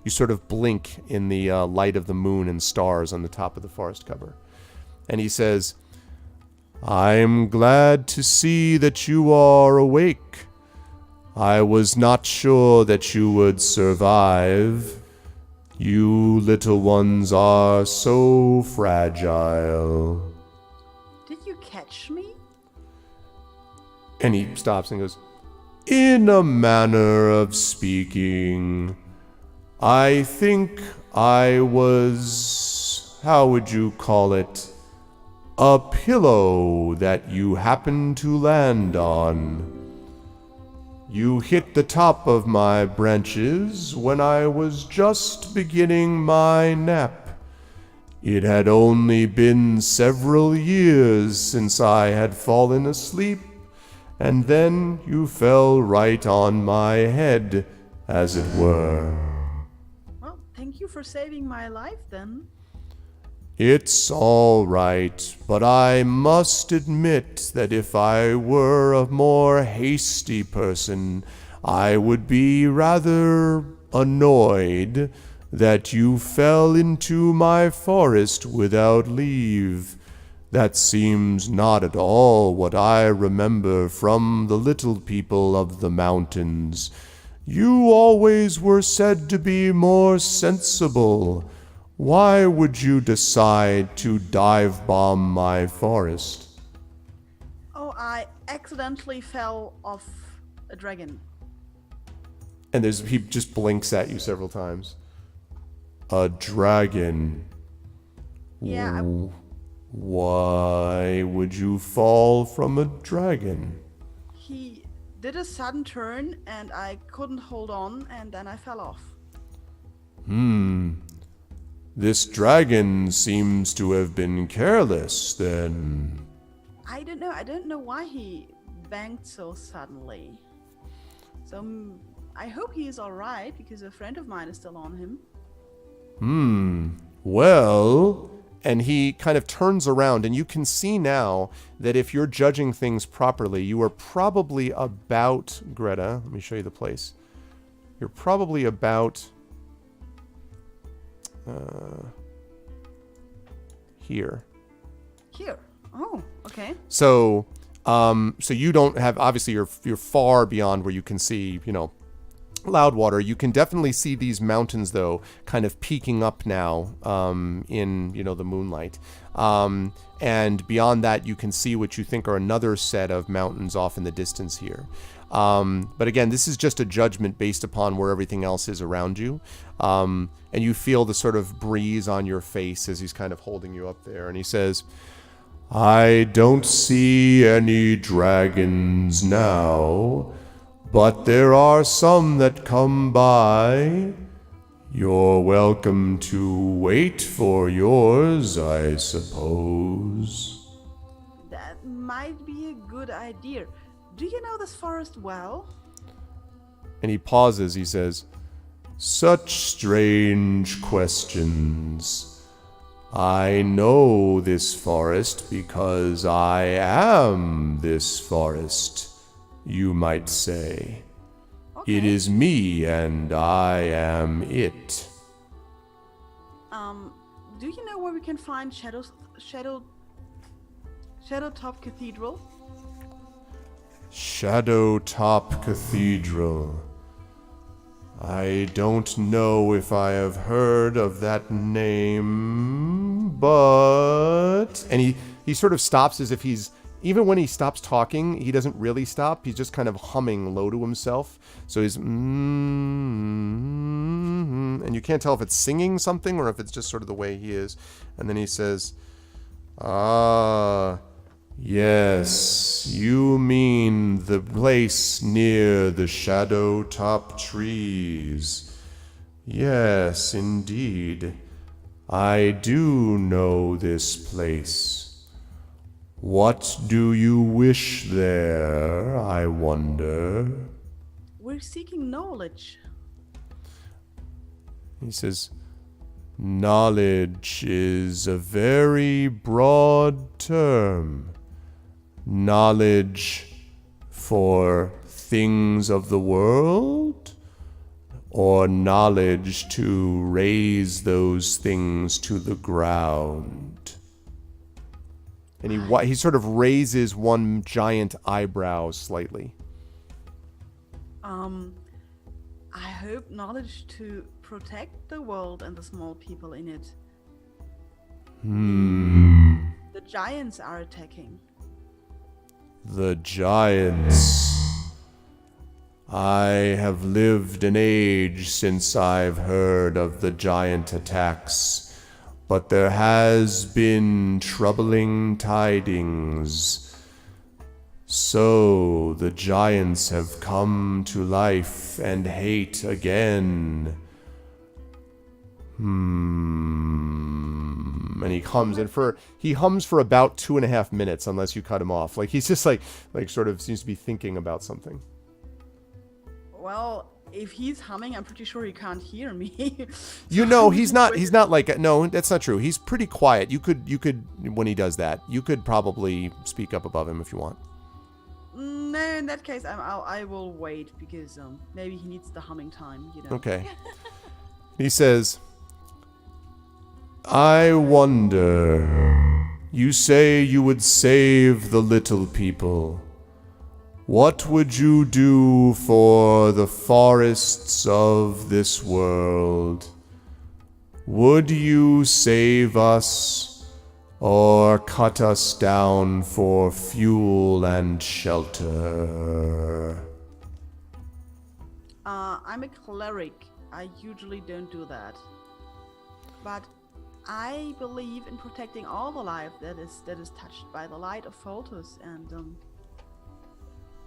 sort of blink in the light of the moon and stars on the top of the forest cover. And he says, "I'm glad to see that you are awake. I was not sure that you would survive. You little ones are so fragile." Did you catch me? And he stops and goes, "In a manner of speaking, I think I was, how would you call it, a pillow that you happened to land on. You hit the top of my branches when I was just beginning my nap. It had only been several years since I had fallen asleep, and then you fell right on my head, as it were." Well, thank you for saving my life then. "It's all right, but I must admit that if I were a more hasty person, I would be rather annoyed that you fell into my forest without leave. That seems not at all what I remember from the little people of the mountains. You always were said to be more sensible. Why would you decide to dive bomb my forest?" Oh, I accidentally fell off a dragon. And he just blinks at you several times. "A dragon? Yeah, Why would you fall from a dragon?" he did a sudden turn and I couldn't hold on and then I fell off. This dragon seems to have been careless, then. I don't know. I don't know why he banged so suddenly. So I hope he is all right because a friend of mine is still on him. Well, and he kind of turns around, and you can see now that if you're judging things properly, you are probably about, Greta, let me show you the place. You're probably about here. Here. Oh, okay. So you don't have, obviously you're far beyond where you can see, Loudwater. You can definitely see these mountains, though, kind of peeking up now in, the moonlight. And beyond that, you can see what you think are another set of mountains off in the distance here. But again, this is just a judgment based upon where everything else is around you. And you feel the sort of breeze on your face as he's kind of holding you up there. And he says, I don't see any dragons now, but there are some that come by. You're welcome to wait for yours, I suppose. That might be a good idea. Do you know this forest well? And he pauses, he says, Such strange questions. I know this forest because I am this forest, you might say. Okay. It is me and I am it. Do you know where we can find Shadowtop Cathedral? Shadowtop Cathedral. I don't know if I have heard of that name, but... And he sort of stops as if he's... Even when he stops talking, he doesn't really stop. He's just kind of humming low to himself. So he's... And you can't tell if it's singing something or if it's just sort of the way he is. And then he says, yes, you mean the place near the Shadowtop trees. Yes, indeed. I do know this place. What do you wish there, I wonder? We're seeking knowledge. He says, knowledge is a very broad term. Knowledge for things of the world, or knowledge to raise those things to the ground? And he sort of raises one giant eyebrow slightly. I hope knowledge to protect the world and the small people in it. The giants are attacking. The giants. I have lived an age since I've heard of the giant attacks, but there has been troubling tidings. So the giants have come to life and hate again. And he hums, and he hums for about 2.5 minutes, unless you cut him off. Like he's just like sort of seems to be thinking about something. Well, if he's humming, I'm pretty sure he can't hear me. He's not like, no, that's not true. He's pretty quiet. You could, when he does that, you could probably speak up above him if you want. No, in that case, I will wait because maybe he needs the humming time, Okay. He says, I wonder, you say you would save the little people. What would you do for the forests of this world? Would you save us, or cut us down for fuel and shelter? I'm a cleric. I usually don't do that. But I believe in protecting all the life that is touched by the light of Pholtos, and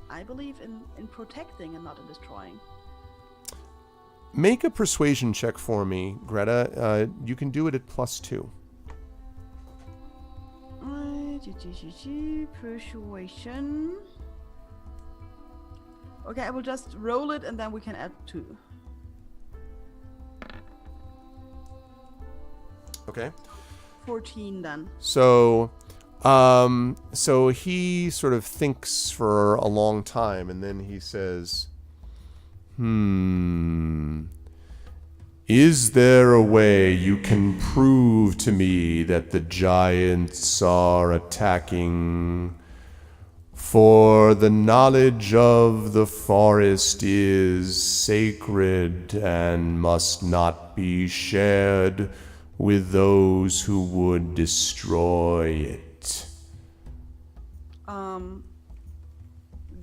I believe in protecting and not in destroying. Make a persuasion check for me, Greta. You can do it at +2. Persuasion. Okay, I will just roll it and then we can add 2. Okay. 14 then. So he sort of thinks for a long time, and then he says, Is there a way you can prove to me that the giants are attacking? For the knowledge of the forest is sacred and must not be shared with those who would destroy it.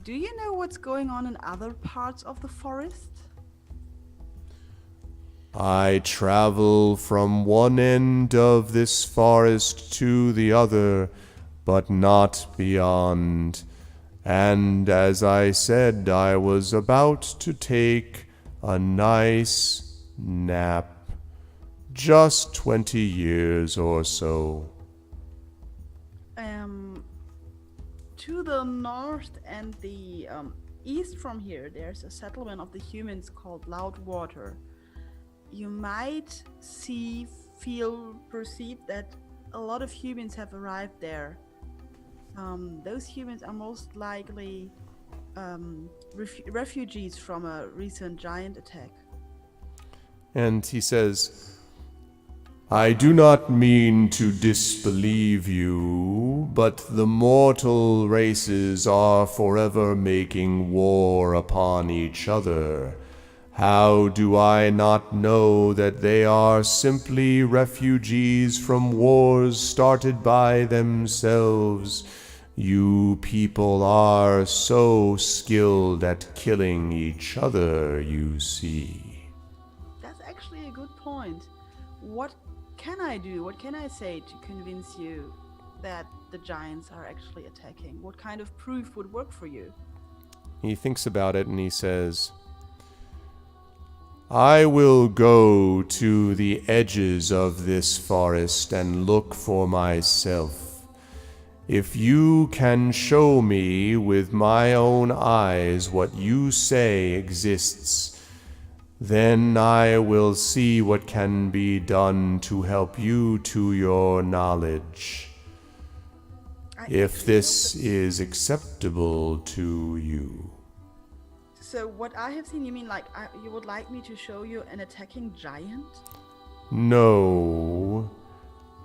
Do you know what's going on in other parts of the forest? I travel from one end of this forest to the other, but not beyond. And as I said, I was about to take a nice nap. Just 20 years or so. To the north and the east from here, there's a settlement of the humans called Loudwater. You might see, feel, perceive that a lot of humans have arrived there. Those humans are most likely refugees from a recent giant attack. And he says, I do not mean to disbelieve you, but the mortal races are forever making war upon each other. How do I not know that they are simply refugees from wars started by themselves? You people are so skilled at killing each other, you see. That's actually a good point. What can I do? What can I say to convince you that the giants are actually attacking? What kind of proof would work for you? He thinks about it and he says, I will go to the edges of this forest and look for myself. If you can show me with my own eyes what you say exists, then I will see what can be done to help you to your knowledge. If this is acceptable to you. So what I have seen, you mean like you would like me to show you an attacking giant? No.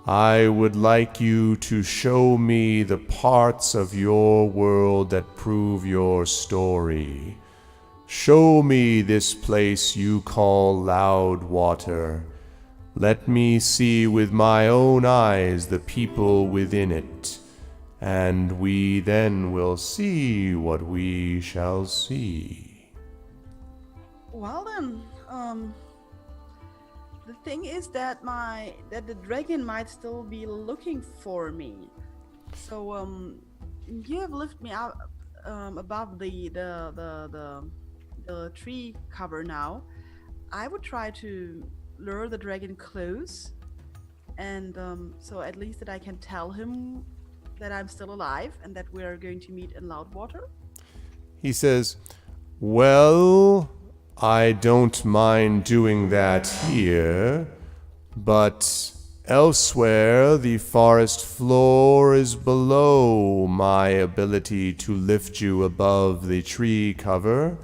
I would like you to show me the parts of your world that prove your story. Show me this place you call Loudwater. Let me see with my own eyes the people within it, and we then will see what we shall see. Well then, the thing is that the dragon might still be looking for me. So you have lifted me up above the tree cover now. I would try to lure the dragon close, and so at least that I can tell him that I'm still alive and that we are going to meet in Loudwater. He says, well, I don't mind doing that here, but elsewhere the forest floor is below my ability to lift you above the tree cover.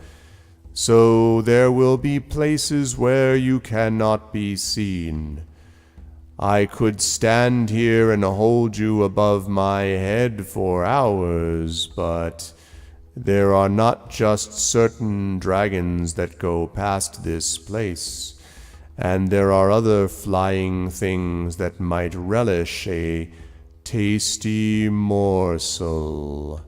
So there will be places where you cannot be seen. I could stand here and hold you above my head for hours, but there are not just certain dragons that go past this place, and there are other flying things that might relish a tasty morsel.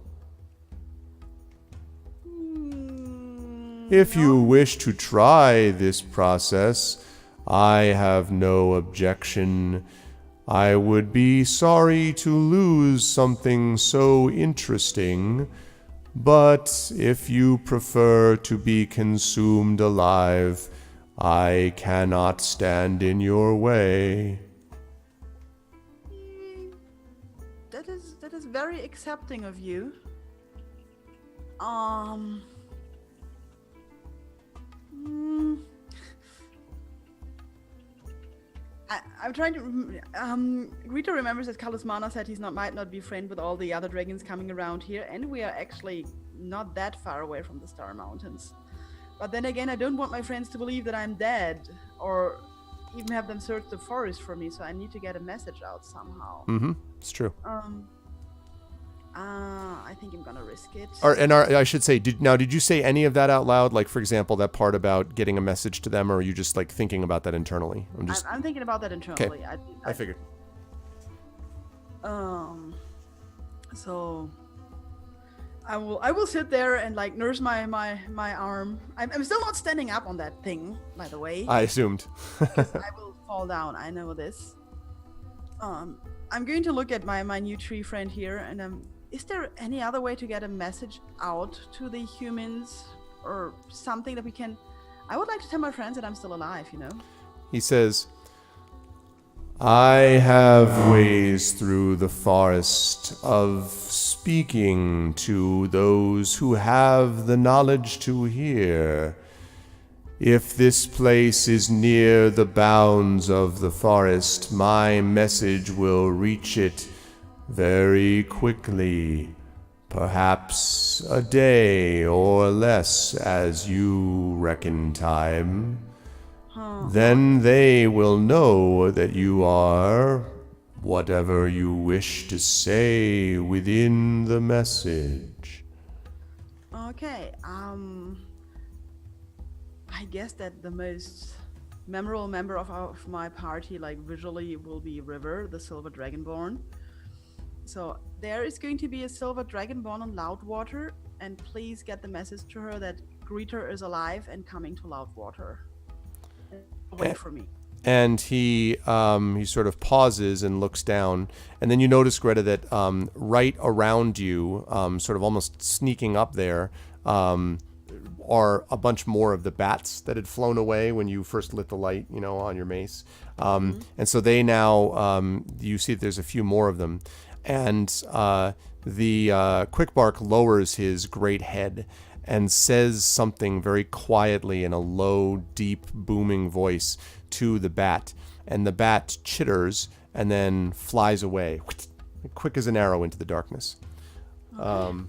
If you wish to try this process, I have no objection. I would be sorry to lose something so interesting, but if you prefer to be consumed alive, I cannot stand in your way. That is very accepting of you. I'm trying to. Rita remembers that Kalismana said might not be friend with all the other dragons coming around here, and we are actually not that far away from the Star Mountains. But then again, I don't want my friends to believe that I'm dead, or even have them search the forest for me. So I need to get a message out somehow. Mm-hmm. It's true. I think I'm gonna risk it. I should say, did you say any of that out loud? Like, for example, that part about getting a message to them, or are you just like thinking about that internally? I'm thinking about that internally. Okay. I figured. So I will sit there and like nurse my arm. I'm still not standing up on that thing, by the way. I assumed. I will fall down. I know this. I'm going to look at my new tree friend here, and is there any other way to get a message out to the humans, or something that we can? I would like to tell my friends that I'm still alive. He says, I have ways through the forest of speaking to those who have the knowledge to hear. If this place is near the bounds of the forest, my message will reach it very quickly, perhaps a day or less as you reckon time. Then they will know that you are whatever you wish to say within the message. Okay, I guess that the most memorable member of my party, like visually, will be River, the Silver Dragonborn. So there is going to be a Silver Dragonborn on Loudwater, and please get the message to her that Greeter is alive and coming to Loudwater. Wait for me. And he sort of pauses and looks down, and then you notice, Greta, that right around you, sort of almost sneaking up there, are a bunch more of the bats that had flown away when you first lit the light, on your mace. And so they now, you see that there's a few more of them. And the Quickbark lowers his great head and says something very quietly in a low, deep, booming voice to the bat. And the bat chitters and then flies away, quick as an arrow into the darkness. And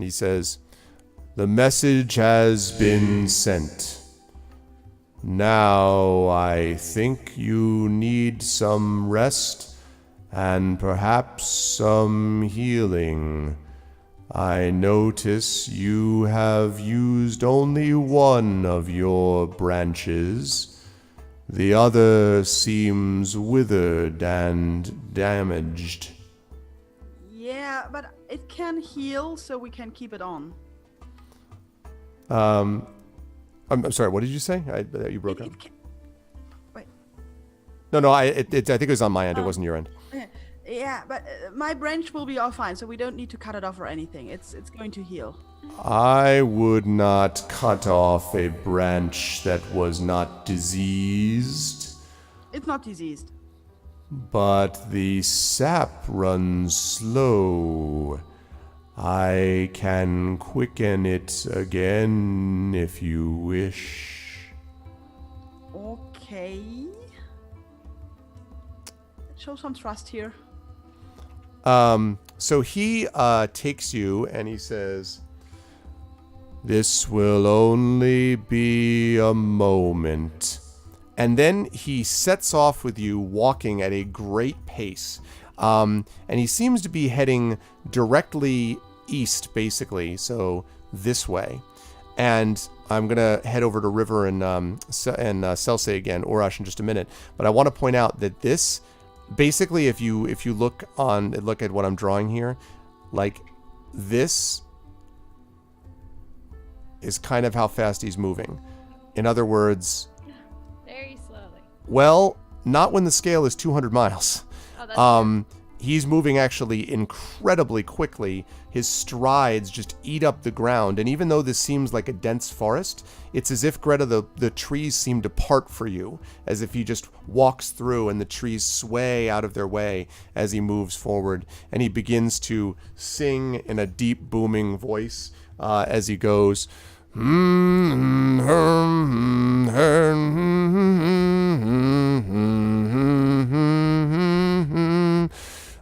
he says, "The message has been sent. Now I think you need some rest and perhaps some healing. I notice you have used only one of your branches. The other seems withered and damaged." Yeah, but it can heal, so we can keep it on. I'm sorry, what did you say? You broke up. Wait. No, I think it was on my end. It wasn't your end. Yeah, but my branch will be all fine, so we don't need to cut it off or anything. It's going to heal. I would not cut off a branch that was not diseased. It's not diseased. But the sap runs slow. I can quicken it again if you wish. Okay. Show some trust here. So he takes you and he says, "This will only be a moment." And then he sets off with you, walking at a great pace. And he seems to be heading directly east, basically, so this way. And I'm going to head over to River and Selse again, Orash, in just a minute. But I want to point out that this, basically, if you look at what I'm drawing here, like, this is kind of how fast he's moving. In other words... Very slowly. Well, not when the scale is 200 miles. Oh, that's He's moving actually incredibly quickly. His strides just eat up the ground. And even though this seems like a dense forest, it's as if, Greta, the trees seem to part for you, as if he just walks through and the trees sway out of their way as he moves forward. And he begins to sing in a deep, booming voice as he goes.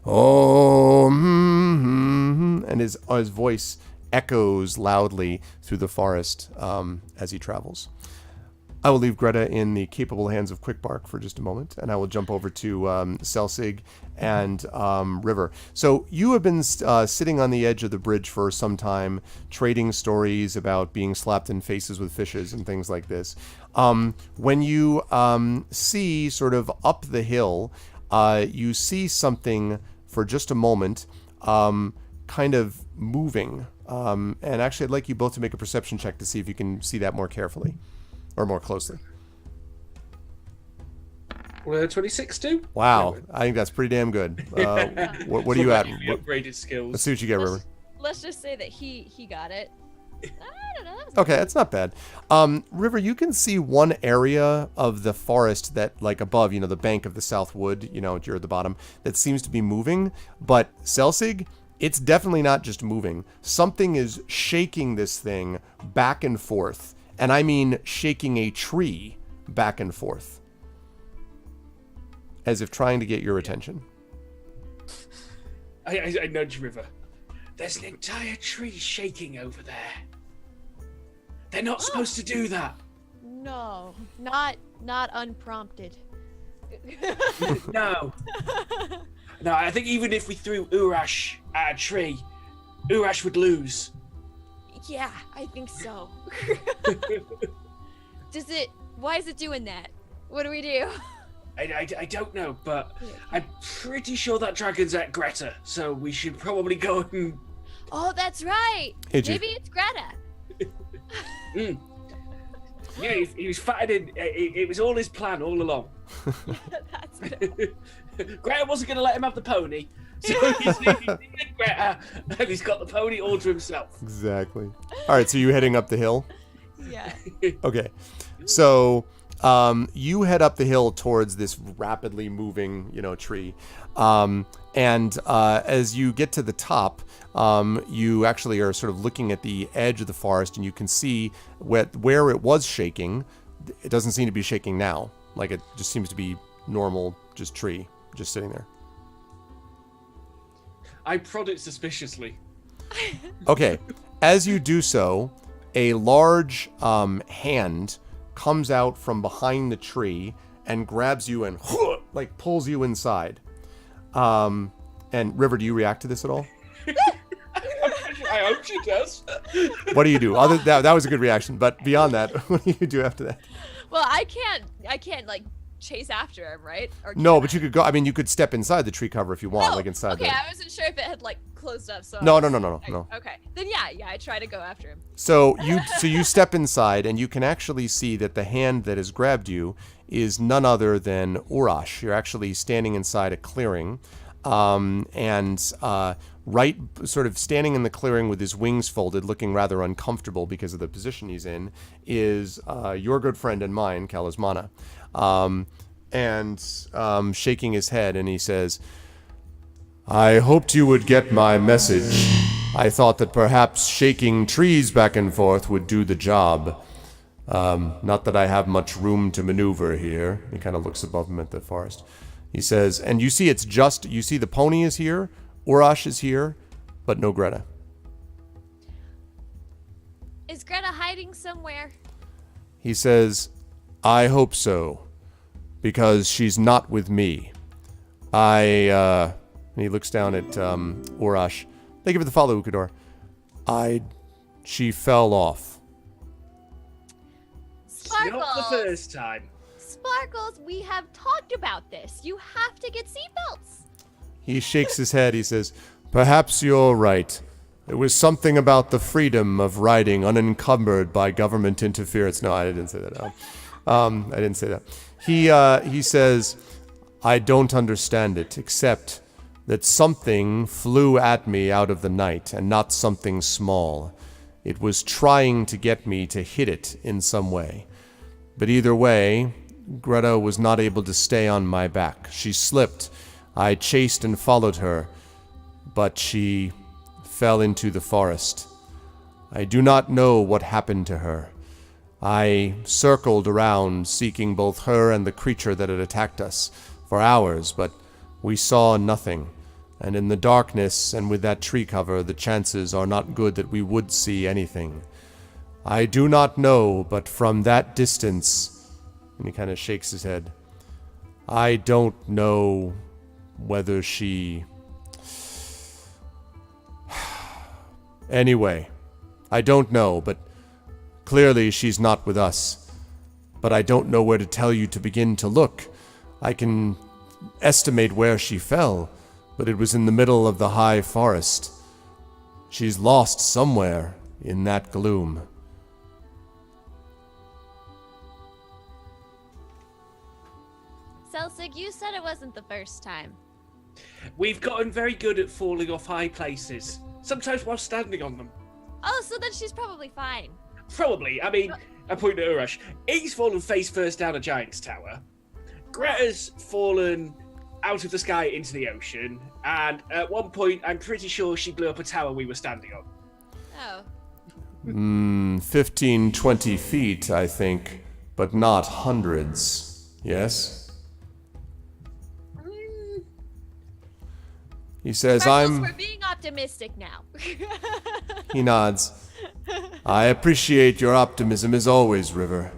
Oh, and his voice echoes loudly through the forest as he travels. I will leave Greta in the capable hands of Quickbark for just a moment, and I will jump over to Selsig and River. So you have been sitting on the edge of the bridge for some time, trading stories about being slapped in faces with fishes and things like this. When you see sort of up the hill, you see something for just a moment, kind of moving. And actually, I'd like you both to make a perception check to see if you can see that more carefully or more closely. 26 too? Wow, I think that's pretty damn good. What are you at? Upgraded skills. Let's see what you get, River. Let's just say that he got it. I don't know. Okay, that's not bad. River, you can see one area of the forest that, like above, the bank of the South Wood, you're at the bottom, that seems to be moving. But Selsig, it's definitely not just moving. Something is shaking this thing back and forth. And I mean shaking a tree back and forth. As if trying to get your attention. I nudge River. There's an entire tree shaking over there. They're not supposed to do that. No, not unprompted. No. No, I think even if we threw Urash at a tree, Urash would lose. Yeah, I think so. Why is it doing that? What do we do? I don't know, but I'm pretty sure that dragon's at Greta, so we should probably go and... Oh, that's right. Maybe it's Greta. Yeah, he was fatted in. It was all his plan all along. That's good. Greta wasn't going to let him have the pony, so he's leaving Greta, and he's got the pony all to himself. Exactly. All right, so you heading up the hill? Yeah. Okay. So you head up the hill towards this rapidly moving, tree. And as you get to the top, you actually are sort of looking at the edge of the forest, and you can see where it was shaking. It doesn't seem to be shaking now. Like, it just seems to be normal, just tree, just sitting there. I prod it suspiciously. Okay. As you do so, a large hand comes out from behind the tree and grabs you and like pulls you inside. And River, do you react to this at all? I hope she does. What do you do? That was a good reaction, but beyond that, what do you do after that? Well, I can't like chase after him, right? Or No, can but I? you could go. I mean, you could step inside the tree cover if you want, Oh, like inside. Okay, I wasn't sure if it had like closed up. So No. Okay, then yeah, I try to go after him. So you step inside, and you can actually see that the hand that has grabbed you is none other than Urash. You're actually standing inside a clearing, and right, sort of standing in the clearing with his wings folded, looking rather uncomfortable because of the position he's in, is your good friend and mine, Kalismana, and shaking his head, and he says, "I hoped you would get my message. I thought that perhaps shaking trees back and forth would do the job. Not that I have much room to maneuver here." He kind of looks above him at the forest. He says, and you see you see the pony is here, Urash is here, but no Greta. Is Greta hiding somewhere? He says, "I hope so, because she's not with me. And he looks down at Urash. Thank you for the follow, Ukador. She fell off." Sparkles. Not the first time. Sparkles, we have talked about this. You have to get seatbelts. He shakes his head. He says, "Perhaps you're right. It was something about the freedom of riding unencumbered by government interference." No, I didn't say that. I didn't say that. He says, "I don't understand it, except that something flew at me out of the night, and not something small. It was trying to get me to hit it in some way. But either way, Greta was not able to stay on my back. She slipped. I chased and followed her, but she fell into the forest. I do not know what happened to her. I circled around, seeking both her and the creature that had attacked us for hours, but we saw nothing. And in the darkness and with that tree cover, the chances are not good that we would see anything. I do not know, but from that distance, and he kind of shakes his head, I don't know whether she... Anyway, I don't know, but clearly she's not with us. But I don't know where to tell you to begin to look. I can estimate where she fell, but it was in the middle of the high forest. She's lost somewhere in that gloom. Selsig, you said it wasn't the first time. We've gotten very good at falling off high places, sometimes while standing on them. Oh, so then she's probably fine. Probably. I mean, I point at Urash. He's fallen face first down a giant's tower. Greta's fallen out of the sky into the ocean. And at one point, I'm pretty sure she blew up a tower we were standing on. Oh. 15, 20 feet, I think, but not hundreds. Yes? He says, Sparkles, we're being optimistic now. He nods. I appreciate your optimism as always, River.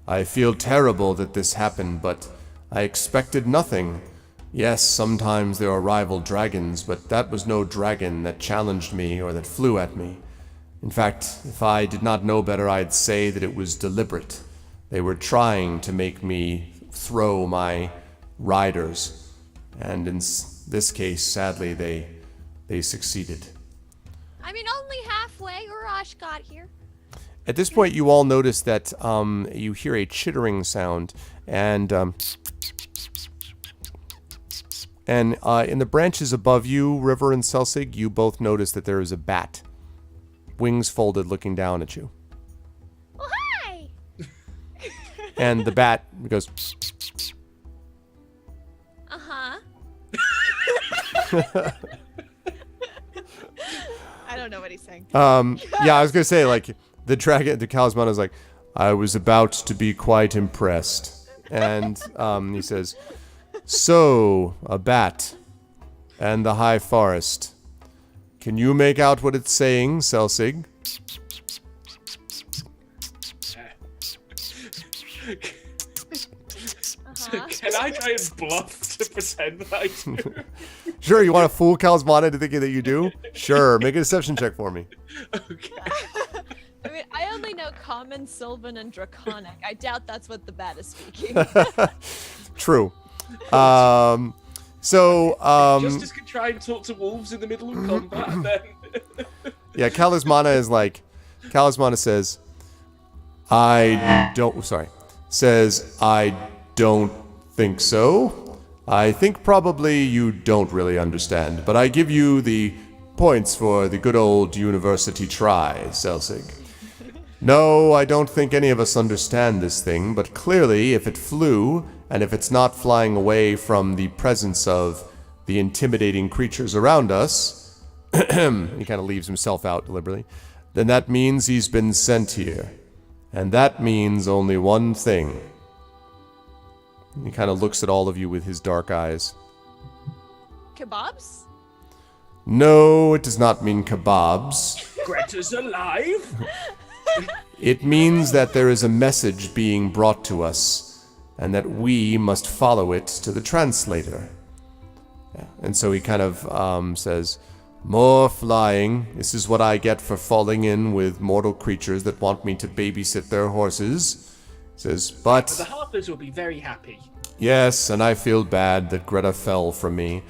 I feel terrible that this happened, but I expected nothing. Yes, sometimes there are rival dragons, but that was no dragon that challenged me or that flew at me. In fact, if I did not know better, I'd say that it was deliberate. They were trying to make me throw my riders, and in this case, sadly, they succeeded. I mean, only halfway. Urash got here. At this point, you all notice that you hear a chittering sound, and in the branches above you, River and Selsig, you both notice that there is a bat, wings folded, looking down at you. Oh, hi! And the bat goes... Uh-huh. I don't know what he's saying. Yeah, I was gonna say, like, the Talisman is like, I was about to be quite impressed. And he says, so, a bat and the high forest. Can you make out what it's saying, Selsig? Can I try and bluff to pretend that I do? Sure, you want to fool Talisman into thinking that you do? Sure, make a deception check for me. Okay. I mean, I only know Common, Sylvan, and Draconic. I doubt that's what the bat is speaking. True. Justice could try and talk to wolves in the middle of combat, and then... Yeah, Talismana says, I don't think so. I think probably you don't really understand, but I give you the points for the good old university try, Selsig. No, I don't think any of us understand this thing, but clearly if it flew, and if it's not flying away from the presence of the intimidating creatures around us, he kind of leaves himself out deliberately, then that means he's been sent here. And that means only one thing. He kind of looks at all of you with his dark eyes. Kebabs? No, it does not mean kebabs. Greta's alive? It means that there is a message being brought to us, and that we must follow it to the translator. Yeah. And so he kind of says, more flying. This is what I get for falling in with mortal creatures that want me to babysit their horses. He says, but The Harpers will be very happy. yes, and I feel bad that Greta fell from me.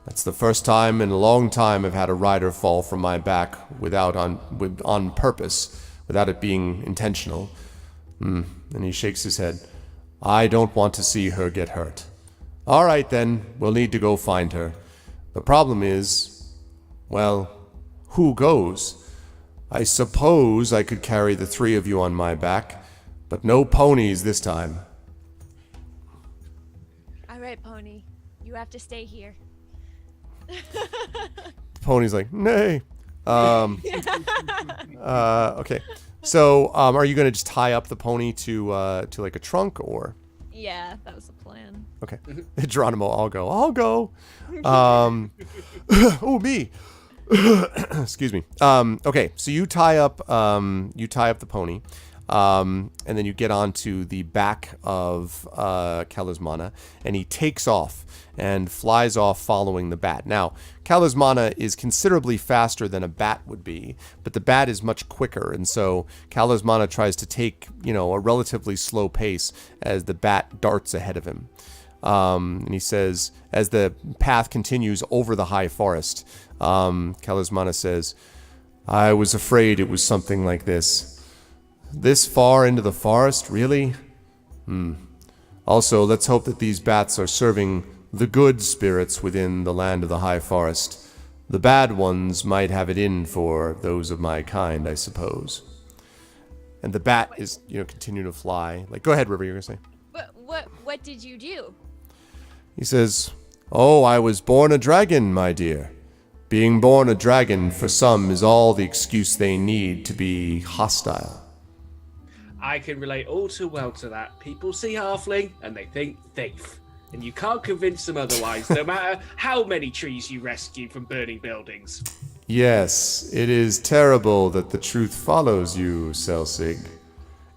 That's the first time in a long time I've had a rider fall from my back on purpose, without it being intentional. And he shakes his head. I don't want to see her get hurt. All right then, we'll need to go find her. The problem is, well, who goes? I suppose I could carry the 3 of you on my back, but no ponies this time. All right, Pony. You have to stay here. The pony's like, nay. Okay. So, are you going to just tie up the pony to like a trunk, or? Yeah, that was the plan. Okay. Geronimo, I'll go. Oh, me. Excuse me. Okay, so you tie up the pony, and then you get onto the back of Kalismana, and he takes off and flies off following the bat. Now, Kalismana is considerably faster than a bat would be, but the bat is much quicker, and so Kalismana tries to take, a relatively slow pace as the bat darts ahead of him. And he says, as the path continues over the high forest, Kalismana says, I was afraid it was something like this. This far into the forest, really? Also, let's hope that these bats are serving the good spirits within the land of the high forest. The bad ones might have it in for those of my kind, I suppose. And the bat is, continuing to fly. Like, go ahead, River, you're going to say. What did you do? He says, oh, I was born a dragon, my dear. Being born a dragon for some is all the excuse they need to be hostile. I can relate all too well to that. People see halfling and they think thief. And you can't convince them otherwise, no matter how many trees you rescue from burning buildings. Yes, it is terrible that the truth follows you, Selsig.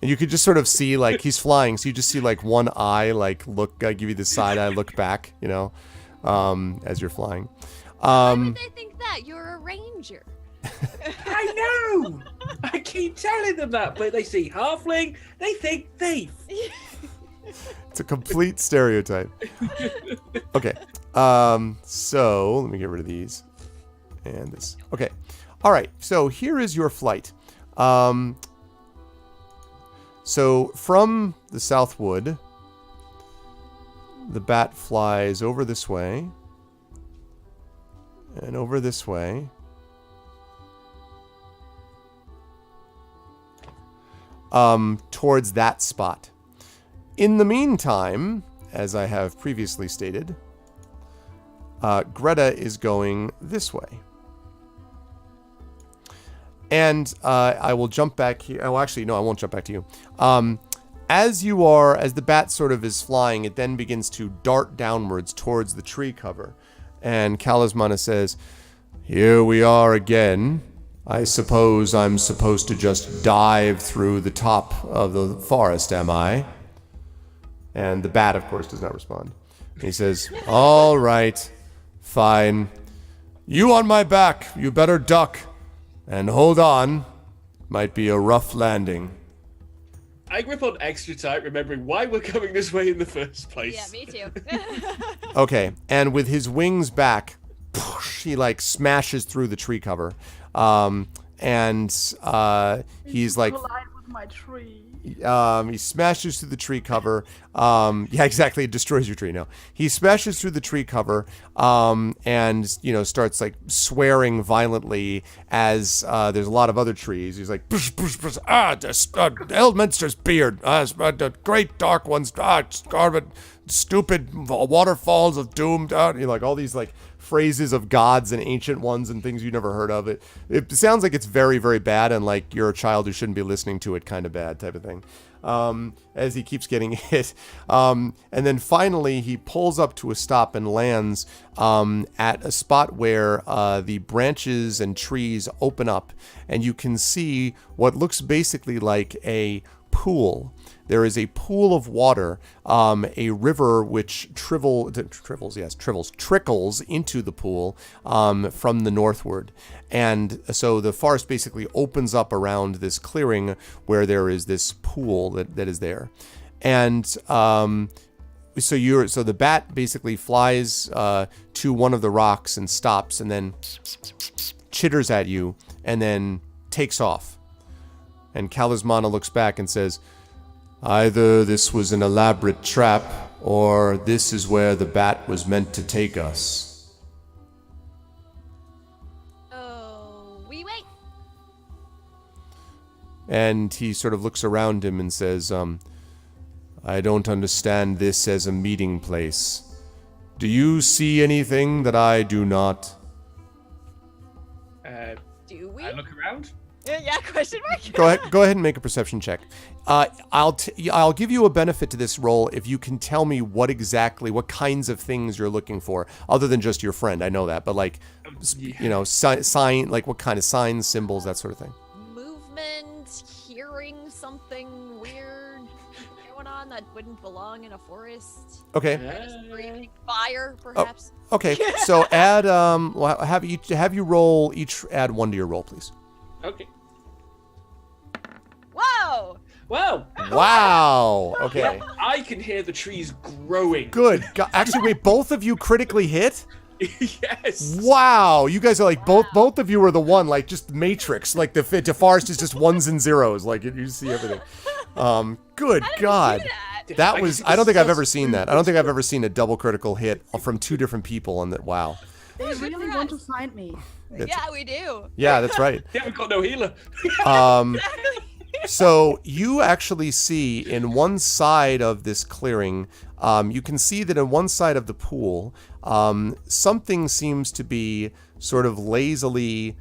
And you could just sort of see, like, he's flying, so you just see, like, one eye, like, look, give you the side eye, look back, as you're flying. Why would they think that? You're a ranger. I know! I keep telling them that, but they see halfling, they think thief. It's a complete stereotype. Okay, so let me get rid of these. And this. Okay, all right, so here is your flight. So from the Southwood, the bat flies over this way, and over this way, towards that spot. In the meantime, as I have previously stated, Greta is going this way. And I will jump back here. Oh, actually, no, I won't jump back to you. As the bat sort of is flying, it then begins to dart downwards towards the tree cover. And Kalismana says, here we are again. I suppose I'm supposed to just dive through the top of the forest, am I? And the bat, of course, does not respond. He says, all right, fine. You on my back, you better duck. And hold on, might be a rough landing. I grip on extra tight, remembering why we're coming this way in the first place. Yeah, me too. Okay, and with his wings back, he like smashes through the tree cover. And he's like... collide with my tree. He smashes through the tree cover. Yeah, exactly. It destroys your tree. No, he smashes through the tree cover, and starts like swearing violently as there's a lot of other trees. He's like, push, Elminster's beard, the great dark ones, scarlet, stupid waterfalls of doomed. Like all these like phrases of gods and ancient ones and things you never heard of. It sounds like it's very, very bad and like you're a child who shouldn't be listening to it kind of bad type of thing. As he keeps getting hit. And then finally he pulls up to a stop and lands at a spot where the branches and trees open up and you can see what looks basically like a pool. There is a pool of water, a river which trickles into the pool from the northward. And so the forest basically opens up around this clearing where there is this pool that is there. And so the bat basically flies to one of the rocks and stops and then chitters at you and then takes off. And Kalismana looks back and says, either this was an elaborate trap, or this is where the bat was meant to take us. And he sort of looks around him and says, I don't understand this as a meeting place. Do you see anything that I do not? Do we? I look around. Yeah, question mark. Go ahead and make a perception check. I'll give you a benefit to this roll if you can tell me what kinds of things you're looking for, other than just your friend. I know that, but like, sign, like what kind of signs, symbols, that sort of thing. Movement, hearing something weird going on that wouldn't belong in a forest. Okay. Breathing fire, perhaps. Okay. So add have you roll each. Add 1 to your roll, please. Okay. Whoa! Whoa! Wow. Okay. I can hear the trees growing. Good. Actually, wait. Both of you critically hit. Yes. Wow. You guys are like both of you are the one, like just Matrix. Like the forest is just ones and zeros. Like you see everything. Good God. That was. I don't think I've ever seen that. I don't think I've ever seen a double critical hit from 2 different people. On that. Wow. They really want to find me. Yeah, we do. Yeah, that's right. Yeah, we've got no healer. So you actually see in one side of this clearing, you can see that in one side of the pool, something seems to be sort of lazily,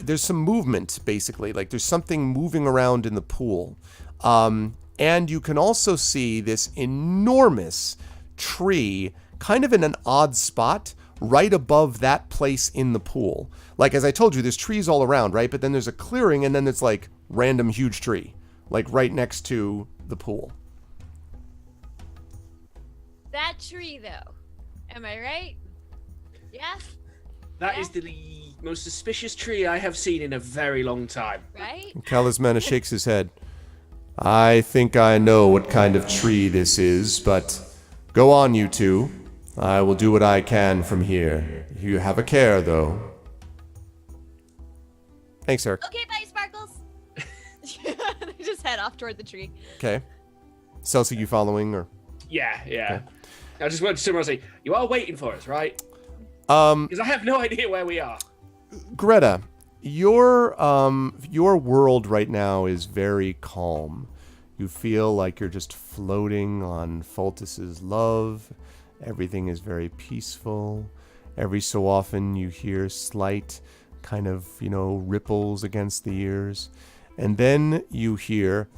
there's some movement basically, like there's something moving around in the pool. And you can also see this enormous tree kind of in an odd spot right above that place in the pool. Like, as I told you, there's trees all around, right? But then there's a clearing, and then it's like random huge tree, like right next to the pool. That tree, though. Am I right? Yeah? That is the most suspicious tree I have seen in a very long time. Right? Talismana shakes his head. I think I know what kind of tree this is, but go on, you two. I will do what I can from here. You have a care, though. Thanks, Eric. Okay, bye, Sparkles. They just head off toward the tree. Okay. Celsi, you following, or? Yeah. Okay. I just wanted to turn around and say, you are waiting for us, right? Because I have no idea where we are. Greta, your world right now is very calm. You feel like you're just floating on Fultus's love. Everything is very peaceful. Every so often you hear slight kind of, ripples against the ears. And then you hear,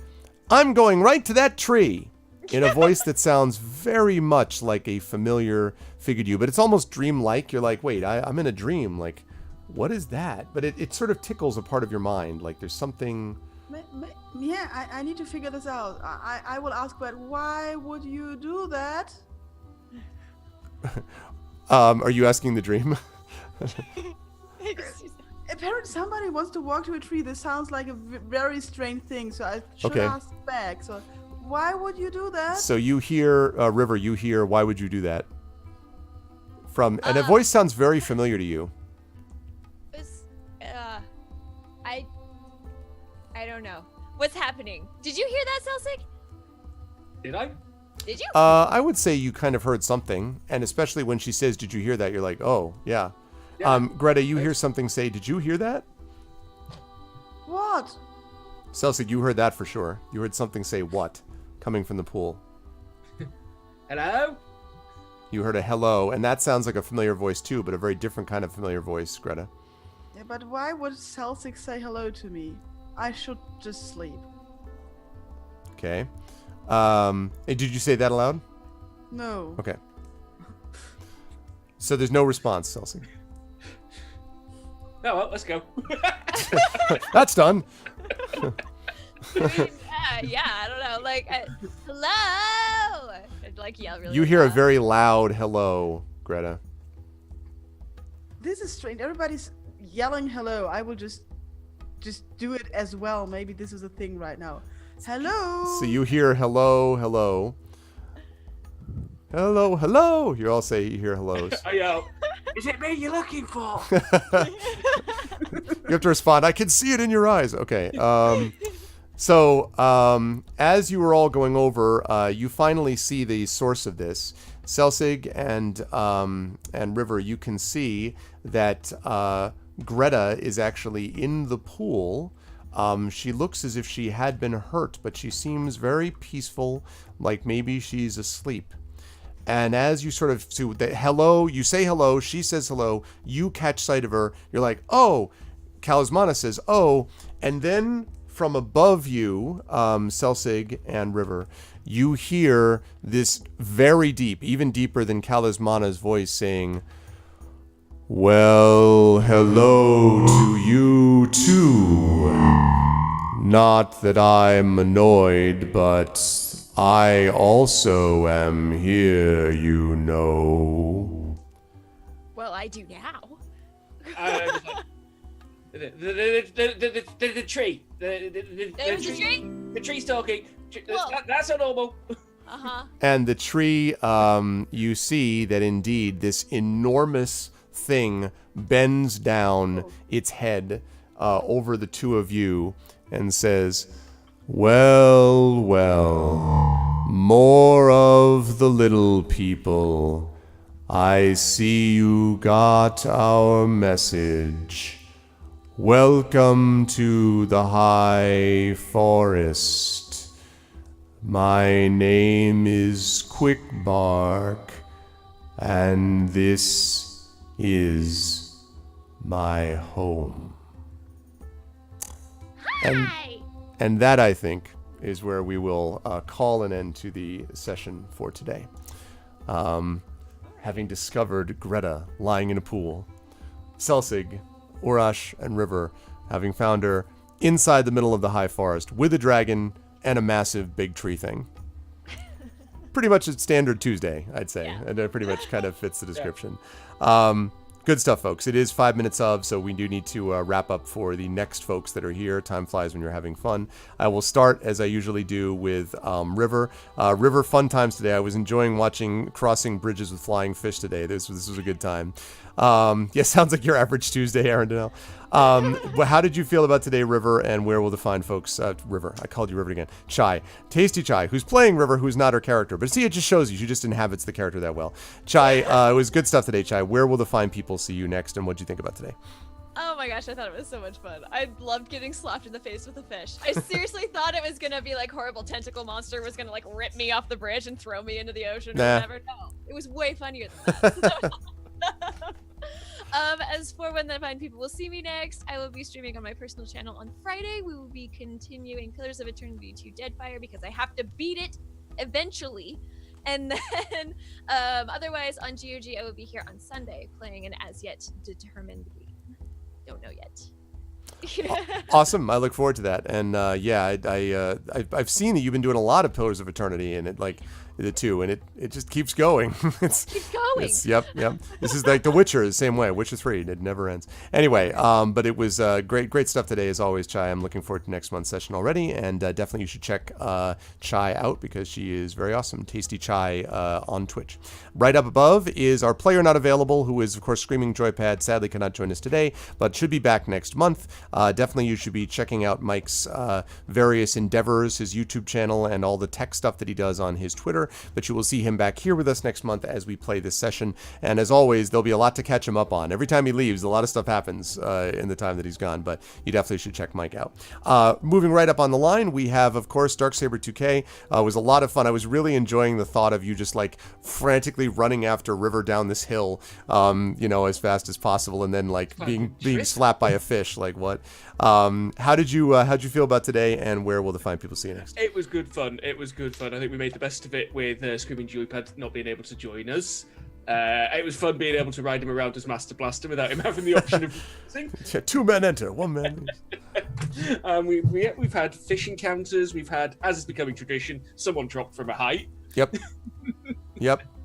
I'm going right to that tree, in a voice that sounds very much like a familiar figure to you, but it's almost dreamlike. You're like, wait, I'm in a dream. Like, what is that? But it sort of tickles a part of your mind. Like there's something... Yeah, I need to figure this out. I will ask, but why would you do that? Are you asking the dream? Apparently somebody wants to walk to a tree. This sounds like a very strange thing, so I should ask back. So why would you do that? So you hear, River, why would you do that? And a voice sounds very familiar to you. I don't know. What's happening? Did you hear that, Celsic? Did I? Did you? I would say you kind of heard something, and especially when she says, did you hear that? You're like, oh, yeah. Greta, you hear something say, did you hear that? What? Celsic, you heard that for sure. You heard something say what? Coming from the pool. Hello? You heard a hello, and that sounds like a familiar voice too, but a very different kind of familiar voice, Greta. Yeah, but why would Celsic say hello to me? I should just sleep. Okay. Did you say that aloud? No. Okay. So there's no response, Celsic. Oh, well, let's go. That's done. I mean, I don't know. Like, hello! I'd like yell really You hear loud. a very loud hello, Greta. This is strange. Everybody's yelling hello. I will just do it as well. Maybe this is a thing right now. Hello. So you hear hello, hello. Hello, hello. You all say you hear hellos. I yell, is it me you're looking for? You have to respond, I can see it in your eyes. Okay. So as you were all going over, you finally see the source of this. Celsig and River, you can see that Greta is actually in the pool, She looks as if she had been hurt, but she seems very peaceful, like maybe she's asleep. And as you sort of you say hello, she says hello, you catch sight of her, you're like, oh, Kalismana says, oh, and then from above you, Selsig and River, you hear this very deep, even deeper than Kalismana's voice saying, well, hello to you too. Not that I'm annoyed, but I also am here, you know. Well, I do now. The tree. The tree's talking. That's not normal. And the tree, you see that indeed this enormous thing bends down its head over the two of you and says, well, well, more of the little people. I see you got our message. Welcome to the High Forest. My name is Quickbark, and this is my home. Hi! And that, I think, is where we will call an end to the session for today. Having discovered Greta lying in a pool, Selsig, Urash, and River having found her inside the middle of the high forest with a dragon and a massive big tree thing. Pretty much a standard Tuesday, I'd say. Yeah. And it pretty much kind of fits the description. Good stuff, folks. It is 5 minutes of, so we do need to wrap up for the next folks that are here. Time flies when you're having fun. I will start, as I usually do, with River. River, fun times today. I was enjoying watching Crossing Bridges with Flying Fish today. This was a good time. Yeah, sounds like your average Tuesday, Aaron Donnell. But how did you feel about today, River, and where will the fine folks... River, I called you River again. Chai. Tasty Chai, who's playing River, who's not her character. But see, it just shows you. She just inhabits the character that well. Chai, it was good stuff today, Chai. Where will the fine people see you next, and what did you think about today? Oh my gosh, I thought it was so much fun. I loved getting slapped in the face with a fish. I seriously thought it was gonna be like horrible tentacle monster was gonna like rip me off the bridge and throw me into the ocean or whatever. No, it was way funnier than that. As for when the fine people will see me next, I will be streaming on my personal channel on Friday. We will be continuing Pillars of Eternity 2 Deadfire because I have to beat it eventually. And then otherwise on GOG, I will be here on Sunday playing an as yet determined Queen. Don't know yet. Awesome. I look forward to that. And yeah, I've seen that you've been doing a lot of Pillars of Eternity, and it like the two, and it just keeps going. Keep going. Yep. This is like The Witcher, the same way. Witcher 3, it never ends. Anyway, but it was great stuff today as always, Chai. I'm looking forward to next month's session already, and definitely you should check Chai out because she is very awesome. Tasty Chai on Twitch. Right up above is our player not available, who is of course Screaming Joypad. Sadly cannot join us today, but should be back next month. Definitely you should be checking out Mike's various endeavors, his YouTube channel, and all the tech stuff that he does on his Twitter. But you will see him back here with us next month as we play this session. And as always, there'll be a lot to catch him up on. Every time he leaves, a lot of stuff happens in the time that he's gone. But you definitely should check Mike out. Moving right up on the line, we have, of course, Darksaber 2K. It was a lot of fun. I was really enjoying the thought of you just like frantically running after River down this hill, as fast as possible, and then like being slapped by a fish. Like what? How'd you feel about today, and where will the fine people see you next? It was good fun. I think we made the best of it with Screaming Joypad not being able to join us. It was fun being able to ride him around as Master Blaster without him having the option of using. Yeah, 2 men enter, 1 man leaves. We've had fish encounters. We've had, as is becoming tradition, someone dropped from a height. Yep.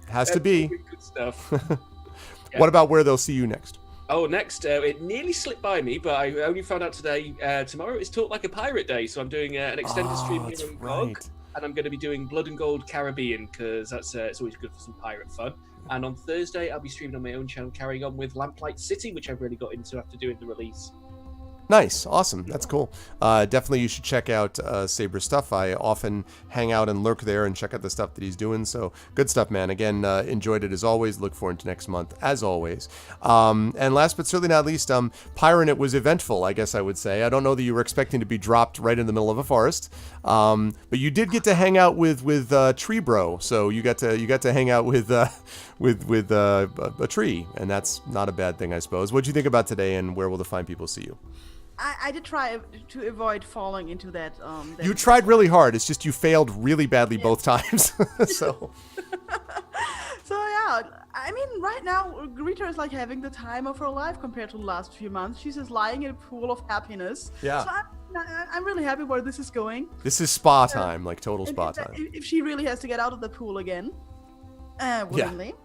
Has to be. Good stuff. Yeah. What about where they'll see you next? Oh, next, it nearly slipped by me, but I only found out today. Tomorrow is Talk Like a Pirate Day, so I'm doing an extended stream here on GOG, and I'm going to be doing Blood and Gold Caribbean, because that's it's always good for some pirate fun. And on Thursday, I'll be streaming on my own channel, carrying on with Lamplight City, which I've really got into after doing the release. Nice. Awesome. That's cool. Definitely you should check out Saber's stuff. I often hang out and lurk there and check out the stuff that he's doing. So good stuff, man. Again, enjoyed it as always. Look forward to next month as always. And last but certainly not least, Pyron, it was eventful, I guess I would say. I don't know that you were expecting to be dropped right in the middle of a forest. But you did get to hang out with Tree Bro. So you got to hang out with a tree, and that's not a bad thing, I suppose. What do you think about today, and where will the fine people see you? I did try to avoid falling into that. You tried really hard. It's just you failed really badly both times. So yeah, I mean, right now, Greta is like having the time of her life compared to the last few months. She's just lying in a pool of happiness. Yeah. So I'm really happy where this is going. This is spa time, like total spa time. If she really has to get out of the pool again, willingly.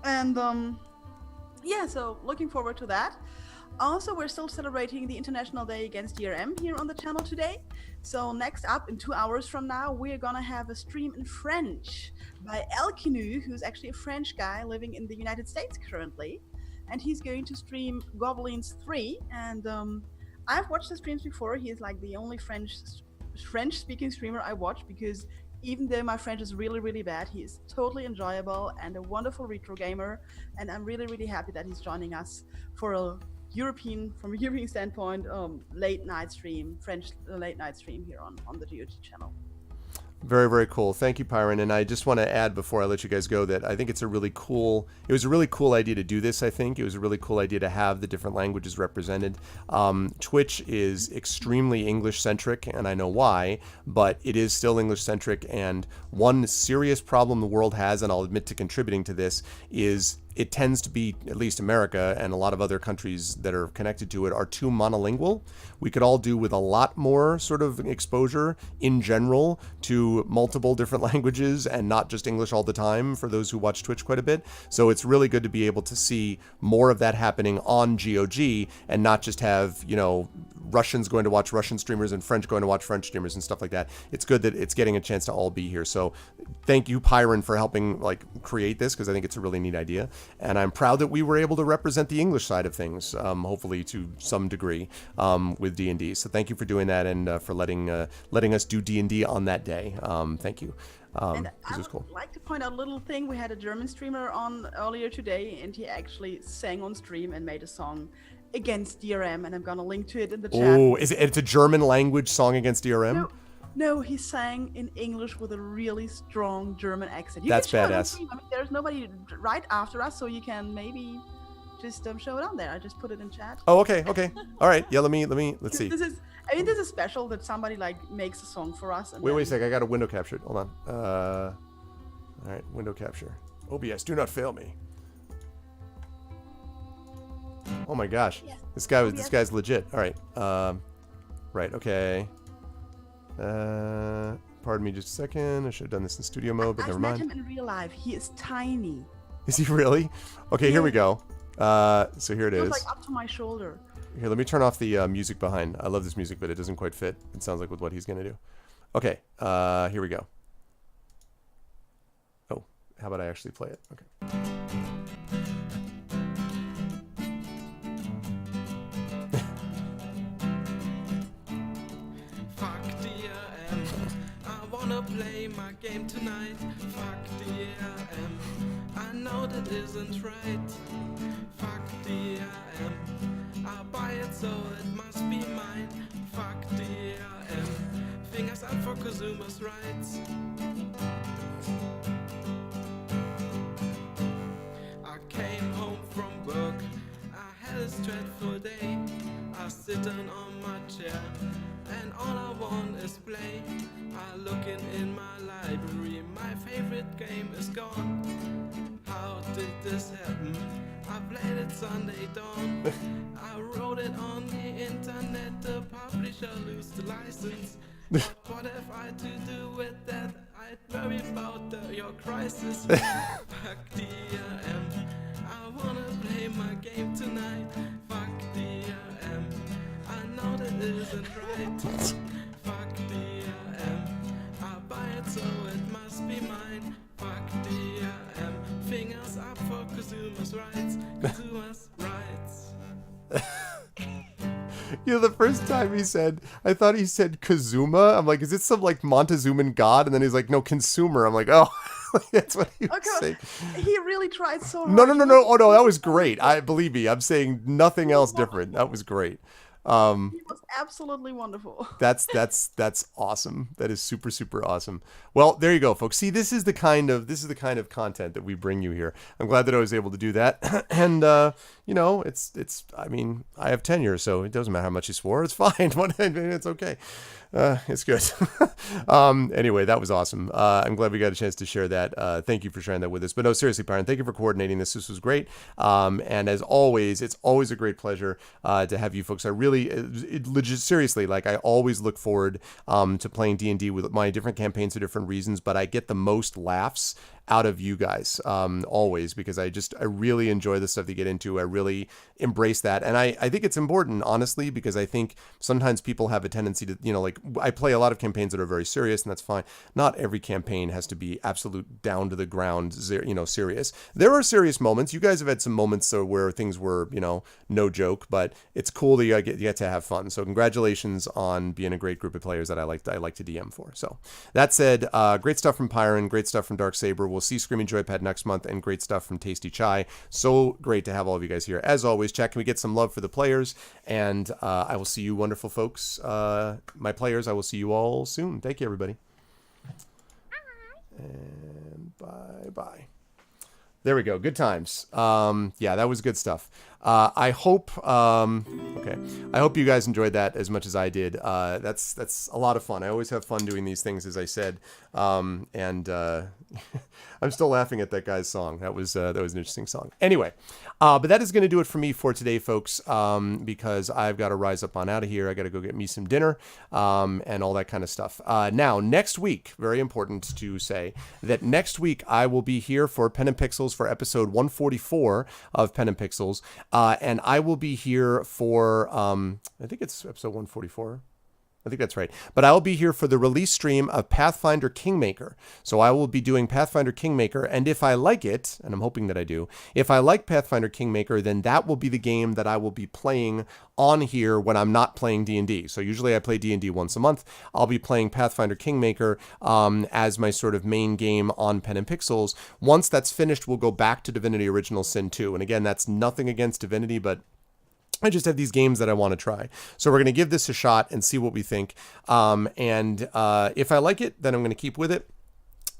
And so looking forward to that. Also, we're still celebrating the International Day Against DRM here on the channel today. So next up, in 2 hours from now, we're gonna have a stream in French by Elkinu, who's actually a French guy living in the United States currently. And he's going to stream Goblins 3. And I've watched the streams before. He is like the only French-speaking streamer I watch, because even though my French is really, really bad, he is totally enjoyable and a wonderful retro gamer. And I'm really, really happy that he's joining us for from a European standpoint, French late night stream here on the GOG channel. Very, very cool. Thank you, Pyron. And I just want to add before I let you guys go that I think it was a really cool idea to do this. I think it was a really cool idea to have the different languages represented. Twitch is extremely English centric, and I know why, but it is still English centric. And one serious problem the world has, and I'll admit to contributing to this, is it tends to be, at least America and a lot of other countries that are connected to it, are too monolingual. We could all do with a lot more sort of exposure in general to multiple different languages and not just English all the time for those who watch Twitch quite a bit. So it's really good to be able to see more of that happening on GOG and not just have, Russians going to watch Russian streamers and French going to watch French streamers and stuff like that. It's good that it's getting a chance to all be here. So thank you, Pyron, for helping create this, because I think it's a really neat idea. And I'm proud that we were able to represent the English side of things, hopefully to some degree, with D&D. So thank you for doing that, and for letting us do D&D on that day. Thank you. And I would like to point out a little thing. We had a German streamer on earlier today, and he actually sang on stream and made a song against DRM, and I'm gonna link to it in the chat. Oh, it's a German language song against DRM? No, he sang in English with a really strong German accent. That's badass. I mean, there's nobody right after us, so you can maybe just show it on there. I just put it in chat. Oh, okay. All right. Yeah, let's see. This is special that somebody makes a song for us. And wait a sec. I got a window captured. Hold on. All right, window capture. OBS, do not fail me. Oh my gosh, yeah. This guy's legit. All right. Right. Okay. Pardon me just a second. I should have done this in studio mode, but never mind. I've met him in real life. He is tiny. Is he really? Okay, Here we go. So here it is. Like up to my shoulder. Here, let me turn off the music behind. I love this music, but it doesn't quite fit. It sounds like with what he's gonna do. Okay. Here we go. Oh, how about I actually play it? Okay. Play my game tonight. Fuck DRM. I know that isn't right. Fuck DRM. I'll buy it, so it must be mine. Fuck DRM. Fingers up for consumers' rights. I came home from work. I had a stressful day. I sit down on my chair, and all I want is play. I looking in my library, my favorite game is gone. How did this happen? I played it Sunday dawn. I wrote it on the internet, the publisher lose the license. What have I to do with that? I'd worry about your crisis. Fuck DRM. I wanna play my game tonight. Fuck DRM. I know that isn't right. Fuck DRM. I'll buy it, so it must be mine. Fuck DRM. Fingers up for consumers' rights. Consumers' rights. The first time he said, I thought he said Kazuma. I'm like, is it some like Montezuman god? And then he's like, no, consumer. I'm like, oh, that's what he was saying. He really tried so hard. No. Oh no, that was great. I believe me. I'm saying nothing else different. That was great. He was absolutely wonderful. That's awesome. That is super, super awesome. Well, there you go, folks. See, this is the kind of content that we bring you here. I'm glad that I was able to do that. And it's I mean, I have tenure, so it doesn't matter how much he swore. It's fine. It's okay. It's good. Anyway, that was awesome. I'm glad we got a chance to share that. Thank you for sharing that with us. But no, seriously, Byron, thank you for coordinating this. This was great. And as always, it's always a great pleasure to have you folks. I really, seriously, like I always look forward to playing D&D with my different campaigns for different reasons, but I get the most laughs out of you guys always, because I really enjoy the stuff they get into. I really embrace that, and I think it's important, honestly, because I think sometimes people have a tendency to, like I play a lot of campaigns that are very serious, and that's fine. Not every campaign has to be absolute down to the ground, serious. There are serious moments. You guys have had some moments where things were, no joke, but it's cool that you get to have fun. So congratulations on being a great group of players that I like to DM for. So that said, great stuff from Pyron, great stuff from Dark Saber. We'll see Screaming Joypad next month, and great stuff from Tasty Chai. So great to have all of you guys here. As always, chat, can we get some love for the players? And I will see you wonderful folks. My players, I will see you all soon. Thank you, everybody. And bye-bye. There we go. Good times. Yeah, that was good stuff. I hope you guys enjoyed that as much as I did. That's a lot of fun. I always have fun doing these things, as I said. And I'm still laughing at that guy's song. That was an interesting song. Anyway, but that is going to do it for me for today, folks, because I've got to rise up on out of here. I got to go get me some dinner, and all that kind of stuff. Now, next week, very important to say that next week I will be here for Pen and Pixels for episode 144 of Pen and Pixels. And I will be here for, I think it's episode 144. I think that's right. But I will be here for the release stream of Pathfinder Kingmaker. So I will be doing Pathfinder Kingmaker, and if I like it, and I'm hoping that I do, if I like Pathfinder Kingmaker, then that will be the game that I will be playing on here when I'm not playing D&D. So usually I play D&D once a month. I'll be playing Pathfinder Kingmaker as my sort of main game on Pen and Pixels. Once that's finished, we'll go back to Divinity Original Sin 2. And again, that's nothing against Divinity, but I just have these games that I want to try. So we're going to give this a shot and see what we think. And if I like it, then I'm going to keep with it.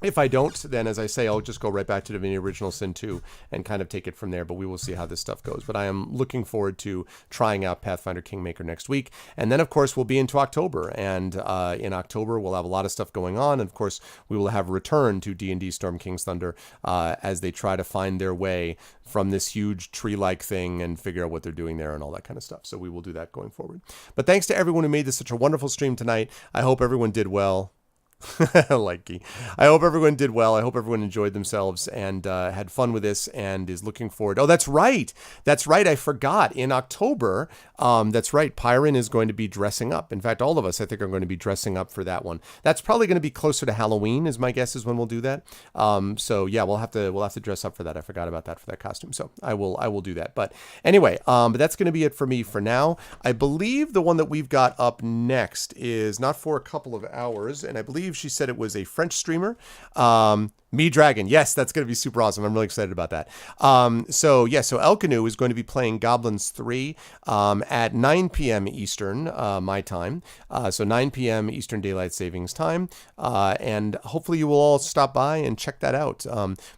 If I don't, then as I say, I'll just go right back to Divinity Original Sin 2 and kind of take it from there, but we will see how this stuff goes. But I am looking forward to trying out Pathfinder Kingmaker next week. And then, of course, we'll be into October. And in October, we'll have a lot of stuff going on. And, of course, we will have a return to D&D Storm King's Thunder as they try to find their way from this huge tree-like thing and figure out what they're doing there and all that kind of stuff. So we will do that going forward. But thanks to everyone who made this such a wonderful stream tonight. I hope everyone did well. Likey. I hope everyone did well. I hope everyone enjoyed themselves and had fun with this and is looking forward. Oh, that's right. That's right. I forgot. In October, that's right. Pyron is going to be dressing up. In fact, all of us, I think, are going to be dressing up for that one. That's probably going to be closer to Halloween, is my guess, is when we'll do that. So yeah, we'll have to dress up for that. I forgot about that for that costume. So I will do that. But anyway, but that's going to be it for me for now. I believe the one that we've got up next is not for a couple of hours, and I believe she said it was a French streamer. Me Dragon. Yes, that's going to be super awesome. I'm really excited about that. So El Canoe is going to be playing Goblins 3 at 9 p.m. Eastern, my time. So 9 p.m. Eastern Daylight Savings Time. And hopefully you will all stop by and check that out.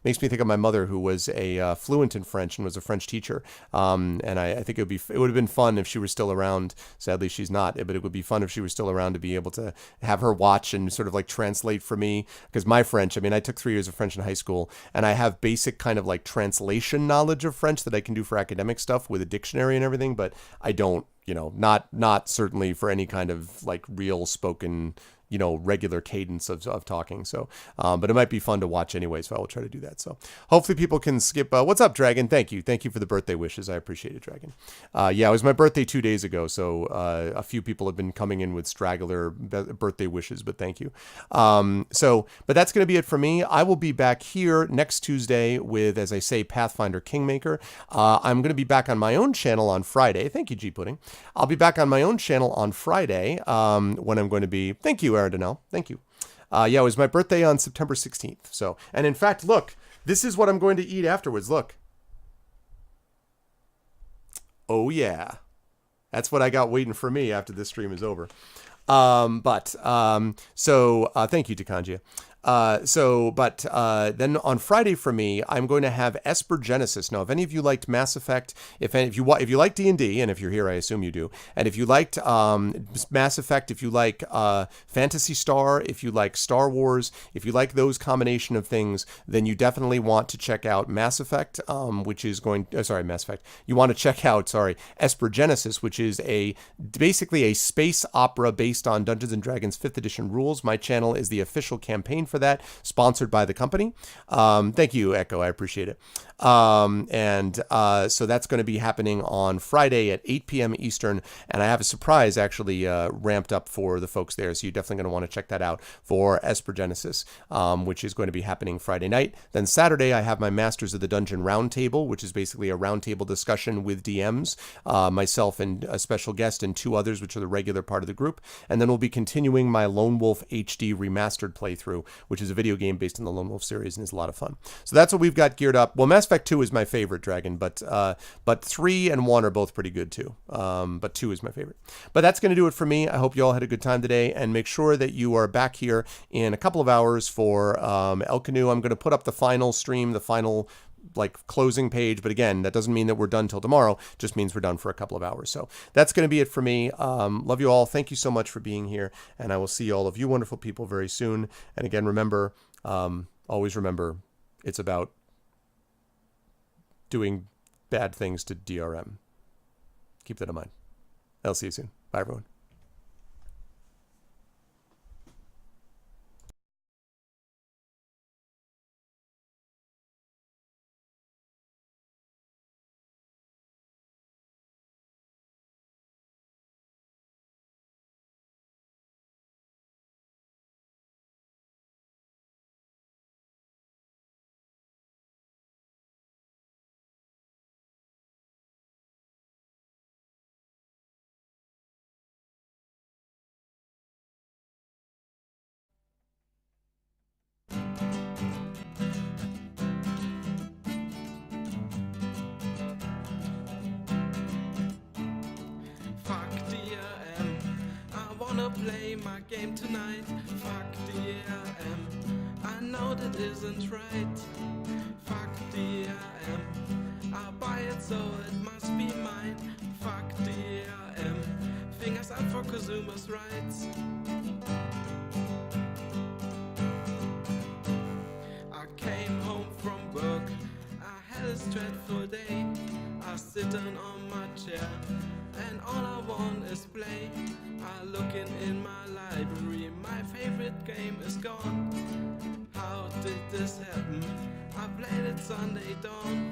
Makes me think of my mother, who was a fluent in French and was a French teacher. And I think it would have been fun if she were still around. Sadly, she's not, but it would be fun if she were still around to be able to have her watch and sort of like translate for me. Because my French, I mean, I took 3 years of French in high school, and I have basic kind of like translation knowledge of French that I can do for academic stuff with a dictionary and everything, but I don't, not certainly for any kind of like real spoken regular cadence of talking. So, but it might be fun to watch anyway, so I will try to do that. So hopefully people can skip. What's up, Dragon? Thank you for the birthday wishes. I appreciate it, Dragon. Yeah, it was my birthday 2 days ago, so a few people have been coming in with straggler birthday wishes, but thank you. But that's going to be it for me. I will be back here next Tuesday with, as I say, Pathfinder Kingmaker. I'm going to be back on my own channel on Friday. Thank you, G Pudding. I'll be back on my own channel on Friday when I'm going to be. Thank you, Aaron Donnell. Thank you. Yeah, it was my birthday on September 16th. So, and in fact, look, this is what I'm going to eat afterwards. Look. Oh yeah, that's what I got waiting for me after this stream is over. So thank you, Takanjia. Then on Friday for me, I'm going to have Esper Genesis. Now, if any of you liked Mass Effect, if you like D&D, and if you're here, I assume you do, and if you liked Mass Effect, if you like Phantasy Star, if you like Star Wars, if you like those combination of things, then you definitely want to check out Mass Effect, which is Mass Effect. You want to check out, Esper Genesis, which is basically a space opera based on Dungeons & Dragons 5th edition rules. My channel is the official campaign for that, sponsored by the company. Thank you, Echo. I appreciate it. So that's going to be happening on Friday at 8 p.m. Eastern, and I have a surprise actually ramped up for the folks there, so you're definitely going to want to check that out for Esper Genesis, which is going to be happening Friday night. Then Saturday, I have my Masters of the Dungeon Roundtable, which is basically a roundtable discussion with DMs, myself and a special guest and 2 others, which are the regular part of the group. And then we'll be continuing my Lone Wolf HD remastered playthrough, which is a video game based on the Lone Wolf series and is a lot of fun. So that's what we've got geared up. Well, Mass Effect 2 is my favorite, Dragon, but 3 and 1 are both pretty good too. But 2 is my favorite. But that's going to do it for me. I hope you all had a good time today, and make sure that you are back here in a couple of hours for El Canoe. I'm going to put up the final stream, the final closing page, but again, that doesn't mean that we're done till tomorrow. It just means we're done for a couple of hours. So that's going to be it for me. Love you all. Thank you so much for being here, and I will see all of you wonderful people very soon. And again, remember, always remember, it's about doing bad things to DRM. Keep that in mind. I'll see you soon. Bye, everyone. Play my game tonight. Fuck DRM. I know that isn't right. Fuck DRM. I'll buy it so it must be mine. Fuck DRM. Fingers up for consumers' rights. I came home from work. I had a dreadful day. I was sitting on my chair, and all I want is play. I looking in my library, my favorite game is gone. How did this happen? I played it Sunday dawn.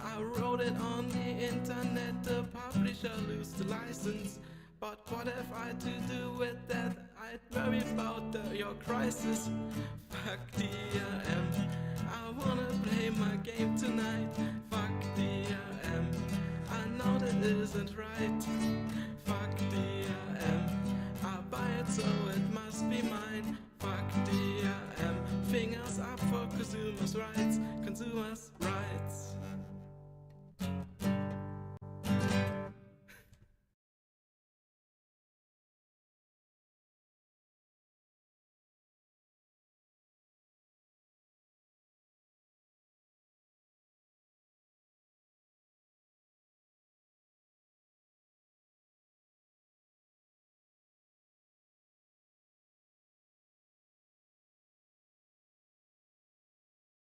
I wrote it on the internet, the publisher lose the license. But what have I to do with that? I'd worry about your crisis. Fuck DRM. I wanna play my game tonight. Fuck DRM. I know that isn't right. Fuck DRM. I buy it so it must be mine. Fuck DRM. Fingers up for consumers' rights. Consumers' rights.